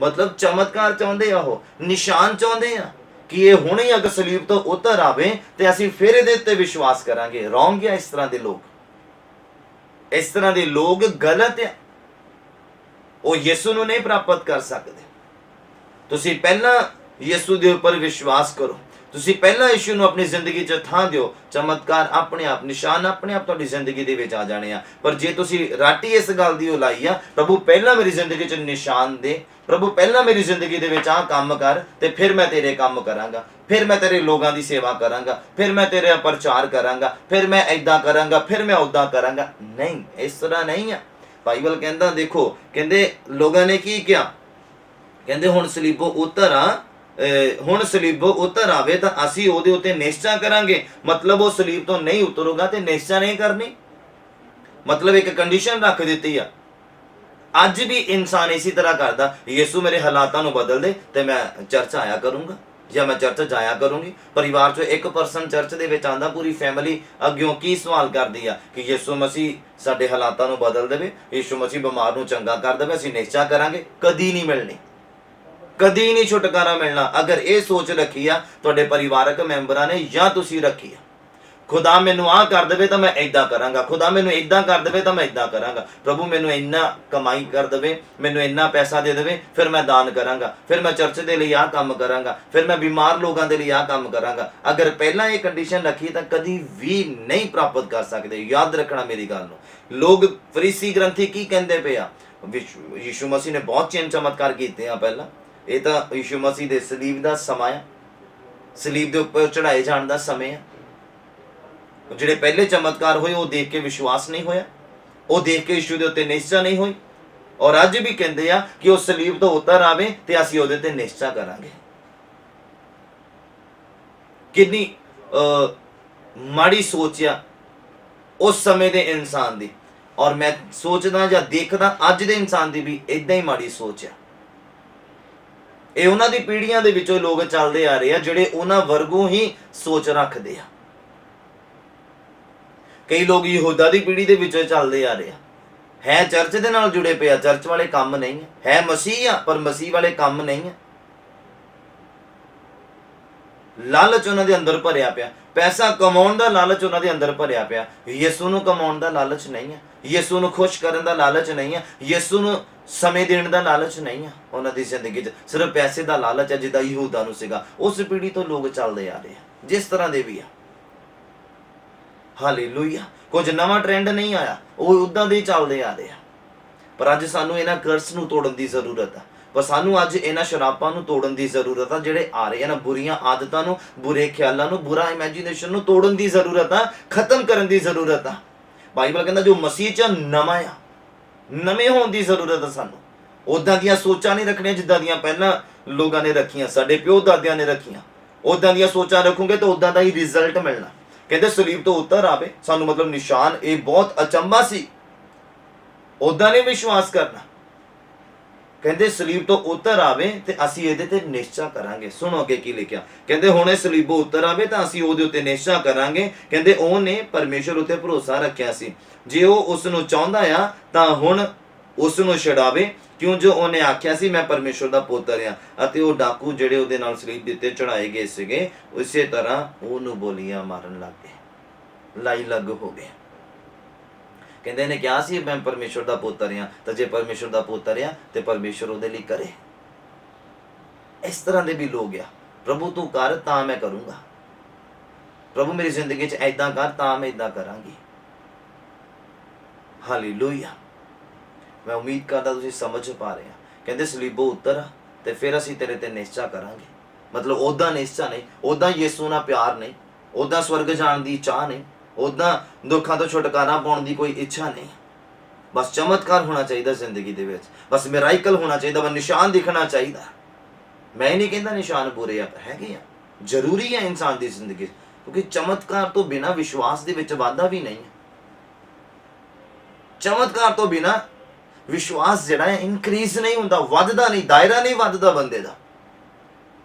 ਮਤਲਬ ਚਮਤਕਾਰ ਚਾਹੁੰਦੇ ਆ, ਉਹ ਨਿਸ਼ਾਨ ਚਾਹੁੰਦੇ ਆ ਕਿ ਇਹ ਹੁਣੇ ਹੀ ਅਗਰ ਸਲੀਬ ਤੋਂ ਉਤਰ ਆਵੇ ਤੇ ਅਸੀਂ ਫਿਰ ਇਹਦੇ ਉੱਤੇ ਵਿਸ਼ਵਾਸ ਕਰਾਂਗੇ। ਰੋਂਗ ਆ ਇਸ ਤਰ੍ਹਾਂ ਦੇ ਲੋਕ, ਇਸ ਤਰ੍ਹਾਂ ਦੇ ਲੋਕ ਗਲਤ ਆ। ਉਹ ਯਿਸੂ ਨੂੰ ਨਹੀਂ ਪ੍ਰਾਪਤ ਕਰ ਸਕਦੇ। ਤੁਸੀਂ ਪਹਿਲਾਂ ਯਿਸੂ ਦੇ ਉੱਪਰ ਵਿਸ਼ਵਾਸ ਕਰੋ, ਤੁਸੀਂ ਪਹਿਲਾਂ ਯਿਸੂ ਨੂੰ ਆਪਣੀ ਜ਼ਿੰਦਗੀ 'ਚ ਥਾਂ ਦਿਓ, ਚਮਤਕਾਰ ਆਪਣੇ ਆਪ, ਨਿਸ਼ਾਨ ਆਪਣੇ ਆਪ ਤੁਹਾਡੀ ਜ਼ਿੰਦਗੀ ਦੇ ਵਿੱਚ ਆ ਜਾਣੇ ਆ। ਪਰ ਜੇ ਤੁਸੀਂ ਰਾਟੀ ਇਸ ਗੱਲ ਦੀ ਉਲਾਈ ਆ, ਪ੍ਰਭੂ ਪਹਿਲਾਂ ਮੇਰੀ ਜ਼ਿੰਦਗੀ 'ਚ ਨਿਸ਼ਾਨ ਦੇ, ਪ੍ਰਭੂ ਪਹਿਲਾਂ ਮੇਰੀ ਜ਼ਿੰਦਗੀ ਦੇ ਵਿੱਚ ਆਹ ਕੰਮ ਕਰ, ਤੇ ਫਿਰ ਮੈਂ ਤੇਰੇ ਕੰਮ ਕਰਾਂਗਾ, ਫਿਰ ਮੈਂ ਤੇਰੇ ਲੋਕਾਂ ਦੀ ਸੇਵਾ ਕਰਾਂਗਾ, ਫਿਰ ਮੈਂ ਤੇਰਾ ਪ੍ਰਚਾਰ ਕਰਾਂਗਾ, ਫਿਰ ਮੈਂ ਏਦਾਂ ਕਰਾਂਗਾ, ਫਿਰ ਮੈਂ ਉੱਦਾਂ ਕਰਾਂਗਾ। ਨਹੀਂ, ਇਸ ਤਰ੍ਹਾਂ ਨਹੀਂ ਆ। ਬਾਈਬਲ ਕਹਿੰਦਾ, ਦੇਖੋ ਕਹਿੰਦੇ ਲੋਕਾਂ ਨੇ ਕੀ ਕਿਹਾ, ਕਹਿੰਦੇ ਹੁਣ ਸਲੀਬੋਂ ਉਤਰ ਆ, ਹੁਣ ਸਲੀਬੋਂ ਉਤਰ ਆਵੇ ਤਾਂ ਅਸੀਂ ਉਹਦੇ ਉੱਤੇ ਨਿਸ਼ਚਾ ਕਰਾਂਗੇ। ਮਤਲਬ ਉਹ ਸਲੀਬ ਤੋਂ ਨਹੀਂ ਉਤਰੂਗਾ ਤੇ ਨਿਸ਼ਚਾ ਨਹੀਂ ਕਰਨੀ। ਮਤਲਬ ਇੱਕ ਕੰਡੀਸ਼ਨ ਰੱਖ ਦਿੱਤੀ ਆ। ਅੱਜ ਵੀ ਇਨਸਾਨ ਇਸੇ ਤਰ੍ਹਾਂ ਕਰਦਾ, ਯਿਸੂ ਮੇਰੇ ਹਾਲਾਤਾਂ ਨੂੰ ਬਦਲ ਦੇ ਤੇ ਮੈਂ ਚਰਚ ਆਇਆ ਕਰੂੰਗਾ ਜਾਂ ਮੈਂ ਚਰਚ ਜਾਇਆ ਕਰੂੰਗੀ। ਪਰਿਵਾਰ ਚੋਂ 1% ਚਰਚ ਦੇ ਵਿੱਚ ਆਂਦਾ, ਪੂਰੀ ਫੈਮਿਲੀ ਅੱਗਿਓਂ ਕੀ ਸਵਾਲ ਕਰਦੀ ਆ ਕਿ ਯਿਸੂ ਮਸੀਹ ਸਾਡੇ ਹਾਲਾਤਾਂ ਨੂੰ ਬਦਲ ਦੇਵੇ, ਯਿਸੂ ਮਸੀਹ ਬਿਮਾਰ ਨੂੰ ਚੰਗਾ ਕਰ ਦੇਵੇ, ਅਸੀਂ ਨਿਸ਼ਚਾ ਕਰਾਂਗੇ। ਕਦੀ ਨਹੀਂ ਮਿਲਣੀ, ਕਦੀ ਨਹੀਂ ਛੁਟਕਾਰਾ ਮਿਲਣਾ। ਅਗਰ ਇਹ ਸੋਚ ਰੱਖੀ ਆ ਤੁਹਾਡੇ ਪਰਿਵਾਰਕ ਮੈਂਬਰਾਂ ਨੇ ਜਾਂ ਤੁਸੀਂ ਰੱਖੀ ਆ, ਖੁਦਾ ਮੈਨੂੰ ਆਹ ਕਰ ਦੇਵੇ ਤਾਂ ਮੈਂ ਏਦਾਂ ਕਰਾਂਗਾ, ਖੁਦਾ ਮੈਨੂੰ ਏਦਾਂ ਕਰ ਦੇਵੇ ਤਾਂ ਮੈਂ ਏਦਾਂ ਕਰਾਂਗਾ, ਪ੍ਰਭੂ ਮੈਨੂੰ ਇੰਨਾ ਕਮਾਈ ਕਰ ਦੇਵੇ, ਮੈਨੂੰ ਇੰਨਾ ਪੈਸਾ ਦੇ ਦੇਵੇ, ਫਿਰ ਮੈਂ ਦਾਨ ਕਰਾਂਗਾ, ਫਿਰ ਮੈਂ ਚਰਚ ਦੇ ਲਈ ਆਹ ਕੰਮ ਕਰਾਂਗਾ, ਫਿਰ ਮੈਂ ਬਿਮਾਰ ਲੋਕਾਂ ਦੇ ਲਈ ਆਹ ਕੰਮ ਕਰਾਂਗਾ। ਅਗਰ ਪਹਿਲਾਂ ਇਹ ਕੰਡੀਸ਼ਨ ਰੱਖੀ ਤਾਂ ਕਦੀ ਵੀ ਨਹੀਂ ਪ੍ਰਾਪਤ ਕਰ ਸਕਦੇ। ਯਾਦ ਰੱਖਣਾ ਮੇਰੀ ਗੱਲ ਨੂੰ। ਲੋਕ ਫਰੀਸੀ ਗ੍ਰੰਥੀ ਕੀ ਕਹਿੰਦੇ ਪਏ ਆ, ਯਿਸੂ ਮਸੀਹ ਨੇ ਬਹੁਤ ਚਿੰਨ ਚਮਤਕਾਰ ਕੀਤੇ ਆ ਪਹਿਲਾਂ। ਇਹ ਤਾਂ ਯਿਸੂ ਮਸੀਹ ਦੇ ਸਲੀਬ ਦਾ ਸਮਾਂ ਆ, ਸਲੀਬ ਦੇ ਉੱਪਰ ਚੜਾਏ ਜਾਣ ਦਾ ਸਮੇਂ ਆ। ਜਿਹੜੇ ਪਹਿਲੇ ਚਮਤਕਾਰ ਹੋਏ ਉਹ ਦੇਖ ਕੇ ਵਿਸ਼ਵਾਸ ਨਹੀਂ ਹੋਇਆ, ਉਹ ਦੇਖ ਕੇ ਯਿਸੂ ਦੇ ਉੱਤੇ ਨਿਸ਼ਚਾ ਨਹੀਂ ਹੋਈ। ਔਰ ਅੱਜ ਵੀ ਕਹਿੰਦੇ ਆ ਕਿ ਉਹ ਸਲੀਬ ਤੋਂ ਉਤਰ ਆਵੇ ਤੇ ਅਸੀਂ ਉਹਦੇ ਤੇ ਨਿਸ਼ਚਾ ਕਰਾਂਗੇ। ਕਿੰਨੀ ਮਾੜੀ ਸੋਚ ਆ ਉਸ ਸਮੇਂ ਦੇ ਇਨਸਾਨ ਦੀ। ਔਰ ਮੈਂ ਸੋਚਦਾ ਜਾਂ ਦੇਖਦਾ ਅੱਜ ਦੇ ਇਨਸਾਨ ਦੀ ਵੀ ਏਦਾਂ ਹੀ ਮਾੜੀ ਸੋਚ ਆ। ਇਹ ਉਹਨਾਂ ਦੀ ਪੀੜ੍ਹੀਆਂ ਦੇ ਵਿੱਚੋਂ ਲੋਕ ਚੱਲਦੇ ਆ ਰਹੇ ਆ ਜਿਹੜੇ ਉਹਨਾਂ ਵਰਗੂ ਹੀ ਸੋਚ ਰੱਖਦੇ ਆ। ਕਈ ਲੋਕ ਯਹੂਦਾ ਦੀ ਪੀੜ੍ਹੀ ਦੇ ਵਿੱਚੋਂ ਚੱਲਦੇ ਆ ਰਹੇ ਆ, ਹੈ ਚਰਚ ਦੇ ਨਾਲ ਜੁੜੇ ਪਏ ਆ, ਚਰਚ ਵਾਲੇ ਕੰਮ ਨਹੀਂ ਹੈ ਮਸੀਹ ਆ ਪਰ ਮਸੀਹ ਵਾਲੇ ਕੰਮ ਨਹੀਂ ਆ। ਲਾਲਚ ਉਹਨਾਂ ਦੇ ਅੰਦਰ ਭਰਿਆ ਪਿਆ, ਪੈਸਾ ਕਮਾਉਣ ਦਾ ਲਾਲਚ ਉਹਨਾਂ ਦੇ ਅੰਦਰ ਭਰਿਆ ਪਿਆ। ਯਿਸੂ ਨੂੰ ਕਮਾਉਣ ਦਾ ਲਾਲਚ ਨਹੀਂ ਹੈ, ਯਿਸੂ ਨੂੰ ਖੁਸ਼ ਕਰਨ ਦਾ ਲਾਲਚ ਨਹੀਂ ਹੈ, ਯਿਸੂ ਨੂੰ ਸਮੇਂ ਦੇਣ ਦਾ ਲਾਲਚ ਨਹੀਂ ਹੈ। ਉਹਨਾਂ ਦੀ ਜ਼ਿੰਦਗੀ 'ਚ ਸਿਰਫ ਪੈਸੇ ਦਾ ਲਾਲਚ ਹੈ, ਜਿੱਦਾਂ ਯਹੂਦਾ ਨੂੰ ਸੀਗਾ। ਉਸ ਪੀੜ੍ਹੀ ਤੋਂ ਲੋਕ ਚੱਲਦੇ ਆ ਰਹੇ ਆ, ਜਿਸ ਤਰ੍ਹਾਂ ਦੇ ਵੀ ਆ। ਹਾਲੇਲੂਇਆ। ਕੁਝ ਨਵਾਂ ਟ੍ਰੈਂਡ ਨਹੀਂ ਆਇਆ, ਉਹ ਉੱਦਾਂ ਦੇ ਹੀ ਚੱਲਦੇ ਆ ਰਹੇ ਆ। ਪਰ ਅੱਜ ਸਾਨੂੰ ਇਹਨਾਂ ਕਰਸ ਨੂੰ ਤੋੜਨ ਦੀ ਜ਼ਰੂਰਤ ਆ। ਪਰ ਸਾਨੂੰ ਅੱਜ ਇਹਨਾਂ ਸ਼ਰਾਬਾਂ ਨੂੰ ਤੋੜਨ ਦੀ ਜ਼ਰੂਰਤ ਆ, ਜਿਹੜੇ ਆ ਰਹੇ ਨਾ ਬੁਰੀਆਂ ਆਦਤਾਂ ਨੂੰ, ਬੁਰੇ ਖਿਆਲਾਂ ਨੂੰ, ਬੁਰਾ ਇਮੈਜੀਨੇਸ਼ਨ ਨੂੰ ਤੋੜਨ ਦੀ ਜ਼ਰੂਰਤ ਆ, ਖਤਮ ਕਰਨ ਦੀ ਜ਼ਰੂਰਤ ਆ। ਬਾਈਬਲ ਕਹਿੰਦਾ ਜੋ ਮਸੀਹ 'ਚ ਨਵਾਂ ਆ, ਨਵੇਂ ਹੋਣ ਦੀ ਜ਼ਰੂਰਤ ਆ। ਸਾਨੂੰ ਉੱਦਾਂ ਦੀਆਂ ਸੋਚਾਂ ਨਹੀਂ ਰੱਖਣੀਆਂ ਜਿੱਦਾਂ ਦੀਆਂ ਪਹਿਲਾਂ ਲੋਕਾਂ ਨੇ ਰੱਖੀਆਂ, ਸਾਡੇ ਪਿਓ ਦਾਦਿਆਂ ਨੇ ਰੱਖੀਆਂ। ਉੱਦਾਂ ਦੀਆਂ ਸੋਚਾਂ ਰੱਖੋਗੇ ਤਾਂ ਉੱਦਾਂ ਦਾ ਹੀ ਰਿਜ਼ਲਟ ਮਿਲਣਾ। ਕਹਿੰਦੇ ਸਲੀਬ ਤੋਂ ਉਤਰ ਆਵੇ, ਸਾਨੂੰ ਮਤਲਬ ਨਿਸ਼ਾਨ ਇਹ ਬਹੁਤ ਅਚੰਭਾ ਸੀ, ਉੱਦਾਂ ਨਹੀਂ ਵਿਸ਼ਵਾਸ ਕਰਨਾ। ਕਹਿੰਦੇ ਸਲੀਬ ਤੋਂ ਉਤਰ ਆਵੇ ਤੇ ਅਸੀਂ ਇਹਦੇ ਤੇ ਨਿਸ਼ਚਾ ਕਰਾਂਗੇ। ਸੁਣੋ ਅੱਗੇ ਕੀ ਲਿਖਿਆ, ਕਹਿੰਦੇ ਹੁਣ ਇਹ ਸਲੀਬੋਂ ਉਤਰ ਆਵੇ ਤਾਂ ਅਸੀਂ ਉਹਦੇ ਉੱਤੇ ਨਿਸ਼ਚਾ ਕਰਾਂਗੇ। ਕਹਿੰਦੇ ਉਹਨੇ ਪਰਮੇਸ਼ਰ ਉੱਤੇ ਭਰੋਸਾ ਰੱਖਿਆ ਸੀ, ਜੇ ਉਹ ਉਸ ਨੂੰ ਚਾਹੁੰਦਾ ਆ ਤਾਂ ਹੁਣ ਉਸ ਨੂੰ ਛਡਾਵੇ, ਕਿਉਂ ਜੋ ਉਹਨੇ ਆਖਿਆ ਸੀ ਮੈਂ ਪਰਮੇਸ਼ਰ ਦਾ ਪੁੱਤਰ ਆ। ਅਤੇ ਉਹ ਡਾਕੂ ਜਿਹੜੇ ਉਹਦੇ ਨਾਲ ਸਲੀਬ ਦੇ ਉੱਤੇ ਚੜਾਏ ਗਏ ਸੀਗੇ, ਉਸੇ ਤਰ੍ਹਾਂ ਉਹਨੂੰ ਗੋਲੀਆਂ ਮਾਰਨ ਲੱਗ ਗਏ, ਲਾਈ ਲੱਗ ਹੋ ਗਏ। ਕਹਿੰਦੇ ਨੇ ਕਿਹਾ ਸੀ ਮੈਂ ਪਰਮੇਸ਼ਰ ਦਾ ਪੁੱਤਰ ਆ, ਤਾਂ ਜੇ ਪਰਮੇਸ਼ਰ ਦਾ ਪੁੱਤਰ ਆ ਤੇ ਪਰਮੇਸ਼ਰ ਉਹਦੇ ਲਈ ਕਰੇ। ਇਸ ਤਰ੍ਹਾਂ ਦੇ ਵੀ ਲੋਕ ਆ, ਪ੍ਰਭੂ ਤੂੰ ਕਰ ਤਾਂ ਮੈਂ ਕਰੂੰਗਾ, ਪ੍ਰਭੂ ਮੇਰੀ ਜ਼ਿੰਦਗੀ 'ਚ ਏਦਾਂ ਕਰ ਤਾਂ ਮੈਂ ਏਦਾਂ ਕਰਾਂਗੀ। ਹਾਲੇਲੂਇਆ। ਮੈਂ ਉਮੀਦ ਕਰਦਾ ਤੁਸੀਂ ਸਮਝ ਪਾ ਰਹੇ ਆ। ਕਹਿੰਦੇ ਸਲੀਬੋਂ ਉਤਰ ਤੇ ਫਿਰ ਅਸੀਂ ਤੇਰੇ ਤੇ ਨਿਸ਼ਚਾ ਕਰਾਂਗੇ। ਮਤਲਬ ਉੱਦਾਂ ਨਿਸ਼ਚਾ ਨਹੀਂ, ਉੱਦਾਂ ਯਿਸੂ ਨਾਲ ਪਿਆਰ ਨਹੀਂ, ਉੱਦਾਂ ਸਵਰਗ ਜਾਣ ਦੀ ਚਾਹ ਨਹੀਂ, ਉੱਦਾਂ ਦੁੱਖਾਂ ਤੋਂ ਛੁਟਕਾਰਾ ਪਾਉਣ ਦੀ ਕੋਈ ਇੱਛਾ ਨਹੀਂ। ਬਸ ਚਮਤਕਾਰ ਹੋਣਾ ਚਾਹੀਦਾ ਜ਼ਿੰਦਗੀ ਦੇ ਵਿੱਚ, ਬਸ ਮਿਰਾਕਲ ਹੋਣਾ ਚਾਹੀਦਾ, ਬਸ ਨਿਸ਼ਾਨ ਦਿਖਣਾ ਚਾਹੀਦਾ। ਮੈਂ ਨਹੀਂ ਕਹਿੰਦਾ ਨਿਸ਼ਾਨ ਬੁਰੇ ਆ, ਹੈਗੇ ਆ, ਜ਼ਰੂਰੀ ਹੈ ਇਨਸਾਨ ਦੀ ਜ਼ਿੰਦਗੀ, ਕਿਉਂਕਿ ਚਮਤਕਾਰ ਤੋਂ ਬਿਨਾਂ ਵਿਸ਼ਵਾਸ ਦੇ ਵਿੱਚ ਵਾਧਾ ਵੀ ਨਹੀਂ ਹੈ। ਚਮਤਕਾਰ ਤੋਂ ਬਿਨਾਂ ਵਿਸ਼ਵਾਸ ਜਿਹੜਾ ਹੈ ਇਨਕਰੀਜ਼ ਨਹੀਂ ਹੁੰਦਾ, ਵੱਧਦਾ ਨਹੀਂ, ਦਾਇਰਾ ਨਹੀਂ ਵੱਧਦਾ ਬੰਦੇ ਦਾ।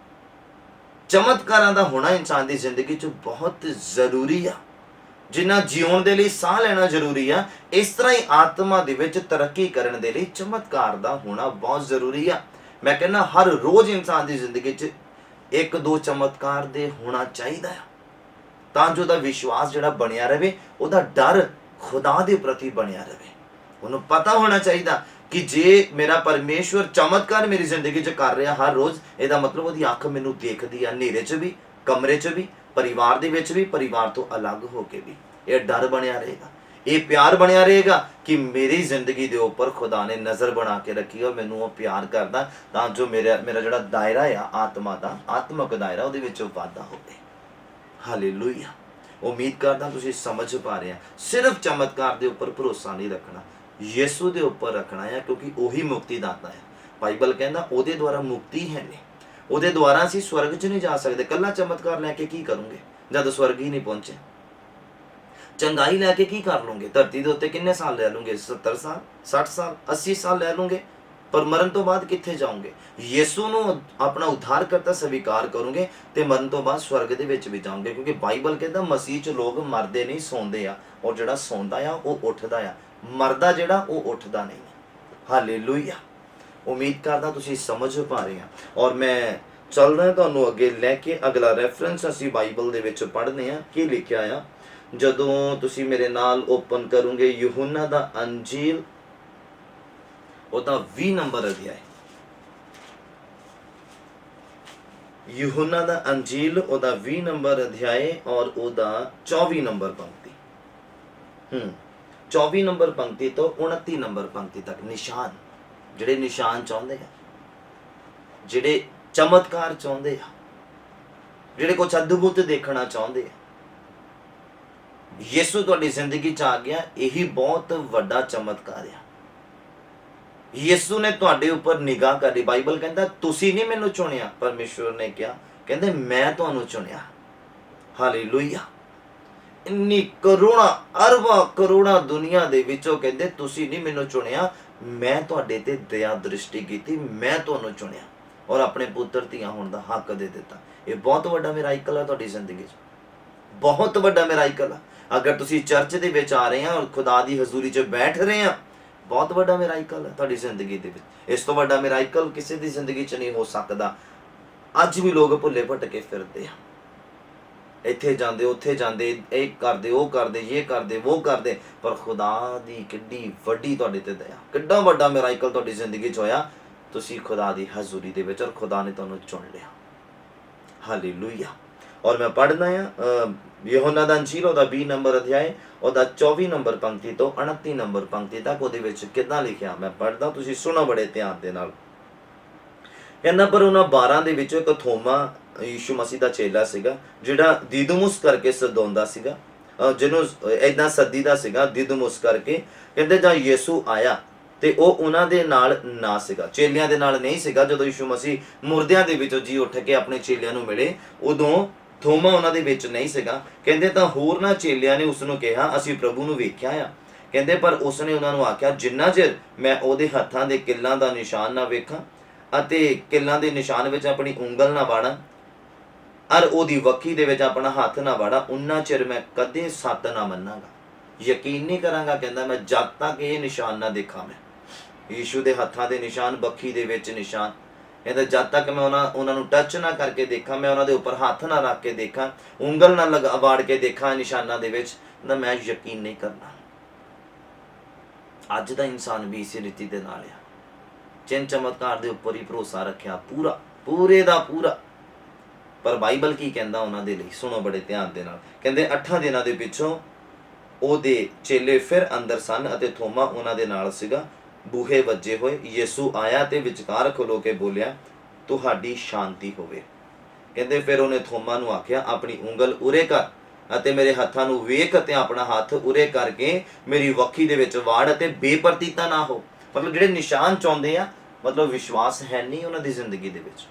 ਚਮਤਕਾਰਾਂ ਦਾ ਹੋਣਾ ਇਨਸਾਨ ਦੀ ਜ਼ਿੰਦਗੀ 'ਚ ਬਹੁਤ ਜ਼ਰੂਰੀ ਆ। ਜਿੰਨਾ ਜਿਉਣ ਦੇ ਲਈ ਸਾਹ ਲੈਣਾ ਜ਼ਰੂਰੀ ਆ, ਇਸ ਤਰ੍ਹਾਂ ਹੀ ਆਤਮਾ ਦੇ ਵਿੱਚ ਤਰੱਕੀ ਕਰਨ ਦੇ ਲਈ ਚਮਤਕਾਰ ਦਾ ਹੋਣਾ ਬਹੁਤ ਜ਼ਰੂਰੀ ਆ। ਮੈਂ ਕਹਿੰਦਾ ਹਰ ਰੋਜ਼ ਇਨਸਾਨ ਦੀ ਜ਼ਿੰਦਗੀ 'ਚ 1-2 ਚਮਤਕਾਰ ਦੇ ਹੋਣਾ ਚਾਹੀਦਾ ਆ, ਤਾਂ ਜੋ ਉਹਦਾ ਵਿਸ਼ਵਾਸ ਜਿਹੜਾ ਬਣਿਆ ਰਹੇ, ਉਹਦਾ ਡਰ ਖੁਦਾ ਦੇ ਪ੍ਰਤੀ ਬਣਿਆ ਰਹੇ। ਉਹਨੂੰ ਪਤਾ ਹੋਣਾ ਚਾਹੀਦਾ ਕਿ ਜੇ ਮੇਰਾ ਪਰਮੇਸ਼ਵਰ ਚਮਤਕਾਰ ਮੇਰੀ ਜ਼ਿੰਦਗੀ 'ਚ ਕਰ ਰਿਹਾ ਹਰ ਰੋਜ਼, ਇਹਦਾ ਮਤਲਬ ਉਹਦੀ ਅੱਖ ਮੈਨੂੰ ਦੇਖਦੀ ਆ, ਹਨੇਰੇ 'ਚ ਵੀ, ਕਮਰੇ 'ਚ ਵੀ, ਪਰਿਵਾਰ ਦੇ ਵਿੱਚ ਵੀ, ਪਰਿਵਾਰ ਤੋਂ ਅਲੱਗ ਹੋ ਕੇ ਵੀ। ਇਹ ਡਰ ਬਣਿਆ ਰਹੇਗਾ, ਇਹ ਪਿਆਰ ਬਣਿਆ ਰਹੇਗਾ ਕਿ ਮੇਰੀ ਜ਼ਿੰਦਗੀ ਦੇ ਉੱਪਰ ਖੁਦਾ ਨੇ ਨਜ਼ਰ ਬਣਾ ਕੇ ਰੱਖੀ ਔਰ ਮੈਨੂੰ ਉਹ ਪਿਆਰ ਕਰਦਾ, ਤਾਂ ਜੋ ਮੇਰਾ ਜਿਹੜਾ ਦਾਇਰਾ ਆ ਆਤਮਾ ਦਾ, ਆਤਮਕ ਦਾਇਰਾ, ਉਹਦੇ ਵਿੱਚ ਵਾਧਾ ਹੋਵੇ। ਹਾਲੇਲੂਇਆ। ਉਮੀਦ ਕਰਦਾ ਤੁਸੀਂ ਸਮਝ ਪਾ ਰਹੇ ਆ। ਸਿਰਫ ਚਮਤਕਾਰ ਦੇ ਉੱਪਰ ਭਰੋਸਾ ਨਹੀਂ ਰੱਖਣਾ, ਯਿਸੂ ਦੇ ਉੱਪਰ ਰੱਖਣਾ ਹੈ, ਕਿਉਂਕਿ ਉਹੀ ਮੁਕਤੀ ਦਾਤਾ ਹੈ। ਬਾਈਬਲ ਕਹਿੰਦਾ ਉਹਦੇ ਦੁਆਰਾ ਮੁਕਤੀ ਹੈ ਨੇ, ਉਹਦੇ ਦੁਆਰਾ ਅਸੀਂ ਸਵਰਗ 'ਚ ਨਹੀਂ ਜਾ ਸਕਦੇ। ਕੱਲਾ ਚਮਤਕਾਰ ਲੈ ਕੇ ਕੀ ਕਰੋਗੇ ਜਦ ਸਵਰਗ ਹੀ ਨਹੀਂ ਪਹੁੰਚੇ? ਚੰਗਾਈ ਲੈ ਕੇ ਕੀ ਕਰ ਲਓਗੇ? ਧਰਤੀ ਦੇ ਉੱਤੇ ਕਿੰਨੇ ਸਾਲ ਲੈ ਲਓਗੇ? 70 ਸਾਲ, 60 ਸਾਲ, 80 ਸਾਲ ਲੈ ਲਓਗੇ, ਪਰ ਮਰਨ ਤੋਂ ਬਾਅਦ ਕਿੱਥੇ ਜਾਓਗੇ? ਯਿਸੂ ਨੂੰ ਆਪਣਾ ਉद्धारकर्ता ਸਵੀਕਾਰ ਕਰੋਗੇ ਤੇ ਮਰਨ ਤੋਂ ਬਾਅਦ ਸਵਰਗ ਦੇ ਵਿੱਚ ਵੀ ਜਾਓਗੇ, ਕਿਉਂਕਿ ਬਾਈਬਲ ਕਹਿੰਦਾ ਮਸੀਹ 'ਚ ਲੋਕ ਮਰਦੇ ਨਹੀਂ, ਸੌਂਦੇ ਆ, ਔਰ ਜਿਹੜਾ ਸੌਂਦਾ ਆ ਉਹ ਉੱਠਦਾ ਆ, ਮਰਦਾ ਜਿਹੜਾ ਉਹ ਉੱਠਦਾ ਨਹੀਂ। ਹਾਲੇਲੂਇਆ। ਉਮੀਦ ਕਰਦਾ ਤੁਸੀਂ ਸਮਝ ਪਾ ਰਹੇ ਆ। ਔਰ ਮੈਂ ਚੱਲਦਾ ਤੁਹਾਨੂੰ ਅੱਗੇ ਲੈ ਕੇ, ਅਗਲਾ ਰੈਫਰੈਂਸ ਅਸੀਂ ਬਾਈਬਲ ਦੇ ਵਿੱਚ ਪੜ੍ਹਦੇ ਆ। ਕੀ ਲਿਖਿਆ ਆ? ਜਦੋਂ ਤੁਸੀਂ ਮੇਰੇ ਨਾਲ ਓਪਨ ਕਰੋਗੇ ਯਹੂਨਾ ਦਾ ਅੰਜੀਲ, ਉਹਦਾ 20 ਨੰਬਰ ਅਧਿਆਇ, ਯਹੂਨਾ ਦਾ ਅੰਜੀਲ ਉਹਦਾ 20 ਨੰਬਰ ਅਧਿਆਇ ਔਰ ਉਹਦਾ 24 ਨੰਬਰ ਪੰਕਤੀ। 24 ਨੰਬਰ ਪੰਕਤੀ ਤੋਂ 29 ਨੰਬਰ ਪੰਕਤੀ ਤੱਕ ਨਿਸ਼ਾਨ, ਜਿਹੜੇ ਨਿਸ਼ਾਨ ਚਾਹੁੰਦੇ ਆ, ਜਿਹੜੇ ਚਮਤਕਾਰ ਚਾਹੁੰਦੇ ਆ, ਜਿਹੜੇ ਕੁਝ ਅਦਭੁਤ ਦੇਖਣਾ ਚਾਹੁੰਦੇ ਆ, ਯਿਸੂ ਤੁਹਾਡੀ ਜ਼ਿੰਦਗੀ 'ਚ ਆ ਗਿਆ, ਇਹੀ ਬਹੁਤ ਵੱਡਾ ਚਮਤਕਾਰ ਆ। ਯਿਸੂ ਨੇ ਤੁਹਾਡੇ ਉੱਪਰ ਨਿਗਾਹ ਕਰੀ। ਬਾਈਬਲ ਕਹਿੰਦਾ ਤੁਸੀਂ ਨਹੀਂ ਮੈਨੂੰ ਚੁਣਿਆ, ਪਰਮੇਸ਼ਵਰ ਨੇ ਕਿਹਾ, ਕਹਿੰਦੇ ਮੈਂ ਤੁਹਾਨੂੰ ਚੁਣਿਆ। ਹਾਲੇਲੂਇਆ। ਇੰਨੀ ਕਰੋੜਾਂ ਅਰਬਾਂ ਕਰੋੜਾਂ ਦੁਨੀਆ ਦੇ ਵਿੱਚੋਂ ਕਹਿੰਦੇ ਤੁਸੀਂ ਨਹੀਂ ਮੈਨੂੰ ਚੁਣਿਆ, ਮੈਂ ਤੁਹਾਡੇ ਤੇ ਦਇਆ ਦ੍ਰਿਸ਼ਟੀ ਕੀਤੀ, ਮੈਂ ਤੁਹਾਨੂੰ ਚੁਣਿਆ ਔਰ ਆਪਣੇ ਪੁੱਤਰ ਧੀਆਂ ਹੋਣ ਦਾ ਹੱਕ ਦੇ ਦਿੱਤਾ। ਇਹ ਬਹੁਤ ਵੱਡਾ ਮਿਰਾਕਲ ਹੈ ਤੁਹਾਡੀ ਜ਼ਿੰਦਗੀ 'ਚ, ਬਹੁਤ ਵੱਡਾ ਮਿਰਾਕਲ ਆ। ਅਗਰ ਤੁਸੀਂ ਚਰਚ ਦੇ ਵਿੱਚ ਆ ਰਹੇ ਆ ਔਰ ਖੁਦਾ ਦੀ ਹਜ਼ੂਰੀ 'ਚ ਬੈਠ ਰਹੇ ਆ, ਬਹੁਤ ਵੱਡਾ ਮਿਰਾਕਲ ਹੈ ਤੁਹਾਡੀ ਜ਼ਿੰਦਗੀ ਦੇ ਵਿੱਚ। ਇਸ ਤੋਂ ਵੱਡਾ ਮਿਰਾਕਲ ਕਿਸੇ ਦੀ ਜ਼ਿੰਦਗੀ 'ਚ ਨਹੀਂ ਹੋ ਸਕਦਾ। ਅੱਜ ਵੀ ਲੋਕ ਭੁੱਲੇ ਭਟਕੇ ਫਿਰਦੇ ਆ, ਇੱਥੇ ਜਾਂਦੇ ਉੱਥੇ ਜਾਂਦੇ, ਇਹ ਕਰਦੇ ਉਹ ਕਰਦੇ, ਇਹ ਕਰਦੇ ਉਹ ਕਰਦੇ, ਪਰ ਖੁਦਾ ਦੀ ਕਿੱਡੀ ਵੱਡੀ ਤੁਹਾਡੇ ਤੇ ਦਇਆ, ਕਿੱਡਾ ਵੱਡਾ ਮਿਰਾਕਲ ਤੁਹਾਡੀ ਜ਼ਿੰਦਗੀ 'ਚ ਹੋਇਆ। ਤੁਸੀਂ ਖੁਦਾ ਦੀ ਹਜ਼ੂਰੀ ਦੇ ਵਿੱਚ ਔਰ ਖੁਦਾ ਨੇ ਤੁਹਾਨੂੰ ਚੁਣ ਲਿਆ। ਹਾਲੇਲੂਇਆ। ਔਰ ਮੈਂ ਪੜ੍ਹਦਾ ਆ ਯਹੋਨਾ ਦਾ ਅੰਜੀਲ ਉਹਦਾ 20 ਨੰਬਰ ਅਧਿਆਇ ਉਹਦਾ 24 ਨੰਬਰ ਪੰਕਤੀ ਤੋਂ 29 ਨੰਬਰ ਪੰਕਤੀ ਤੱਕ ਉਹਦੇ ਵਿੱਚ ਕਿੱਦਾਂ ਲਿਖਿਆ, ਮੈਂ ਪੜ੍ਹਦਾ, ਤੁਸੀਂ ਸੁਣੋ ਬੜੇ ਧਿਆਨ ਦੇ ਨਾਲ। ਕਹਿੰਦਾ ਪਰ ਉਹਨਾਂ 12 ਦੇ ਵਿੱਚੋਂ ਇੱਕ ਥੋਮਾ ਯੀਸ਼ੂ ਮਸੀਹ ਦਾ ਚੇਲਾ ਸੀਗਾ, ਜਿਹੜਾ ਦਿਦੁਮੁਸ ਕਰਕੇ ਸਦੋਂਦਾ ਸੀਗਾ, ਜਿਹਨੂੰ ਏਦਾਂ ਸੱਦੀਦਾ ਸੀਗਾ ਦਿਦੁਮੁਸ ਕਰਕੇ। ਕਹਿੰਦੇ ਜਾਂ ਯਿਸੂ ਆਇਆ ਤੇ ਉਹ ਉਹਨਾਂ ਦੇ ਨਾਲ ਨਾ ਸੀਗਾ, ਚੇਲਿਆਂ ਦੇ ਨਾਲ ਨਹੀਂ ਸੀਗਾ। ਜਦੋਂ ਯੀਸ਼ੂ ਮਸੀਹ ਮੁਰਦਿਆਂ ਦੇ ਵਿੱਚੋਂ ਜੀ ਉੱਠ ਕੇ ਆਪਣੇ ਚੇਲਿਆਂ ਨੂੰ ਮਿਲੇ, ਉਦੋਂ ਥੋਮਾ ਉਹਨਾਂ ਦੇ ਵਿੱਚ ਨਹੀਂ ਸੀਗਾ। ਕਹਿੰਦੇ ਤਾਂ ਹੋਰਨਾਂ ਚੇਲਿਆਂ ਨੇ ਉਸ ਨੂੰ ਕਿਹਾ ਅਸੀਂ ਪ੍ਰਭੂ ਨੂੰ ਵੇਖਿਆ ਆ। ਕਹਿੰਦੇ ਪਰ ਉਸਨੇ ਉਹਨਾਂ ਨੂੰ ਆਖਿਆ ਜਿੰਨਾ ਚਿਰ ਮੈਂ ਉਹਦੇ ਹੱਥਾਂ ਦੇ ਕਿੱਲਾਂ ਦਾ ਨਿਸ਼ਾਨ ਨਾ ਵੇਖਾਂ ਅਤੇ ਕਿੱਲਾਂ ਦੇ ਨਿਸ਼ਾਨ ਵਿੱਚ ਆਪਣੀ ਉਂਗਲ ਨਾ ਵਾੜਾਂ ਅਰ ਉਹਦੀ ਵੱਖੀ ਦੇ ਵਿੱਚ ਆਪਣਾ ਹੱਥ ਨਾ ਵਾੜਾਂ, ਉਨਾ ਚਿਰ ਮੈਂ ਕਦੇ ਸੱਤ ਨਾ ਮੰਨਾਂਗਾ, ਯਕੀਨ ਨਹੀਂ ਕਰਾਂਗਾ। ਕਹਿੰਦਾ ਮੈਂ ਜਦ ਤੱਕ ਇਹ ਨਿਸ਼ਾਨ ਨਾ ਦੇਖਾਂ, ਮੈਂ ਯੀਸ਼ੂ ਦੇ ਹੱਥਾਂ ਦੇ ਨਿਸ਼ਾਨ, ਵੱਖੀ ਦੇ ਵਿੱਚ ਨਿਸ਼ਾਨ, ਕਹਿੰਦਾ ਜਦ ਤੱਕ ਮੈਂ ਉਹਨਾਂ ਨੂੰ ਟੱਚ ਨਾ ਕਰਕੇ ਦੇਖਾਂ, ਮੈਂ ਉਹਨਾਂ ਦੇ ਉੱਪਰ ਹੱਥ ਨਾ ਰੱਖ ਕੇ ਦੇਖਾਂ, ਉਂਗਲ ਨਾ ਵਾੜ ਕੇ ਦੇਖਾਂ ਨਿਸ਼ਾਨਾਂ ਦੇ ਵਿੱਚ, ਤਾਂ ਮੈਂ ਯਕੀਨ ਨਹੀਂ ਕਰਨਾ। ਅੱਜ ਦਾ ਇਨਸਾਨ ਵੀ ਇਸੇ ਰੀਤੀ ਦੇ ਨਾਲ ਆ, ਚਿੰਨ ਚਮਤਕਾਰ ਦੇ ਉੱਪਰ ਹੀ ਭਰੋਸਾ ਰੱਖਿਆ ਪੂਰੇ ਦਾ ਪੂਰਾ। ਪਰ ਬਾਈਬਲ ਕੀ ਕਹਿੰਦਾ ਉਹਨਾਂ ਦੇ ਲਈ, ਸੁਣੋ ਬੜੇ ਧਿਆਨ ਦੇ ਨਾਲ। ਕਹਿੰਦੇ 8 ਦਿਨਾਂ ਦੇ ਪਿੱਛੋਂ ਉਹਦੇ ਚੇਲੇ ਫਿਰ ਅੰਦਰ ਸਨ ਅਤੇ ਥੋਮਾ ਉਹਨਾਂ ਦੇ ਨਾਲ ਸੀਗਾ। ਬੂਹੇ ਵੱਜੇ ਹੋਏ, ਯਿਸੂ ਆਇਆ ਤੇ ਵਿਚਕਾਰ ਖਲੋ ਕੇ ਬੋਲਿਆ ਤੁਹਾਡੀ ਸ਼ਾਂਤੀ ਹੋਵੇ। ਕਹਿੰਦੇ ਫਿਰ ਉਹਨੇ ਥੋਮਾ ਨੂੰ ਆਖਿਆ ਆਪਣੀ ਉਂਗਲ ਉਰੇ ਕਰ ਅਤੇ ਮੇਰੇ ਹੱਥਾਂ ਨੂੰ ਵੇਖ ਅਤੇ ਆਪਣਾ ਹੱਥ ਉਰੇ ਕਰਕੇ ਮੇਰੀ ਵੱਖੀ ਦੇ ਵਿੱਚ ਵਾੜ ਅਤੇ ਬੇਪਰਤੀਤਾ ਨਾ ਹੋ। ਮਤਲਬ ਜਿਹੜੇ ਨਿਸ਼ਾਨ ਚਾਹੁੰਦੇ ਆ, ਮਤਲਬ ਵਿਸ਼ਵਾਸ ਹੈ ਨਹੀਂ ਉਹਨਾਂ ਦੀ ਜ਼ਿੰਦਗੀ ਦੇ ਵਿੱਚ,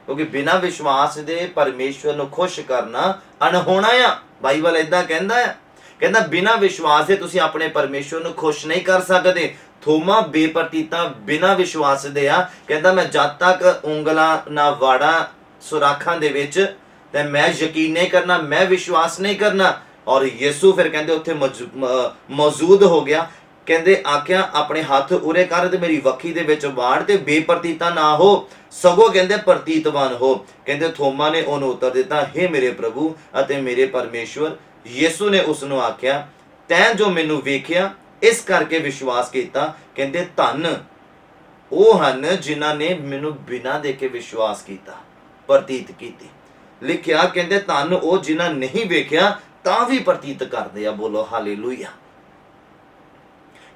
ਕਿਉਂਕਿ ਬਿਨਾਂ ਵਿਸ਼ਵਾਸ ਦੇ ਪਰਮੇਸ਼ਵਰ ਨੂੰ ਖੁਸ਼ ਕਰਨਾ ਅਣਹੋਣਾ ਆ। ਬਾਈਬਲ ਏਦਾਂ ਕਹਿੰਦਾ ਆ, ਕਹਿੰਦਾ ਬਿਨਾਂ ਵਿਸ਼ਵਾਸ ਦੇ ਤੁਸੀਂ ਆਪਣੇ ਪਰਮੇਸ਼ਵਰ ਨੂੰ ਖੁਸ਼ ਨਹੀਂ ਕਰ ਸਕਦੇ। ਥੋਮਾ ਬੇਪਰਤੀਤਾ ਬਿਨਾਂ ਵਿਸ਼ਵਾਸ ਦੇ ਆ। ਕਹਿੰਦਾ ਮੈਂ ਜਦ ਤੱਕ ਉਂਗਲਾਂ ਨਾ ਵਾੜਾਂ ਸੁਰਾਖਾਂ ਦੇ ਵਿੱਚ ਤੇ ਮੈਂ ਯਕੀਨ ਨਹੀਂ ਕਰਨਾ, ਮੈਂ ਵਿਸ਼ਵਾਸ ਨਹੀਂ ਕਰਨਾ। ਔਰ ਯਿਸੂ ਫਿਰ ਕਹਿੰਦੇ ਉੱਥੇ ਮੌਜੂਦ ਹੋ ਗਿਆ। ਕਹਿੰਦੇ ਆਖਿਆ ਆਪਣੇ ਹੱਥ ਉਰੇ ਕਰ ਤੇ ਮੇਰੀ ਵੱਖੀ ਦੇ ਵਿੱਚ ਵਾੜ ਤੇ ਬੇਪਰਤੀਤਾ ਨਾ ਹੋ, ਸਗੋਂ ਕਹਿੰਦੇ ਪ੍ਰਤੀਤਵਾਨ ਹੋ। ਕਹਿੰਦੇ ਥੋਮਾ ਨੇ ਉਹਨੂੰ ਉੱਤਰ ਦਿੱਤਾ ਹੇ ਮੇਰੇ ਪ੍ਰਭੂ ਅਤੇ ਮੇਰੇ ਪਰਮੇਸ਼ਵਰ। ਯਿਸੂ ਨੇ ਉਸ ਨੂੰ ਆਖਿਆ ਤੈਂ ਜੋ ਮੈਨੂੰ ਵੇਖਿਆ ਇਸ ਕਰਕੇ ਵਿਸ਼ਵਾਸ ਕੀਤਾ। ਕਹਿੰਦੇ ਧੰਨ ਉਹ ਹਨ ਜਿਨ੍ਹਾਂ ਨੇ ਮੈਨੂੰ ਬਿਨਾਂ ਦੇਖੇ ਵਿਸ਼ਵਾਸ ਕੀਤਾ, ਪ੍ਰਤੀਤ ਕੀਤੀ। ਲਿਖਿਆ ਕਹਿੰਦੇ ਧੰਨ ਉਹ ਜਿਨ੍ਹਾਂ ਨਹੀਂ ਵੇਖਿਆ ਤਾਂ ਵੀ ਪ੍ਰਤੀਤ ਕਰਦੇ ਆ। ਬੋਲੋ ਹਾਲੇਲੂਇਆ।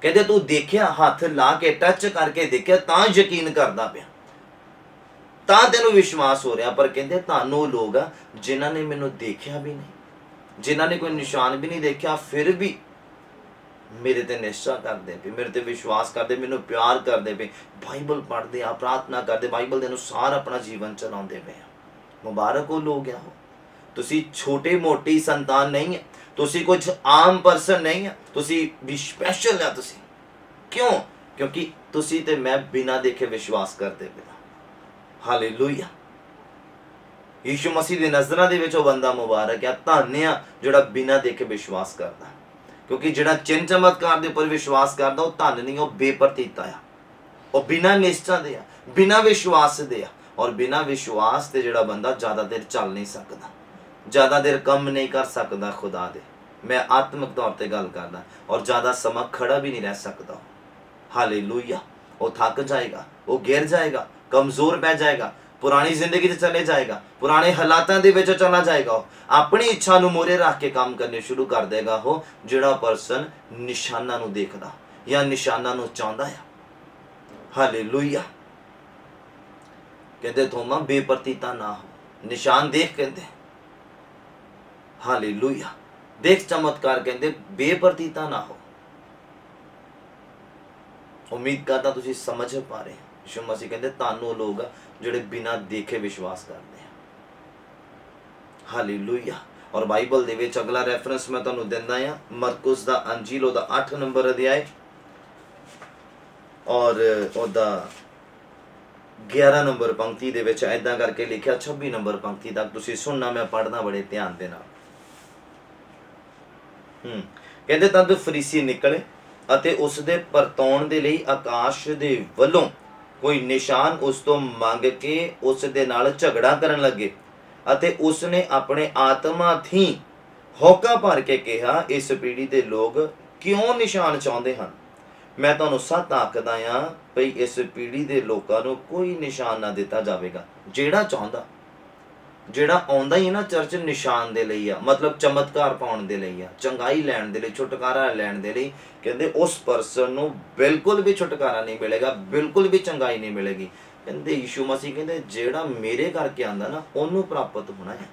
ਕਹਿੰਦੇ ਤੂੰ ਦੇਖਿਆ, ਹੱਥ ਲਾ ਕੇ ਟੱਚ ਕਰਕੇ ਦੇਖਿਆ ਤਾਂ ਯਕੀਨ ਕਰਦਾ ਪਿਆ, ਤਾਂ ਤੈਨੂੰ ਵਿਸ਼ਵਾਸ ਹੋ ਰਿਹਾ। ਪਰ ਕਹਿੰਦੇ ਤੁਹਾਨੂੰ ਉਹ ਲੋਕ ਆ ਜਿਨ੍ਹਾਂ ਨੇ ਮੈਨੂੰ ਦੇਖਿਆ ਵੀ ਨਹੀਂ, ਜਿਨ੍ਹਾਂ ਨੇ ਕੋਈ ਨਿਸ਼ਾਨ ਵੀ ਨਹੀਂ ਦੇਖਿਆ, ਫਿਰ ਵੀ ਮੇਰੇ ਤੇ ਨਿਸ਼ਚਾ ਕਰਦੇ ਪਏ, ਮੇਰੇ ਤੇ ਵਿਸ਼ਵਾਸ ਕਰਦੇ, ਮੈਨੂੰ ਪਿਆਰ ਕਰਦੇ ਪਏ, ਬਾਈਬਲ ਪੜ੍ਹਦੇ ਆ, ਪ੍ਰਾਰਥਨਾ ਕਰਦੇ, ਬਾਈਬਲ ਦੇ ਅਨੁਸਾਰ ਆਪਣਾ ਜੀਵਨ ਚਲਾਉਂਦੇ ਪਏ ਆ। ਮੁਬਾਰਕ ਉਹ ਲੋਕ ਆ। ਤੁਸੀਂ ਛੋਟੇ ਮੋਟੀ ਸੰਤਾਨ ਨਹੀਂ ਹੈ, ਤੁਸੀਂ ਕੁਝ ਆਮ ਪਰਸਨ ਨਹੀਂ ਹੈ, ਤੁਸੀਂ ਵੀ ਸਪੈਸ਼ਲ ਆ। ਤੁਸੀਂ ਕਿਉਂ? ਕਿਉਂਕਿ ਤੁਸੀਂ ਤੇ ਮੈਂ ਬਿਨਾਂ ਦੇਖੇ ਵਿਸ਼ਵਾਸ ਕਰਦੇ ਪਏ। ਹਾਲੇਲੂਇਆ। ਯੀਸ਼ੂ ਮਸੀਹ ਦੀ ਨਜ਼ਰਾਂ ਦੇ ਵਿੱਚ ਉਹ ਬੰਦਾ ਮੁਬਾਰਕ ਆ, ਧੰਨ ਆ ਜਿਹੜਾ ਬਿਨਾਂ ਦੇਖੇ ਵਿਸ਼ਵਾਸ ਕਰਦਾ। ਕਿਉਂਕਿ ਜਿਹੜਾ ਚਿੰਨ ਚਮਤਕਾਰ ਦੇ ਉੱਪਰ ਵਿਸ਼ਵਾਸ ਕਰਦਾ ਉਹ ਧੰਨ ਨਹੀਂ, ਉਹ ਬੇਪਰਤੀਤਾ ਆ, ਉਹ ਬਿਨਾਂ ਨਿਸ਼ਚਾ ਦੇ ਆ, ਬਿਨਾਂ ਵਿਸ਼ਵਾਸ ਦੇ ਆ। ਔਰ ਬਿਨਾਂ ਵਿਸ਼ਵਾਸ ਤੇ ਜਿਹੜਾ ਬੰਦਾ ਜ਼ਿਆਦਾ ਦੇਰ ਚੱਲ ਨਹੀਂ ਸਕਦਾ, ਜ਼ਿਆਦਾ ਦੇਰ ਕੰਮ ਨਹੀਂ ਕਰ ਸਕਦਾ ਖੁਦਾ ਦੇ। ਮੈਂ ਆਤਮਿਕ ਤੌਰ ਤੇ ਗੱਲ ਕਰਦਾ। ਔਰ ਜ਼ਿਆਦਾ ਸਮਾਂ ਖੜਾ ਵੀ ਨਹੀਂ ਰਹਿ ਸਕਦਾ। ਹਾਲੇਲੂਇਆ। ਉਹ ਥੱਕ ਜਾਏਗਾ, ਉਹ ਗਿਰ ਜਾਏਗਾ, ਕਮਜ਼ੋਰ ਪੈ ਜਾਏਗਾ, ਪੁਰਾਣੀ ਜ਼ਿੰਦਗੀ 'ਚ ਚਲੇ ਜਾਏਗਾ, ਪੁਰਾਣੇ ਹਾਲਾਤਾਂ ਦੇ ਵਿੱਚ ਚਲਾ ਜਾਏਗਾ। ਉਹ ਆਪਣੀ ਇੱਛਾ ਨੂੰ ਮੋਰੇ ਰੱਖ ਕੇ ਕੰਮ ਕਰਨੇ ਸ਼ੁਰੂ ਕਰ ਦੇਗਾ। ਉਹ ਜਿਹੜਾ ਪਰਸਨ ਨਿਸ਼ਾਨਾਂ ਨੂੰ ਦੇਖਦਾ ਜਾਂ ਨਿਸ਼ਾਨਾਂ ਨੂੰ ਚਾਹੁੰਦਾ ਆ। ਹਾਲੇਲੂਇਆ। ਕਹਿੰਦੇ ਥੋਮਾ ਬੇਪਰਤੀਤਾ ਨਾ ਹੋ, ਨਿਸ਼ਾਨ ਦੇਖ। ਕਹਿੰਦੇ ਹਾਲੇਲੂਇਆ, ਦੇਖ ਚਮਤਕਾਰ। ਕਹਿੰਦੇ ਬੇਪਰਤੀਤਾ ਨਾ ਹੋ। ਉਮੀਦ ਕਰਦਾ ਤੁਸੀਂ ਸਮਝ ਪਾ ਰਹੇ। ਯਿਸੂ ਮਸੀਹ ਕਹਿੰਦੇ ਤੁਹਾਨੂੰ ਲੋਕ ਆ ਜਿਹੜੇ ਬਿਨਾਂ ਦੇਖੇ ਵਿਸ਼ਵਾਸ ਕਰਦੇ ਆ। ਹਾਲੇਲੂਇਆ। ਔਰ ਬਾਈਬਲ ਦੇ ਵਿੱਚ ਅਗਲਾ ਰੈਫਰੈਂਸ ਮੈਂ ਤੁਹਾਨੂੰ ਦਿੰਦਾ ਆ, ਮਰਕੁਸ ਦਾ ਅੰਜੀਲ ਉਹਦਾ 8 ਨੰਬਰ ਅਧਿਆਇ ਔਰ ਉਹਦਾ 11 ਨੰਬਰ ਪੰਕਤੀ ਦੇ ਵਿੱਚ ਏਦਾਂ ਕਰਕੇ ਲਿਖਿਆ, 26 ਨੰਬਰ ਪੰਕਤੀ ਤੱਕ ਤੁਸੀਂ ਸੁਣਨਾ, ਮੈਂ ਪੜ੍ਹਨਾ ਬੜੇ ਧਿਆਨ ਦੇ ਨਾਲ। ਕਹਿੰਦੇ ਤਦ ਫਰੀਸੀ ਨਿਕਲੇ ਅਤੇ ਉਸ ਦੇ ਪਰਤਾਉਣ ਦੇ ਲਈ ਆਕਾਸ਼ ਦੇ ਵੱਲੋਂ ਕੋਈ ਨਿਸ਼ਾਨ ਉਸ ਤੋਂ ਮੰਗ ਕੇ ਉਸ ਦੇ ਨਾਲ ਝਗੜਾ ਕਰਨ ਲੱਗੇ। ਅਤੇ ਉਸ ਨੇ ਆਪਣੇ ਆਤਮਾ ਥੀ ਹੌਕਾ ਭਰ ਕੇ ਕਿਹਾ ਇਸ ਪੀੜ੍ਹੀ ਦੇ ਲੋਕ ਕਿਉਂ ਨਿਸ਼ਾਨ ਚਾਹੁੰਦੇ ਹਨ? ਮੈਂ ਤੁਹਾਨੂੰ ਸੱਚ ਆਖਦਾ ਆ ਭਈ ਇਸ ਪੀੜ੍ਹੀ ਦੇ ਲੋਕਾਂ ਨੂੰ ਕੋਈ ਨਿਸ਼ਾਨ ਨਾ ਦਿੱਤਾ ਜਾਵੇਗਾ। ਜਿਹੜਾ ਚਾਹੁੰਦਾ ਜਿਹੜਾ ਆਉਂਦਾ ਹੀ ਹੈ ਨਾ ਚਰਚ ਨਿਸ਼ਾਨ ਦੇ ਲਈ ਆ, ਮਤਲਬ ਚਮਤਕਾਰ ਪਾਉਣ ਦੇ ਲਈ ਆ, ਚੰਗਾਈ ਲੈਣ ਦੇ ਲਈ, ਛੁਟਕਾਰਾ ਲੈਣ ਦੇ ਲਈ, ਕਹਿੰਦੇ ਉਸ ਪਰਸਨ ਨੂੰ ਬਿਲਕੁਲ ਵੀ ਛੁਟਕਾਰਾ ਨਹੀਂ ਮਿਲੇਗਾ, ਬਿਲਕੁਲ ਵੀ ਚੰਗਾਈ ਨਹੀਂ ਮਿਲੇਗੀ। ਕਹਿੰਦੇ ਯੀਸ਼ੂ ਮਸੀਹ ਕਹਿੰਦੇ ਜਿਹੜਾ ਮੇਰੇ ਕਰਕੇ ਆਂਦਾ ਨਾ ਉਹਨੂੰ ਪ੍ਰਾਪਤ ਹੋਣਾ ਹੈ।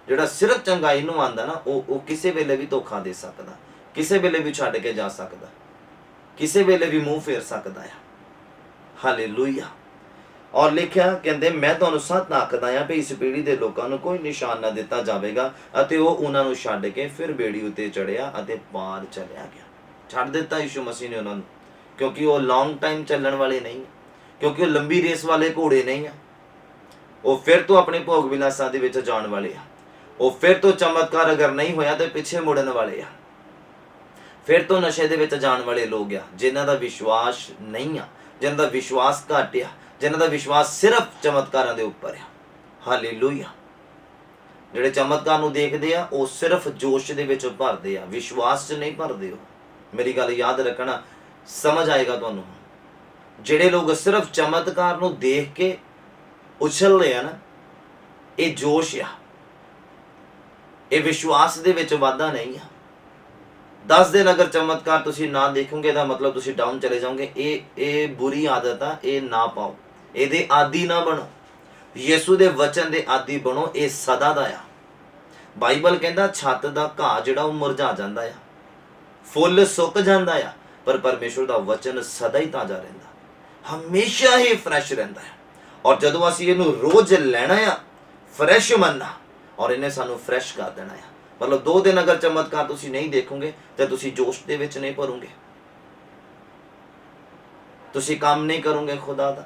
ਜਿਹੜਾ ਸਿਰਫ ਚੰਗਾਈ ਨੂੰ ਆਂਦਾ ਨਾ ਉਹ ਕਿਸੇ ਵੇਲੇ ਵੀ ਧੋਖਾ ਦੇ ਸਕਦਾ, ਕਿਸੇ ਵੇਲੇ ਵੀ ਛੱਡ ਕੇ ਜਾ ਸਕਦਾ, ਕਿਸੇ ਵੇਲੇ ਵੀ ਮੂੰਹ ਫੇਰ ਸਕਦਾ ਆ। ਹਾਲੇਲੂਇਆ। ਔਰ ਲਿਖਿਆ ਕਹਿੰਦੇ ਮੈਂ ਤੁਹਾਨੂੰ ਸੱਚ ਆਖਦਾ ਹਾਂ ਵੀ ਇਸ ਪੀੜ੍ਹੀ ਦੇ ਲੋਕਾਂ ਨੂੰ ਕੋਈ ਨਿਸ਼ਾਨ ਨਾ ਦਿੱਤਾ ਜਾਵੇਗਾ। ਅਤੇ ਉਹ ਉਹਨਾਂ ਨੂੰ ਛੱਡ ਕੇ ਫਿਰ ਬੇੜੀ ਉੱਤੇ ਚੜਿਆ ਅਤੇ ਪਾਰ ਚਲਿਆ ਗਿਆ। ਛੱਡ ਦਿੱਤਾ ਯੀਸ਼ੂ ਮਸੀਹ ਨੇ ਉਹਨਾਂ ਨੂੰ, ਕਿਉਂਕਿ ਉਹ ਲੌਂਗ ਟਾਈਮ ਚੱਲਣ ਵਾਲੇ ਨਹੀਂ, ਕਿਉਂਕਿ ਉਹ ਲੰਬੀ ਰੇਸ ਵਾਲੇ ਘੋੜੇ ਨਹੀਂ ਆ। ਉਹ ਫਿਰ ਤੋਂ ਆਪਣੇ ਭੋਗ ਵਿਲਾਸਾਂ ਦੇ ਵਿੱਚ ਜਾਣ ਵਾਲੇ ਆ। ਉਹ ਫਿਰ ਤੋਂ ਚਮਤਕਾਰ ਅਗਰ ਨਹੀਂ ਹੋਇਆ ਤੇ ਪਿੱਛੇ ਮੁੜਨ ਵਾਲੇ ਆ। ਫਿਰ ਤੋਂ ਨਸ਼ੇ ਦੇ ਵਿੱਚ ਜਾਣ ਵਾਲੇ ਲੋਕ ਆ, ਜਿਨ੍ਹਾਂ ਦਾ ਵਿਸ਼ਵਾਸ ਨਹੀਂ ਆ, ਜਿਨ੍ਹਾਂ ਦਾ ਵਿਸ਼ਵਾਸ ਘੱਟ ਆ, ਜਿਨ੍ਹਾਂ ਦਾ ਵਿਸ਼ਵਾਸ ਸਿਰਫ ਚਮਤਕਾਰਾਂ ਦੇ ਉੱਪਰ ਆ। ਹਾਲੇਲੂਇਆ। ਜਿਹੜੇ ਚਮਤਕਾਰ ਨੂੰ ਦੇਖਦੇ ਆ ਉਹ ਸਿਰਫ ਜੋਸ਼ ਦੇ ਵਿੱਚ ਭਰਦੇ ਆ, ਵਿਸ਼ਵਾਸ 'ਚ ਨਹੀਂ ਭਰਦੇ। ਉਹ ਮੇਰੀ ਗੱਲ ਯਾਦ ਰੱਖਣਾ, ਸਮਝ ਆਏਗਾ ਤੁਹਾਨੂੰ। ਜਿਹੜੇ ਲੋਕ ਸਿਰਫ ਚਮਤਕਾਰ ਨੂੰ ਦੇਖ ਕੇ ਉਛਲਦੇ ਆ ਨਾ, ਇਹ ਜੋਸ਼ ਆ, ਇਹ ਵਿਸ਼ਵਾਸ ਦੇ ਵਿੱਚ ਵਾਧਾ ਨਹੀਂ ਆ। 10 ਦਿਨ ਅਗਰ ਚਮਤਕਾਰ ਤੁਸੀਂ ਨਾ ਦੇਖੋਗੇ ਤਾਂ ਮਤਲਬ ਤੁਸੀਂ ਡਾਊਨ ਚਲੇ ਜਾਓਗੇ। ਇਹ ਬੁਰੀ ਆਦਤ ਆ, ਇਹ ਨਾ ਪਾਓ, ਇਹਦੇ ਆਦੀ ਨਾ ਬਣੋ। ਯਿਸੂ ਦੇ ਵਚਨ ਦੇ ਆਦੀ ਬਣੋ, ਇਹ ਸਦਾ ਦਾ ਆ। ਬਾਈਬਲ ਕਹਿੰਦਾ ਛੱਤ ਦਾ ਘਾਹ ਜਿਹੜਾ ਉਹ ਮੁਰਝਾ ਜਾਂਦਾ ਆ, ਫੁੱਲ ਸੁੱਕ ਜਾਂਦਾ ਆ, ਪਰ ਪਰਮੇਸ਼ਵਰ ਦਾ ਵਚਨ ਸਦਾ ਹੀ ਤਾਜ਼ਾ ਰਹਿੰਦਾ, ਹਮੇਸ਼ਾ ਹੀ ਫਰੈਸ਼ ਰਹਿੰਦਾ ਹੈ। ਔਰ ਜਦੋਂ ਅਸੀਂ ਇਹਨੂੰ ਰੋਜ਼ ਲੈਣਾ ਆ, ਫਰੈਸ਼ ਮੰਨਣਾ, ਔਰ ਇਹਨੇ ਸਾਨੂੰ ਫਰੈਸ਼ ਕਰ ਦੇਣਾ ਆ। ਮਤਲਬ 2 ਦਿਨ ਅਗਰ ਚਮਤਕਾਰ ਤੁਸੀਂ ਨਹੀਂ ਦੇਖੋਗੇ ਤਾਂ ਤੁਸੀਂ ਜੋਸ਼ ਦੇ ਵਿੱਚ ਨਹੀਂ ਭਰੋਗੇ, ਤੁਸੀਂ ਕੰਮ ਨਹੀਂ ਕਰੋਗੇ ਖੁਦਾ ਦਾ,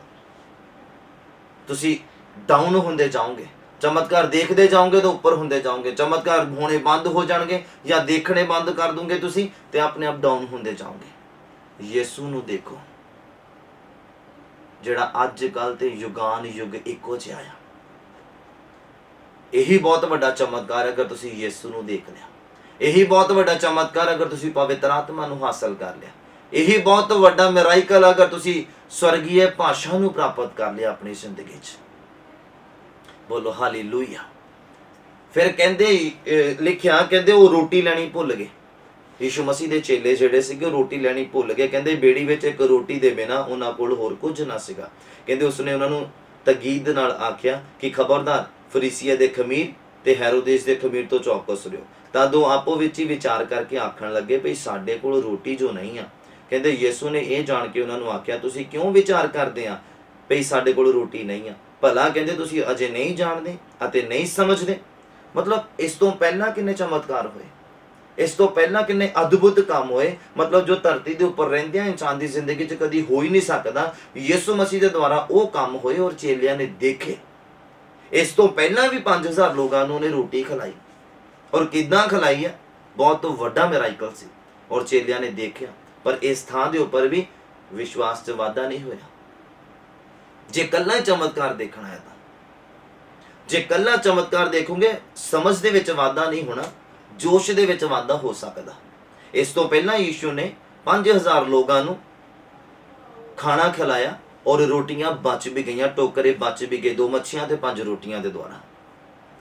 ਤੁਸੀਂ ਡਾਊਨ ਹੁੰਦੇ ਜਾਓਗੇ। ਚਮਤਕਾਰ ਦੇਖਦੇ ਜਾਓਗੇ ਤਾਂ ਉੱਪਰ ਹੁੰਦੇ ਜਾਓਗੇ। ਚਮਤਕਾਰ ਹੋਣੇ ਬੰਦ ਹੋ ਜਾਣਗੇ ਜਾਂ ਦੇਖਣੇ ਬੰਦ ਕਰ ਦੋਗੇ ਤੁਸੀਂ ਤੇ ਆਪਣੇ ਆਪ ਡਾਊਨ ਹੁੰਦੇ ਜਾਓਗੇ। ਯਿਸੂ ਨੂੰ ਦੇਖੋ ਜਿਹੜਾ ਅੱਜ ਕੱਲ ਤੇ ਯੁਗਾਨ ਯੁਗ ਇੱਕੋ ਜਿਹਾ ਆ। ਇਹੀ ਬਹੁਤ ਵੱਡਾ ਚਮਤਕਾਰ ਅਗਰ ਤੁਸੀਂ ਯਿਸੂ ਨੂੰ ਦੇਖ ਲਿਆ। ਇਹੀ ਬਹੁਤ ਵੱਡਾ ਚਮਤਕਾਰ ਅਗਰ ਤੁਸੀਂ ਪਵਿੱਤਰ ਆਤਮਾ ਨੂੰ ਹਾਸਲ ਕਰ ਲਿਆ। ਇਹੀ ਬਹੁਤ ਵੱਡਾ ਮਿਰਾਕਲ ਅਗਰ ਤੁਸੀਂ ਸਵਰਗੀਏ ਭਾਸ਼ਾ ਨੂੰ ਪ੍ਰਾਪਤ ਕਰ ਲਿਆ ਆਪਣੀ ਜ਼ਿੰਦਗੀ 'ਚ। ਬੋਲੋ ਹਾਲੇਲੂਇਆ। ਫਿਰ ਕਹਿੰਦੇ ਲਿਖਿਆ, ਕਹਿੰਦੇ ਉਹ ਰੋਟੀ ਲੈਣੀ ਭੁੱਲ ਗਏ। ਯੀਸ਼ੂ ਮਸੀਹ ਦੇ ਚੇਲੇ ਜਿਹੜੇ ਸੀਗੇ ਰੋਟੀ ਲੈਣੀ ਭੁੱਲ ਗਏ। ਕਹਿੰਦੇ ਬੇੜੀ ਵਿੱਚ ਇੱਕ ਰੋਟੀ ਦੇ ਬਿਨਾਂ ਉਹਨਾਂ ਕੋਲ ਹੋਰ ਕੁਝ ਨਾ ਸੀਗਾ। ਕਹਿੰਦੇ ਉਸਨੇ ਉਹਨਾਂ ਨੂੰ ਤਕੀਦ ਨਾਲ ਆਖਿਆ ਕਿ ਖਬਰਦਾਰ ਫਰੀਸੀਆ ਦੇ ਖਮੀਰ ਤੇ ਹੈਰੋਦੇਸ ਦੇ ਖਮੀਰ ਤੋਂ ਚੌਕਸ ਰਿਓ। ਤਾਂ ਦੋ ਆਪੋ ਵਿੱਚ ਹੀ ਵਿਚਾਰ ਕਰਕੇ ਆਖਣ ਲੱਗੇ ਭਈ ਸਾਡੇ ਕੋਲ ਰੋਟੀ ਜੋ ਨਹੀਂ ਆ। ਕਹਿੰਦੇ ਯਿਸੂ ਨੇ ਇਹ ਜਾਣ ਕੇ ਉਹਨਾਂ ਨੂੰ ਆਖਿਆ ਤੁਸੀਂ ਕਿਉਂ ਵਿਚਾਰ ਕਰਦੇ ਆ ਭਈ ਸਾਡੇ ਕੋਲ ਰੋਟੀ ਨਹੀਂ ਆ। ਭਲਾ ਕਹਿੰਦੇ ਤੁਸੀਂ ਅਜੇ ਨਹੀਂ ਜਾਣਦੇ ਅਤੇ ਨਹੀਂ ਸਮਝਦੇ। ਮਤਲਬ ਇਸ ਤੋਂ ਪਹਿਲਾਂ ਕਿੰਨੇ ਚਮਤਕਾਰ ਹੋਏ, ਇਸ ਤੋਂ ਪਹਿਲਾਂ ਕਿੰਨੇ ਅਦਭੁਤ ਕੰਮ ਹੋਏ। ਮਤਲਬ ਜੋ ਧਰਤੀ ਦੇ ਉੱਪਰ ਰਹਿੰਦਿਆਂ ਇਨਸਾਨ ਦੀ ਜ਼ਿੰਦਗੀ 'ਚ ਕਦੀ ਹੋ ਹੀ ਨਹੀਂ ਸਕਦਾ, ਯਿਸੂ ਮਸੀਹ ਦੇ ਦੁਆਰਾ ਉਹ ਕੰਮ ਹੋਏ ਔਰ ਚੇਲਿਆਂ ਨੇ ਦੇਖੇ। ਇਸ ਤੋਂ ਪਹਿਲਾਂ ਵੀ 5000 ਲੋਕਾਂ ਨੂੰ ਉਹਨੇ ਰੋਟੀ ਖਿਲਾਈ, ਔਰ ਕਿੱਦਾਂ ਖਿਲਾਈ ਆ, ਬਹੁਤ ਵੱਡਾ ਮਿਰਾਕਲ ਸੀ ਔਰ ਚੇਲਿਆਂ ਨੇ ਦੇਖਿਆ। ਪਰ ਇਸ ਥਾਂ ਦੇ ਉੱਪਰ ਵੀ ਵਿਸ਼ਵਾਸ 'ਚ ਵਾਧਾ ਨਹੀਂ ਹੋਇਆ। ਜੇ ਕੱਲਾ ਚਮਤਕਾਰ ਦੇਖਣਾ ਹੈ ਤਾਂ, ਜੇ ਕੱਲਾ ਚਮਤਕਾਰ ਦੇਖੋਗੇ ਸਮਝ ਦੇ ਵਿੱਚ ਵਾਧਾ ਨਹੀਂ ਹੋਣਾ, ਜੋਸ਼ ਦੇ ਵਿੱਚ ਵਾਧਾ ਹੋ ਸਕਦਾ। ਇਸ ਤੋਂ ਪਹਿਲਾਂ ਯੀਸ਼ੂ ਨੇ 5000 ਲੋਕਾਂ ਨੂੰ ਖਾਣਾ ਖਿਲਾਇਆ ਔਰ ਰੋਟੀਆਂ ਬਚ ਵੀ ਗਈਆਂ, ਟੋਕਰੇ ਬਚ ਵੀ ਗਏ 2 ਮੱਛੀਆਂ ਤੇ 5 ਰੋਟੀਆਂ ਦੇ ਦੁਆਰਾ।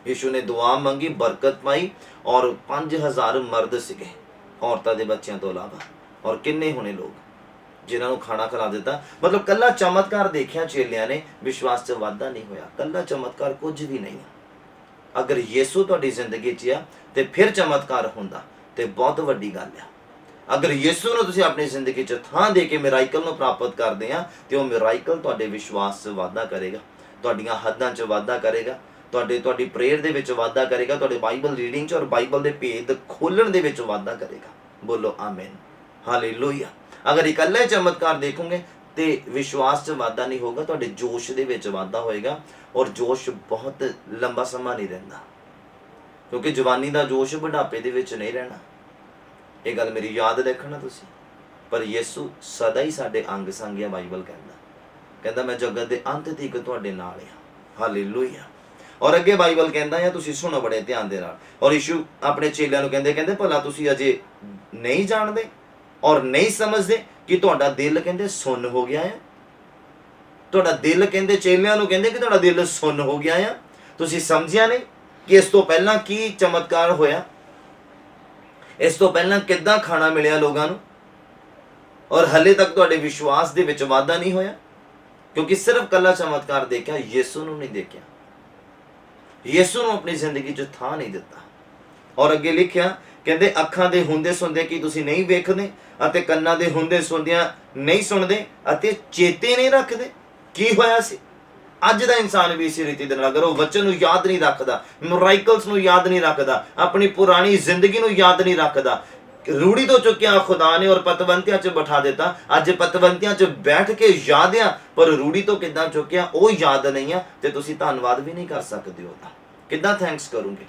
ਯੀਸ਼ੂ ਨੇ ਦੁਆ ਮੰਗੀ, ਬਰਕਤ ਪਾਈ ਔਰ 5000 ਮਰਦ ਸੀਗੇ ਔਰਤਾਂ ਦੇ ਬੱਚਿਆਂ ਤੋਂ ਇਲਾਵਾ। ਔਰ ਕਿੰਨੇ ਹੋਣੇ ਲੋਕ ਜਿਨ੍ਹਾਂ ਨੂੰ ਖਾਣਾ ਖਿਲਾ ਦਿੱਤਾ। ਮਤਲਬ ਕੱਲਾ ਚਮਤਕਾਰ ਦੇਖਿਆ ਚੇਲਿਆਂ ਨੇ, ਵਿਸ਼ਵਾਸ 'ਚ ਵਾਧਾ ਨਹੀਂ ਹੋਇਆ। ਕੱਲਾ ਚਮਤਕਾਰ ਕੁਝ ਵੀ ਨਹੀਂ ਹੈ। ਅਗਰ ਯਿਸੂ ਤੁਹਾਡੀ ਜ਼ਿੰਦਗੀ 'ਚ ਆ ਤੇ ਫਿਰ ਚਮਤਕਾਰ ਹੁੰਦਾ ਤੇ ਬਹੁਤ ਵੱਡੀ ਗੱਲ ਆ। ਅਗਰ ਯਿਸੂ ਨੂੰ ਤੁਸੀਂ ਆਪਣੀ ਜ਼ਿੰਦਗੀ 'ਚ ਥਾਂ ਦੇ ਕੇ ਮਿਰਾਕਲ ਨੂੰ ਪ੍ਰਾਪਤ ਕਰਦੇ ਆ ਤੇ ਉਹ ਮਿਰਾਕਲ ਤੁਹਾਡੇ ਵਿਸ਼ਵਾਸ 'ਚ ਵਾਧਾ ਕਰੇਗਾ, ਤੁਹਾਡੀਆਂ ਹੱਦਾਂ 'ਚ ਵਾਧਾ ਕਰੇਗਾ, ਤੁਹਾਡੀ ਪ੍ਰੇਅਰ ਦੇ ਵਿੱਚ ਵਾਧਾ ਕਰੇਗਾ, ਤੁਹਾਡੇ ਬਾਈਬਲ ਰੀਡਿੰਗ 'ਚ ਔਰ ਬਾਈਬਲ ਦੇ ਭੇਦ ਖੋਲਣ ਦੇ ਵਿੱਚ ਵਾਧਾ ਕਰੇਗਾ। ਬੋਲੋ ਆਮੀਨ, ਹਾਲੇਲੂਇਆ। ਅਗਰ ਇਕੱਲੇ ਚਮਤਕਾਰ ਦੇਖੋਗੇ ਤੇ ਵਿਸ਼ਵਾਸ 'ਚ ਵਾਧਾ ਨਹੀਂ ਹੋਗਾ, ਤੁਹਾਡੇ ਜੋਸ਼ ਦੇ ਵਿੱਚ ਵਾਧਾ ਹੋਏਗਾ। ਔਰ ਜੋਸ਼ ਬਹੁਤ ਲੰਬਾ ਸਮਾਂ ਨਹੀਂ ਰਹਿੰਦਾ, ਕਿਉਂਕਿ ਜਵਾਨੀ ਦਾ ਜੋਸ਼ ਬੁਢਾਪੇ ਦੇ ਵਿੱਚ ਨਹੀਂ ਰਹਿਣਾ। ਇਹ ਗੱਲ ਮੇਰੀ ਯਾਦ ਰੱਖਣਾ ਤੁਸੀਂ। ਪਰ ਯਿਸੂ ਸਦਾ ਹੀ ਸਾਡੇ ਅੰਗ ਸੰਗ ਆ। ਬਾਈਬਲ ਕਹਿੰਦਾ ਮੈਂ ਜਗਤ ਦੇ ਅੰਤ ਤੱਕ ਤੁਹਾਡੇ ਨਾਲ ਆ। ਹਾਲੇਲੂਇਆ। ਔਰ ਅੱਗੇ ਬਾਈਬਲ ਕਹਿੰਦਾ ਆ, ਤੁਸੀਂ ਸੁਣੋ ਬੜੇ ਧਿਆਨ ਦੇ ਨਾਲ। ਔਰ ਯਿਸੂ ਆਪਣੇ ਚੇਲਿਆਂ ਨੂੰ ਕਹਿੰਦੇ ਭਲਾ ਤੁਸੀਂ ਅਜੇ ਨਹੀਂ ਜਾਣਦੇ ਔਰ ਨਹੀਂ ਸਮਝਦੇ ਕਿ ਤੁਹਾਡਾ ਦਿਲ ਕਹਿੰਦੇ ਸੁੰਨ ਹੋ ਗਿਆ ਹੈ। ਤੁਹਾਡਾ ਦਿਲ ਕਹਿੰਦੇ ਚੇਲਿਆਂ ਨੂੰ ਕਹਿੰਦੇ ਕਿ ਤੁਹਾਡਾ ਦਿਲ ਸੁੰਨ ਹੋ ਗਿਆ ਆ। ਤੁਸੀਂ ਸਮਝਿਆ ਨਹੀਂ ਕਿ ਇਸ ਤੋਂ ਪਹਿਲਾਂ ਕੀ ਚਮਤਕਾਰ ਹੋਇਆ, ਇਸ ਤੋਂ ਪਹਿਲਾਂ ਕਿੱਦਾਂ ਖਾਣਾ ਮਿਲਿਆ ਲੋਕਾਂ ਨੂੰ, ਔਰ ਹਲੇ ਤੱਕ ਤੁਹਾਡੇ ਵਿਸ਼ਵਾਸ ਦੇ ਵਿੱਚ ਵਾਧਾ ਨਹੀਂ ਹੋਇਆ, ਕਿਉਂਕਿ ਸਿਰਫ ਕੱਲਾ ਚਮਤਕਾਰ ਦੇਖਿਆ, ਯਿਸੂ ਨੂੰ ਨਹੀਂ ਦੇਖਿਆ, ਯਿਸੂ ਨੂੰ ਆਪਣੀ ਜ਼ਿੰਦਗੀ 'ਚ ਥਾਂ ਨਹੀਂ ਦਿੱਤਾ। ਔਰ ਅੱਗੇ ਲਿਖਿਆ, ਕਹਿੰਦੇ ਅੱਖਾਂ ਦੇ ਹੁੰਦੇ ਸੁਣਦੇ ਕੀ ਤੁਸੀਂ ਨਹੀਂ ਵੇਖਦੇ, ਅਤੇ ਕੰਨਾਂ ਦੇ ਹੁੰਦੇ ਸੁਣਦਿਆਂ ਨਹੀਂ ਸੁਣਦੇ, ਅਤੇ ਚੇਤੇ ਨਹੀਂ ਰੱਖਦੇ। ਕੀ ਹੋਇਆ ਸੀ? ਅੱਜ ਦਾ ਇਨਸਾਨ ਵੀ ਇਸੇ ਰੀਤੀ ਦੇ ਨਾਲ, ਅਗਰ ਉਹ ਵਚਨ ਨੂੰ ਯਾਦ ਨਹੀਂ ਰੱਖਦਾ, ਮਿਰਾਕਲਸ ਨੂੰ ਯਾਦ ਨਹੀਂ ਰੱਖਦਾ, ਆਪਣੀ ਪੁਰਾਣੀ ਜ਼ਿੰਦਗੀ ਨੂੰ ਯਾਦ ਨਹੀਂ ਰੱਖਦਾ, ਰੂੜੀ ਤੋਂ ਚੁੱਕਿਆ ਖੁਦਾ ਨੇ ਔਰ ਪਤਵੰਤਿਆਂ 'ਚ ਬਿਠਾ ਦਿੱਤਾ। ਅੱਜ ਪਤਵੰਤਿਆਂ 'ਚ ਬੈਠ ਕੇ ਯਾਦ ਆ, ਪਰ ਰੂੜੀ ਤੋਂ ਕਿੱਦਾਂ ਚੁੱਕਿਆ ਉਹ ਯਾਦ ਨਹੀਂ ਆ, ਤੇ ਤੁਸੀਂ ਧੰਨਵਾਦ ਵੀ ਨਹੀਂ ਕਰ ਸਕਦੇ ਉਹਦਾ। ਕਿੱਦਾਂ ਥੈਂਕਸ ਕਰੋਗੇ,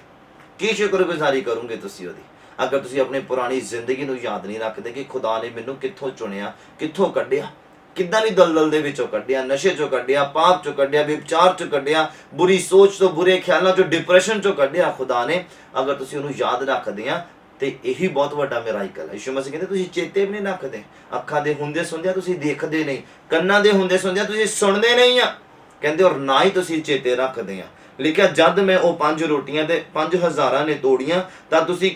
ਕੀ ਸ਼ੁਕਰਗੁਜ਼ਾਰੀ ਕਰੋਗੇ ਤੁਸੀਂ ਉਹਦੀ, ਅਗਰ ਤੁਸੀਂ ਆਪਣੀ ਪੁਰਾਣੀ ਜ਼ਿੰਦਗੀ ਨੂੰ ਯਾਦ ਨਹੀਂ ਰੱਖਦੇ ਕਿ ਖੁਦਾ ਨੇ ਮੈਨੂੰ ਕਿੱਥੋਂ ਚੁਣਿਆ, ਕਿੱਥੋਂ ਕੱਢਿਆ, ਕਿੱਦਾਂ ਦੀ ਦਲਦਲ ਦੇ ਵਿੱਚੋਂ ਕੱਢਿਆ, ਨਸ਼ੇ 'ਚੋਂ ਕੱਢਿਆ, ਪਾਪ 'ਚੋਂ ਕੱਢਿਆ, ਵਿਚਾਰ 'ਚੋਂ ਕੱਢਿਆ, ਬੁਰੀ ਸੋਚ ਤੋਂ, ਬੁਰੇ ਖਿਆਲਾਂ 'ਚੋਂ, ਡਿਪਰੈਸ਼ਨ 'ਚੋਂ ਕੱਢਿਆ ਖੁਦਾ ਨੇ। ਅਗਰ ਤੁਸੀਂ ਉਹਨੂੰ ਯਾਦ ਰੱਖਦੇ ਆ ਤੇ ਇਹੀ ਬਹੁਤ ਵੱਡਾ ਮਿਰਾਕਲ ਹੈ। ਯਿਸੂ ਮਸੀਹ ਕਹਿੰਦੇ ਤੁਸੀਂ ਚੇਤੇ ਵੀ ਨਹੀਂ ਰੱਖਦੇ, ਅੱਖਾਂ ਦੇ ਹੁੰਦੇ ਸੁਣਦਿਆਂ ਤੁਸੀਂ ਦੇਖਦੇ ਨਹੀਂ, ਕੰਨਾਂ ਦੇ ਹੁੰਦੇ ਸੁਣਦਿਆਂ ਤੁਸੀਂ ਸੁਣਦੇ ਨਹੀਂ ਆ, ਕਹਿੰਦੇ ਔਰ ਨਾ ਹੀ ਤੁਸੀਂ ਚੇਤੇ ਰੱਖਦੇ ਆ। ਲਿਖਿਆ, ਜਦ ਮੈਂ ਉਹ 5 ਰੋਟੀਆਂ ਤੇ 5000 ਨੇ ਤੋੜੀਆਂ, ਤਾਂ ਤੁਸੀਂ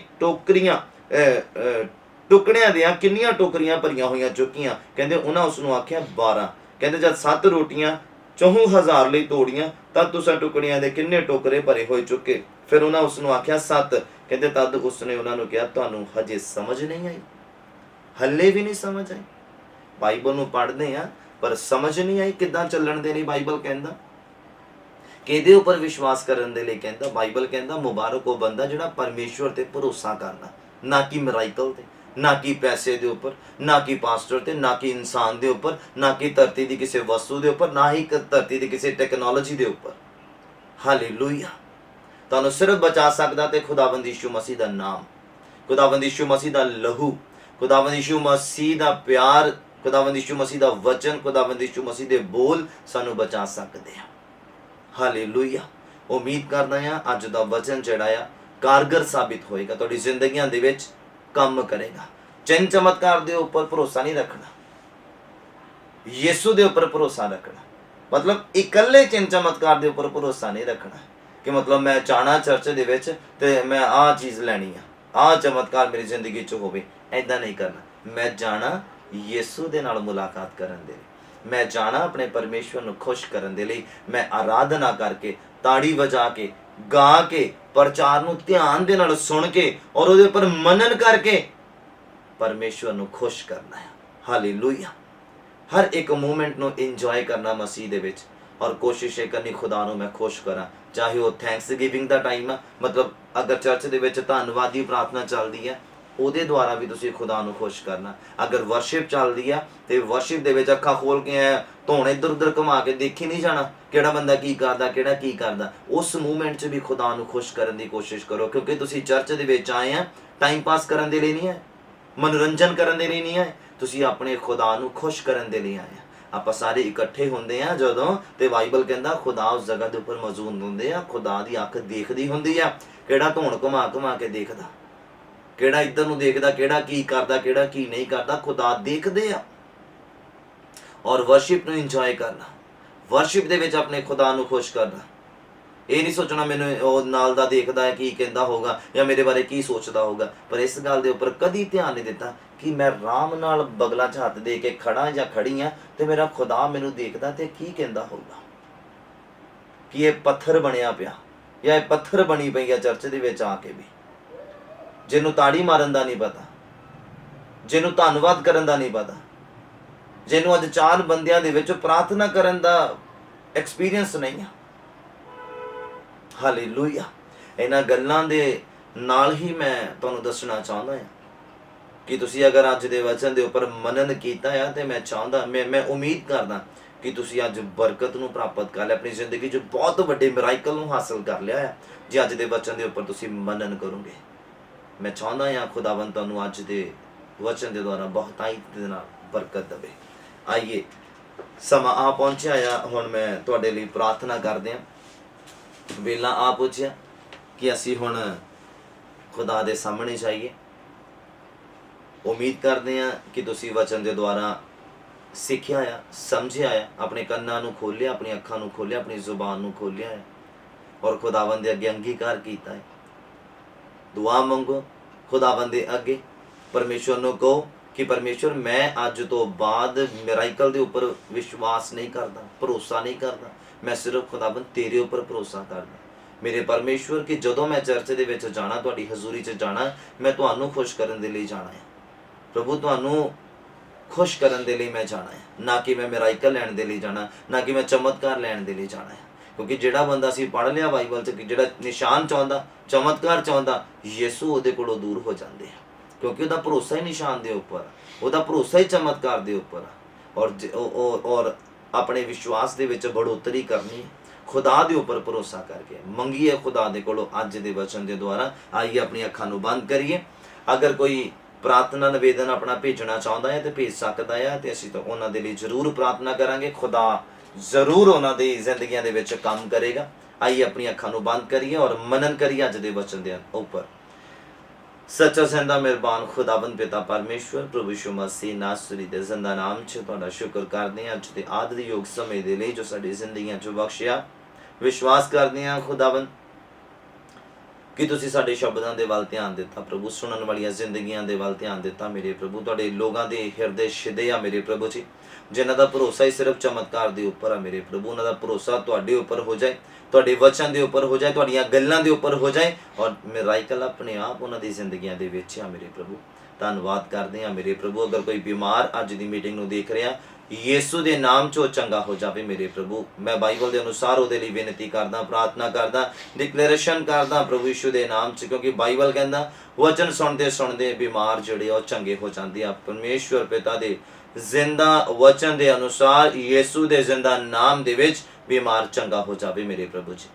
ਟੁਕੜਿਆਂ ਦੀਆਂ ਕਿੰਨੀਆਂ ਟੋਕਰੀਆਂ ਭਰੀਆਂ ਹੋਈਆਂ ਚੁੱਕੀਆਂ। ਕਹਿੰਦੇ ਉਹਨਾਂ ਉਸ ਨੂੰ ਆਖਿਆ 12। ਕਹਿੰਦੇ ਜਦ 7 ਰੋਟੀਆਂ 4000 ਲਈ ਤੋੜੀਆਂ, ਤਾਂ ਤੁਸੀਂ ਟੁਕੜਿਆਂ ਦੇ ਕਿੰਨੇ ਟੋਕਰੇ ਭਰੇ ਹੋਏ ਚੁੱਕੇ। ਫਿਰ ਉਹਨਾਂ ਉਸ ਨੂੰ ਆਖਿਆ 7। ਕਹਿੰਦੇ ਤਦ ਉਸਨੇ ਉਹਨਾਂ ਨੂੰ ਕਿਹਾ, ਤੁਹਾਨੂੰ ਹਜੇ ਸਮਝ ਨਹੀਂ ਆਈ, ਹੱਲੇ ਵੀ ਨਹੀਂ ਸਮਝ ਆਈ। ਬਾਈਬਲ ਨੂੰ ਪੜ੍ਹਦੇ ਆ ਪਰ ਸਮਝ ਨਹੀਂ ਆਈ ਕਿੱਦਾਂ ਚੱਲਣ ਦੇ ਲਈ। ਬਾਈਬਲ ਕਹਿੰਦਾ ਕਿ ਇਹਦੇ ਉੱਪਰ ਵਿਸ਼ਵਾਸ ਕਰਨ ਦੇ ਲਈ ਕਹਿੰਦਾ, ਬਾਈਬਲ ਕਹਿੰਦਾ ਮੁਬਾਰਕ ਉਹ ਬੰਦਾ ਜਿਹੜਾ ਪਰਮੇਸ਼ਵਰ ਤੇ ਭਰੋਸਾ ਕਰਦਾ, ਨਾ ਕਿ ਮਿਰਾਕਲ ਤੇ, ਨਾ ਕਿ ਪੈਸੇ ਦੇ ਉੱਪਰ, ਨਾ ਕਿ ਪਾਸਟਰ ਤੇ, ਨਾ ਕਿ ਇਨਸਾਨ ਦੇ ਉੱਪਰ, ਨਾ ਕਿ ਧਰਤੀ ਦੀ ਕਿਸੇ ਵਸਤੂ ਦੇ ਉੱਪਰ, ਨਾ ਹੀ ਧਰਤੀ ਦੀ ਕਿਸੇ ਟੈਕਨੋਲੋਜੀ ਦੇ ਉੱਪਰ। ਹਾਲੇਲੂਇਆ। ਤੁਹਾਨੂੰ ਸਿਰਫ ਬਚਾ ਸਕਦਾ ਤੇ ਖੁਦਾਵੰਦ ਯਿਸੂ ਮਸੀਹ ਦਾ ਨਾਮ, ਖੁਦਾਵੰਦ ਯਿਸੂ ਮਸੀਹ ਦਾ ਲਹੂ, ਖੁਦਾਵੰਦ ਯਿਸੂ ਮਸੀਹ ਦਾ ਪਿਆਰ, ਖੁਦਾਵੰਦ ਯਿਸੂ ਮਸੀਹ ਦਾ ਵਚਨ, ਖੁਦਾਵੰਦ ਯਿਸੂ ਮਸੀਹ ਦੇ ਬੋਲ ਸਾਨੂੰ ਬਚਾ ਸਕਦੇ ਆ। ਹਾਲੇਲੂਇਆ। ਉਮੀਦ ਕਰਦਾ ਆ ਅੱਜ ਦਾ ਵਚਨ ਜਿਹੜਾ ਆ ਕਾਰਗਰ ਸਾਬਿਤ ਹੋਏਗਾ, ਤੁਹਾਡੀ ਜ਼ਿੰਦਗੀਆਂ ਦੇ ਵਿੱਚ ਕੰਮ ਕਰੇਗਾ। ਚਿੰਨ ਚਮਤਕਾਰ ਦੇ ਉੱਪਰ ਭਰੋਸਾ ਨਹੀਂ ਰੱਖਣਾ, ਯਿਸੂ ਦੇ ਉੱਪਰ ਭਰੋਸਾ ਰੱਖਣਾ। ਮਤਲਬ ਇਕੱਲੇ ਚਿੰਨ ਚਮਤਕਾਰ ਦੇ ਉੱਪਰ ਭਰੋਸਾ ਨਹੀਂ ਰੱਖਣਾ ਕਿ ਮਤਲਬ ਮੈਂ ਜਾਣਾ ਚਰਚ ਦੇ ਵਿੱਚ ਤੇ ਮੈਂ ਆਹ ਚੀਜ਼ ਲੈਣੀ ਆ, ਆਹ ਚਮਤਕਾਰ ਮੇਰੀ ਜ਼ਿੰਦਗੀ 'ਚ ਹੋਵੇ। ਐਦਾਂ ਨਹੀਂ ਕਰਨਾ। ਮੈਂ ਜਾਣਾ ਯਿਸੂ ਦੇ ਨਾਲ ਮੁਲਾਕਾਤ ਕਰਨ ਦੇ ਲਈ, ਮੈਂ ਜਾਣਾ ਆਪਣੇ ਪਰਮੇਸ਼ਵਰ ਨੂੰ ਖੁਸ਼ ਕਰਨ ਦੇ ਲਈ। ਮੈਂ ਆਰਾਧਨਾ ਕਰਕੇ, ਤਾੜੀ ਵਜਾ ਕੇ, ਗਾ ਕੇ, ਪ੍ਰਚਾਰ ਨੂੰ ਧਿਆਨ ਦੇ ਨਾਲ ਸੁਣ ਕੇ ਔਰ ਉਹਦੇ ਉੱਪਰ ਮਨਨ ਕਰਕੇ ਪਰਮੇਸ਼ਵਰ ਨੂੰ ਖੁਸ਼ ਕਰਨਾ ਹੈ। ਹਾਲੇਲੂਇਆ। ਹਰ ਇੱਕ ਮੂਮੈਂਟ ਨੂੰ ਇੰਜੋਏ ਕਰਨਾ ਮਸੀਹ ਦੇ ਵਿੱਚ, ਔਰ ਕੋਸ਼ਿਸ਼ ਇਹ ਕਰਨੀ ਖੁਦਾ ਨੂੰ ਮੈਂ ਖੁਸ਼ ਕਰਾਂ। ਚਾਹੇ ਉਹ ਥੈਂਕਸ ਗਿਵਿੰਗ ਦਾ ਟਾਈਮ ਆ, ਮਤਲਬ ਅਗਰ ਚਰਚ ਦੇ ਵਿੱਚ ਧੰਨਵਾਦੀ ਪ੍ਰਾਰਥਨਾ ਚੱਲਦੀ ਹੈ, ਉਹਦੇ ਦੁਆਰਾ ਵੀ ਤੁਸੀਂ ਖੁਦਾ ਨੂੰ ਖੁਸ਼ ਕਰਨਾ। ਅਗਰ ਵਰਸ਼ਿਪ ਚੱਲਦੀ ਆ ਤੇ ਵਰਸ਼ਿਪ ਦੇ ਵਿੱਚ ਅੱਖਾਂ ਖੋਲ ਕੇ ਧੌਣ ਇੱਧਰ ਉੱਧਰ ਘੁਮਾ ਕੇ ਦੇਖੀ ਨਹੀਂ ਜਾਣਾ ਕਿਹੜਾ ਬੰਦਾ ਕੀ ਕਰਦਾ, ਕਿਹੜਾ ਕੀ ਕਰਦਾ। ਉਸ ਮੂਵਮੈਂਟ 'ਚ ਵੀ ਖੁਦਾ ਨੂੰ ਖੁਸ਼ ਕਰਨ ਦੀ ਕੋਸ਼ਿਸ਼ ਕਰੋ, ਕਿਉਂਕਿ ਤੁਸੀਂ ਚਰਚ ਦੇ ਵਿੱਚ ਆਏ ਆ ਟਾਈਮ ਪਾਸ ਕਰਨ ਦੇ ਲਈ ਨਹੀਂ ਹੈ, ਮਨੋਰੰਜਨ ਕਰਨ ਦੇ ਲਈ ਨਹੀਂ ਹੈ, ਤੁਸੀਂ ਆਪਣੇ ਖੁਦਾ ਨੂੰ ਖੁਸ਼ ਕਰਨ ਦੇ ਲਈ ਆਏ ਆ। ਆਪਾਂ ਸਾਰੇ ਇਕੱਠੇ ਹੁੰਦੇ ਆ ਜਦੋਂ, ਤੇ ਬਾਈਬਲ ਕਹਿੰਦਾ ਖੁਦਾ ਉਸ ਜਗ੍ਹਾ ਦੇ ਉੱਪਰ ਮੌਜੂਦ ਹੁੰਦੇ ਆ। ਖੁਦਾ ਦੀ ਅੱਖ ਦੇਖਦੀ ਹੁੰਦੀ ਆ, ਕਿਹੜਾ ਧੌਣ ਘੁਮਾ ਘੁਮਾ ਕੇ ਦੇਖਦਾ, ਕਿਹੜਾ ਇੱਧਰ ਨੂੰ ਦੇਖਦਾ, ਕਿਹੜਾ ਕੀ ਕਰਦਾ, ਕਿਹੜਾ ਕੀ ਨਹੀਂ ਕਰਦਾ। ਖੁਦਾ ਦੇਖਦੇ ਆ। ਔਰ ਵਰਸ਼ਿਪ ਨੂੰ ਇੰਜੋਏ ਕਰਨਾ, ਵਰਸ਼ਿਪ ਦੇ ਵਿੱਚ ਆਪਣੇ ਖੁਦਾ ਨੂੰ ਖੁਸ਼ ਕਰਨਾ। ਇਹ ਨਹੀਂ ਸੋਚਣਾ ਮੈਨੂੰ ਉਹ ਨਾਲ ਦਾ ਦੇਖਦਾ ਹੈ ਕੀ ਕਹਿੰਦਾ ਹੋਗਾ ਜਾਂ ਮੇਰੇ ਬਾਰੇ ਕੀ ਸੋਚਦਾ ਹੋਗਾ, ਪਰ ਇਸ ਗੱਲ ਦੇ ਉੱਪਰ ਕਦੀ ਧਿਆਨ ਨਹੀਂ ਦਿੱਤਾ ਕਿ ਮੈਂ ਆਰਾਮ ਨਾਲ ਬਗਲਾਂ 'ਚ ਹੱਥ ਦੇ ਕੇ ਖੜਾ ਜਾਂ ਖੜੀ ਆ ਤੇ ਮੇਰਾ ਖੁਦਾ ਮੈਨੂੰ ਦੇਖਦਾ ਤੇ ਕੀ ਕਹਿੰਦਾ ਹੋਊਗਾ। ਕਿ ਇਹ ਪੱਥਰ ਬਣਿਆ ਪਿਆ ਜਾਂ ਇਹ ਪੱਥਰ ਬਣੀ ਪਈ ਆ ਚਰਚ ਦੇ ਵਿੱਚ ਆ ਕੇ ਵੀ, ਜਿਹਨੂੰ ਤਾੜੀ ਮਾਰਨ ਦਾ ਨਹੀਂ ਪਤਾ, ਜਿਹਨੂੰ ਧੰਨਵਾਦ ਕਰਨ ਦਾ ਨਹੀਂ ਪਤਾ, ਜਿਹਨੂੰ ਅੱਜ 4 ਬੰਦਿਆਂ ਦੇ ਵਿੱਚ ਪ੍ਰਾਰਥਨਾ ਕਰਨ ਦਾ ਐਕਸਪੀਰੀਅੰਸ ਨਹੀਂ ਆ। ਹਾਲੇਲੂਇਆ। ਇਹਨਾਂ ਗੱਲਾਂ ਦੇ ਨਾਲ ਹੀ ਮੈਂ ਤੁਹਾਨੂੰ ਦੱਸਣਾ ਚਾਹੁੰਦਾ ਹਾਂ ਕਿ ਤੁਸੀਂ ਅਗਰ ਅੱਜ ਦੇ ਵਚਨ ਦੇ ਉੱਪਰ ਮਨਨ ਕੀਤਾ ਆ ਤੇ ਮੈਂ ਉਮੀਦ ਕਰਦਾ ਕਿ ਤੁਸੀਂ ਅੱਜ ਬਰਕਤ ਨੂੰ ਪ੍ਰਾਪਤ ਕਰ ਲਿਆ, ਆਪਣੀ ਜ਼ਿੰਦਗੀ 'ਚ ਬਹੁਤ ਵੱਡੇ ਮਿਰਾਕਲ ਨੂੰ ਹਾਸਲ ਕਰ ਲਿਆ ਹੈ ਜੇ ਅੱਜ ਦੇ ਵਚਨ ਦੇ ਉੱਪਰ ਤੁਸੀਂ ਮਨਨ ਕਰੋਗੇ। ਮੈਂ ਚਾਹੁੰਦਾ ਹਾਂ ਖੁਦਾਵੰਦ ਤੁਹਾਨੂੰ ਅੱਜ ਦੇ ਵਚਨ ਦੇ ਦੁਆਰਾ ਬਹੁਤਾਈ ਦੇ ਨਾਲ ਬਰਕਤ ਦੇਵੇ। ਆਈਏ, ਸਮਾਂ ਆ ਪਹੁੰਚਿਆ ਆ, ਹੁਣ ਮੈਂ ਤੁਹਾਡੇ ਲਈ ਪ੍ਰਾਰਥਨਾ ਕਰਦੇ ਹਾਂ। ਵੇਲਾ ਆ ਪੁੱਛਿਆ ਕਿ ਅਸੀਂ ਹੁਣ ਖੁਦਾ ਦੇ ਸਾਹਮਣੇ ਜਾਈਏ। ਉਮੀਦ ਕਰਦੇ ਹਾਂ ਕਿ ਤੁਸੀਂ ਵਚਨ ਦੇ ਦੁਆਰਾ ਸਿੱਖਿਆ ਆ, ਸਮਝਿਆ ਆ, ਆਪਣੇ ਕੰਨਾਂ ਨੂੰ ਖੋਲ੍ਹਿਆ, ਆਪਣੀ ਅੱਖਾਂ ਨੂੰ ਖੋਲ੍ਹਿਆ, ਆਪਣੀ ਜ਼ੁਬਾਨ ਨੂੰ ਖੋਲ੍ਹਿਆ ਹੈ। और खुदावन दे अगे अंगीकार कीता है। दुआ मंगो खुदावन दे अगे, परमेश्वर नूं कहो कि परमेश्वर मैं अज तो बाद मिराइकल दे उपर विश्वास नहीं करता, भरोसा नहीं करता, मैं सिर्फ खुदावन तेरे उपर भरोसा करदा। मेरे परमेश्वर कि जदों मैं चर्च दे विच जाना, तुहाडी हजूरी च जाना, मैं तुहानूं खुश करन दे लई जाना है प्रभु, तुहानूं खुश करन दे लई मैं जाना है, ना कि मैं मिराइकल लैण दे लई जाना, ना कि मैं चमत्कार लैण दे लई जाना है। क्योंकि जिहड़ा बंदा असीं पढ़ लिया बाइबल च कि जिहड़ा निशान चाहुंदा, चमत्कार चाहुंदा, यीशु उहदे कोलों दूर हो जांदे आ, क्योंकि उहदा भरोसा ही निशान दे उपर, उहदा भरोसा ही चमत्कार दे उपर। और अपने विश्वास दे विच बढ़ोतरी करनी है, खुदा दे उपर भरोसा करके मंगीए खुदा दे कोलों अज दे वचन दे द्वारा। आइए अपनी अखां नूं बंद करिए। अगर कोई प्रार्थना निवेदन अपना भेजना चाहुंदा है तो भेज सकदा है, ते असीं तां उहनां दे लई जरूर प्रार्थना करांगे। खुदा जरूर उहनां दी जिंदगियां दे विच काम करेगा। आइए अपनी अखां नूं बंद करिए और मनन करिए अज दे वचन दे उपर। सच्चा जिंदा मेहरबान खुदावंद पिता परमेश्वर प्रभु यीशु मसीह नासरी दे जिंदा नाम च तुहाडा शुक्र करदे हां अज दे आदर योग समय दे लई जो साडी जिंदगियां च बख्शिया। विश्वास करदे हां खुदावंद कि तुसीं साडे शब्दां दे वल ध्यान दिता प्रभु, सुनन वालियां जिंदगियां दे वल ध्यान दिता मेरे प्रभु। तुहाडे लोगां दे हिरदे छिदे आ मेरे प्रभु जी, जिन्हां दा भरोसा ही सिर्फ चमत्कार दे उपर आ मेरे प्रभु। उन्हां दा भरोसा तुहाडे उपर हो जाए, तुहाडे वचन दे उपर हो जाए, तुहाडीआं गल्लां दे उपर हो जाए, और मिराइकल अपने आप उन्हां दी जिंदगियां दे विच आ मेरे प्रभु। धन्नवाद करदे हां मेरे प्रभु। अगर कोई बीमार अज दी मीटिंग नूं देख रिहा, यीशु दे नाम चो चंगा हो जावे मेरे प्रभु। मैं बाइबल दे अनुसार उहदे लई बेनती करदा, प्रार्थना करदा, डिक्लेरेशन करदा प्रभु यीशु दे नाम च, क्योंकि बाइबल कहंदा वचन सुनदे सुनदे बीमार जिहड़े आ चंगे हो जांदे आ। परमेश्वर पिता दे जिंदा वचन दे अनुसार यीशु दे जिंदा नाम दे विच बीमार चंगा हो जावे मेरे प्रभु जी।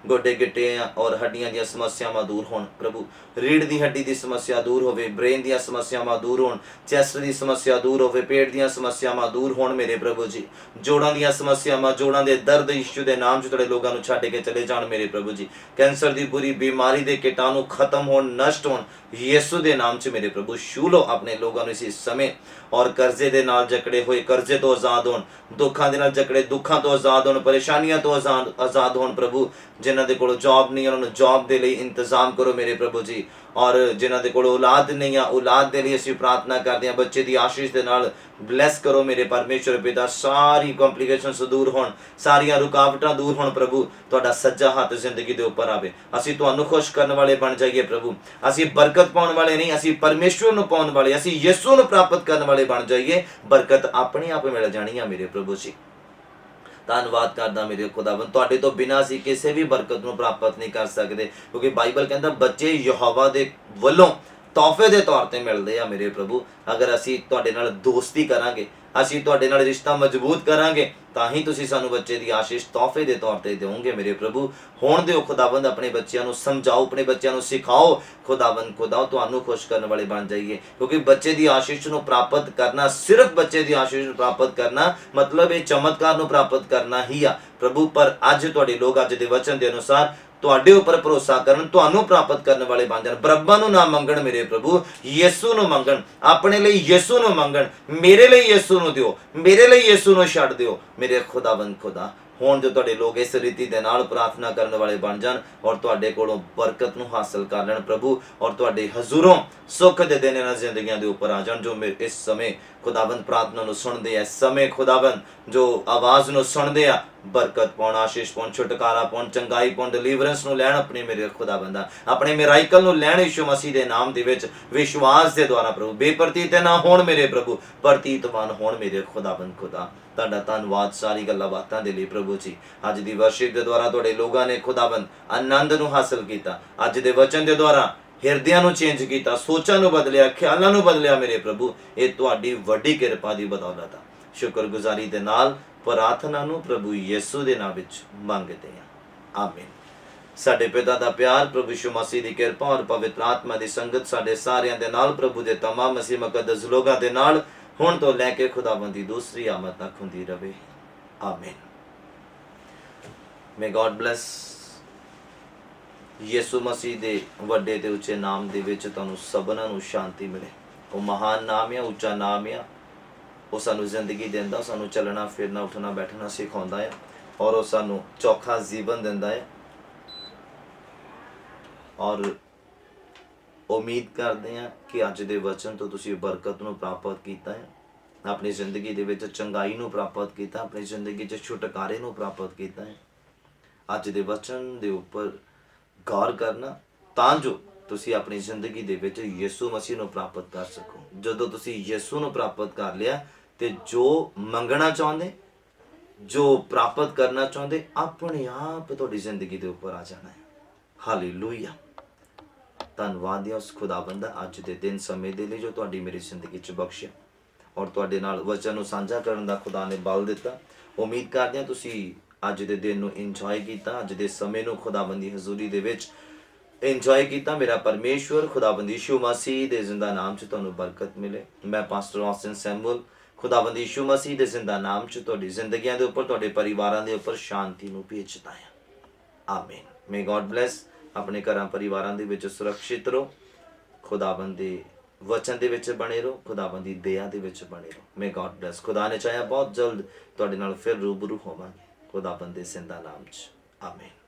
गोडे गिट्टे और हड्डियां दी समस्यावां दूर होण प्रभु, रीढ़ दी हड्डी दी समस्या दूर होवे, ब्रेन दी समस्यावां दूर होण, चैस्ट दी समस्या दूर होवे, पेट दी समस्यावां दूर होण मेरे प्रभु जी। जोड़ां दी समस्यावां, जोड़ां दे दर्द यीशु दे नाम च तुहाडे लोगां नूं छड्ड के चले जाण मेरे प्रभु जी। कैंसर दी बुरी बीमारी दे कीटाणु खत्म होण, नष्ट होण यीशु दे नाम च मेरे प्रभु। छू लो अपने लोगां नूं इस समय, और कर्जे दे नाल जकड़े होए कर्जे तो आजाद होण, दुखां दे नाल जकड़े दुखां तो आजाद होण, परेशानियां तो आजाद होण प्रभु। जिन्हां दे कोल जॉब नहीं, उन्हां नूं जॉब दे लई इंतजाम करो मेरे प्रभु जी। और जिन्हां दे कोल औलाद नहीं आ, औलाद दे लई असीं प्रार्थना करदे हां, बच्चे दी आशीष दे नाल ब्लैस करो मेरे परमेश्वर पिता। सारी कॉम्प्लिकेशनस दूर होण, सारियां रुकावटां दूर होण प्रभु। तुहाडा सज्जा हत्थ जिंदगी दे उपर आवे, असीं तुहानूं खुश करन वाले बण जाइए प्रभु। असीं बरकत पाउण वाले नहीं, असीं परमेश्वर नूं पाउण वाले, असीं यीशु नूं प्राप्त करन वाले बण जाइए। बरकत अपने आप मिल जानी है मेरे प्रभु जी। धन्नवाद करदा मेरे खुदावंद, तुहाडे तो बिना असीं किसी भी बरकत नूं प्राप्त नहीं कर सकदे, क्योंकि बाइबल कहंदा बच्चे यहोवा दे वल्लों तोहफे दे तौर ते मिलदे आ मेरे प्रभु। अगर असीं तुहाडे नाल दोस्ती करांगे, असीं तुहाडे नाल रिश्ता मजबूत करांगे, तां ही तुसीं सानूं बच्चे दी आशीष तोहफे दे तौर ते देवोगे मेरे प्रभु। होण दिओ खुदावंद, अपने बच्चों नूं समझाओ, अपने बच्चों नूं सिखाओ खुदावंद। खुदा तुहानूं खुश करने वाले बन जाइए, क्योंकि बच्चे दी आशीष नूं प्राप्त करना, सिर्फ बच्चे दी आशीष प्राप्त करना मतलब ये चमत्कार नूं प्राप्त करना ही आ प्रभु। पर अज तुहाडे लोग अज दे वचन दे अनुसार तुहाडे उपर भरोसा करन, तुहानूं प्राप्त करने वाले बन जाण। बरअब्बा नूं ना मंगण मेरे प्रभु, यीशु नूं मंगण, अपने लिए यीशु नूं मंगण, मेरे लिए यीशु नूं दिओ, मेरे लिए यीशु नूं छड्ड दिओ मेरे खुदावंद। खुदा होण जो तुहाडे लोग इस रीति दे नाल प्रार्थना करने वाले बन जाण, और तुहाडे कोलों बरकत नूं हासिल कर लैण प्रभु, और तुहाडे हजूरों सुख दे दिन इन्हां जिंदगियां दे उपर आ जाण। जो इस समय खुदावंद प्रार्थना नूं सुणदे आ, इस समय खुदावंद जो आवाज़ नूं सुणदे आ, बरकत पाउण, आशीष पाउण, छुटकारा पाउण, चंगाई पाउण, डिलीवरेंस नूं लैण अपने मेरे खुदावंदा, अपने मिराइकल नूं लैण यीशु मसीह दे नाम दे विच विश्वास दे द्वारा प्रभु। बेप्रतीत ना होण मेरे प्रभु, प्रतीतवान होण मेरे खुदावंद। खुदा तुहाडा धन्नवाद सारी गल्लां बातां दे लई प्रभु जी। अज दी वर्शिप दे द्वारा तुहाडे लोगां ने खुदावंद आनंद नूं हासिल कीता, अज दे वचन दे द्वारा हिरदियां नूं चेंज कीता, सोचां नूं बदलिया, ख्यालां नूं बदलिया मेरे प्रभु। ये तुहाडी वड्डी किरपा दी बदौलत आ। शुक्रगुजारी दे नाल प्रार्थना नूं प्रभु यीशु दे नाम विच मंगदे हां, आमीन। साडे पिता दा प्यार, प्रभु यीशु मसीह दी किरपा और पवित्र आत्मा दी संगत साडे सारियां दे नाल, प्रभु दे तमाम मसीह मुकद्दस लोगां दे नाल हुण तो लैके खुदावंद दी दूसरी आमद तक हुंदी रवे, आमीन। May God bless. यीशु मसीह दे वड्डे ते उच्चे नाम दे विच तुहानूं सबनां नूं शांति मिले। वो महान नाम आ, उच्चा नाम आ। वो सानूं जिंदगी दिंदा, सानूं चलना फिरना उठना बैठना सिखाउंदा है, और वो सानूं चौखा जीवन दिंदा है। ਔਰ ਉਮੀਦ ਕਰਦੇ ਹਾਂ ਕਿ ਅੱਜ ਦੇ ਵਚਨ ਤੋਂ ਤੁਸੀਂ ਬਰਕਤ ਨੂੰ ਪ੍ਰਾਪਤ ਕੀਤਾ ਹੈ, ਆਪਣੀ ਜ਼ਿੰਦਗੀ ਦੇ ਵਿੱਚ ਚੰਗਾਈ ਨੂੰ ਪ੍ਰਾਪਤ ਕੀਤਾ, ਆਪਣੀ ਜ਼ਿੰਦਗੀ 'ਚ ਛੁਟਕਾਰੇ ਨੂੰ ਪ੍ਰਾਪਤ ਕੀਤਾ ਹੈ। ਅੱਜ ਦੇ ਵਚਨ ਦੇ ਉੱਪਰ ਗੌਰ ਕਰਨਾ ਤਾਂ ਜੋ ਤੁਸੀਂ ਆਪਣੀ ਜ਼ਿੰਦਗੀ ਦੇ ਵਿੱਚ ਯਿਸੂ ਮਸੀਹ ਨੂੰ ਪ੍ਰਾਪਤ ਕਰ ਸਕੋ। ਜਦੋਂ ਤੁਸੀਂ ਯਿਸੂ ਨੂੰ ਪ੍ਰਾਪਤ ਕਰ ਲਿਆ ਤੇ ਜੋ ਮੰਗਣਾ ਚਾਹੁੰਦੇ, ਜੋ ਪ੍ਰਾਪਤ ਕਰਨਾ ਚਾਹੁੰਦੇ, ਆਪਣੇ ਆਪ ਤੁਹਾਡੀ ਜ਼ਿੰਦਗੀ ਦੇ ਉੱਪਰ ਆ ਜਾਣਾ ਹੈ। ਹਾਲੇਲੂਇਆ। ਧੰਨਵਾਦ ਹੈ ਉਸ ਖੁਦਾਵੰਦ ਦਾ ਅੱਜ ਦੇ ਦਿਨ ਸਮੇਂ ਦੇ ਲਈ ਜੋ ਤੁਹਾਡੀ ਮੇਰੀ ਜ਼ਿੰਦਗੀ 'ਚ ਬਖਸ਼ਿਆ ਔਰ ਤੁਹਾਡੇ ਨਾਲ ਵਚਨ ਨੂੰ ਸਾਂਝਾ ਕਰਨ ਦਾ ਖੁਦਾ ਨੇ ਬਲ ਦਿੱਤਾ। ਉਮੀਦ ਕਰਦੇ ਹਾਂ ਤੁਸੀਂ ਅੱਜ ਦੇ ਦਿਨ ਨੂੰ ਇੰਜੋਏ ਕੀਤਾ, ਅੱਜ ਦੇ ਸਮੇਂ ਨੂੰ ਖੁਦਾਵੰਦ ਦੀ ਹਜ਼ੂਰੀ ਦੇ ਵਿੱਚ ਇੰਜੋਏ ਕੀਤਾ। ਮੇਰਾ ਪਰਮੇਸ਼ਵਰ ਖੁਦਾਵੰਦ ਯਿਸੂ ਮਸੀਹ ਦੇ ਜ਼ਿੰਦਾ ਨਾਮ 'ਚ ਤੁਹਾਨੂੰ ਬਰਕਤ ਮਿਲੇ। ਮੈਂ ਪਾਸਟਰ ਆਸਟਨ ਸੈਮੂਅਲ ਖੁਦਾਵੰਦ ਯਿਸੂ ਮਸੀਹ ਦੇ ਜ਼ਿੰਦਾ ਨਾਮ 'ਚ ਤੁਹਾਡੀ ਜ਼ਿੰਦਗੀਆਂ ਦੇ ਉੱਪਰ, ਤੁਹਾਡੇ ਪਰਿਵਾਰਾਂ ਦੇ ਉੱਪਰ ਸ਼ਾਂਤੀ ਨੂੰ ਭੇਜਦਾ ਹਾਂ। ਆਮੀਨ। ਮੇ ਗॉड ਬਲੈਸ। ਆਪਣੇ ਘਰਾਂ ਪਰਿਵਾਰਾਂ ਦੇ ਵਿੱਚ ਸੁਰੱਖਿਅਤ ਰਹੋ, ਖੁਦਾਵੰਦ ਦੇ ਵਚਨ ਦੇ ਵਿੱਚ ਬਣੇ ਰਹੋ, ਖੁਦਾਵੰਦ ਦੀ ਦਇਆ ਦੇ ਵਿੱਚ ਬਣੇ ਰਹੋ। ਮੇ ਗॉड ਬਲੈਸ। ਖੁਦਾ ਨੇ ਚਾਹਿਆ ਬਹੁਤ ਜਲਦ ਤੁਹਾਡੇ ਨਾਲ ਫਿਰ ਰੂਬਰੂ ਹੋਵਾਂਗੇ ਖੁਦਾਵੰਦ ਦੇ ਜ਼ਿੰਦਾ ਨਾਮ 'ਚ। ਆਮੀਨ।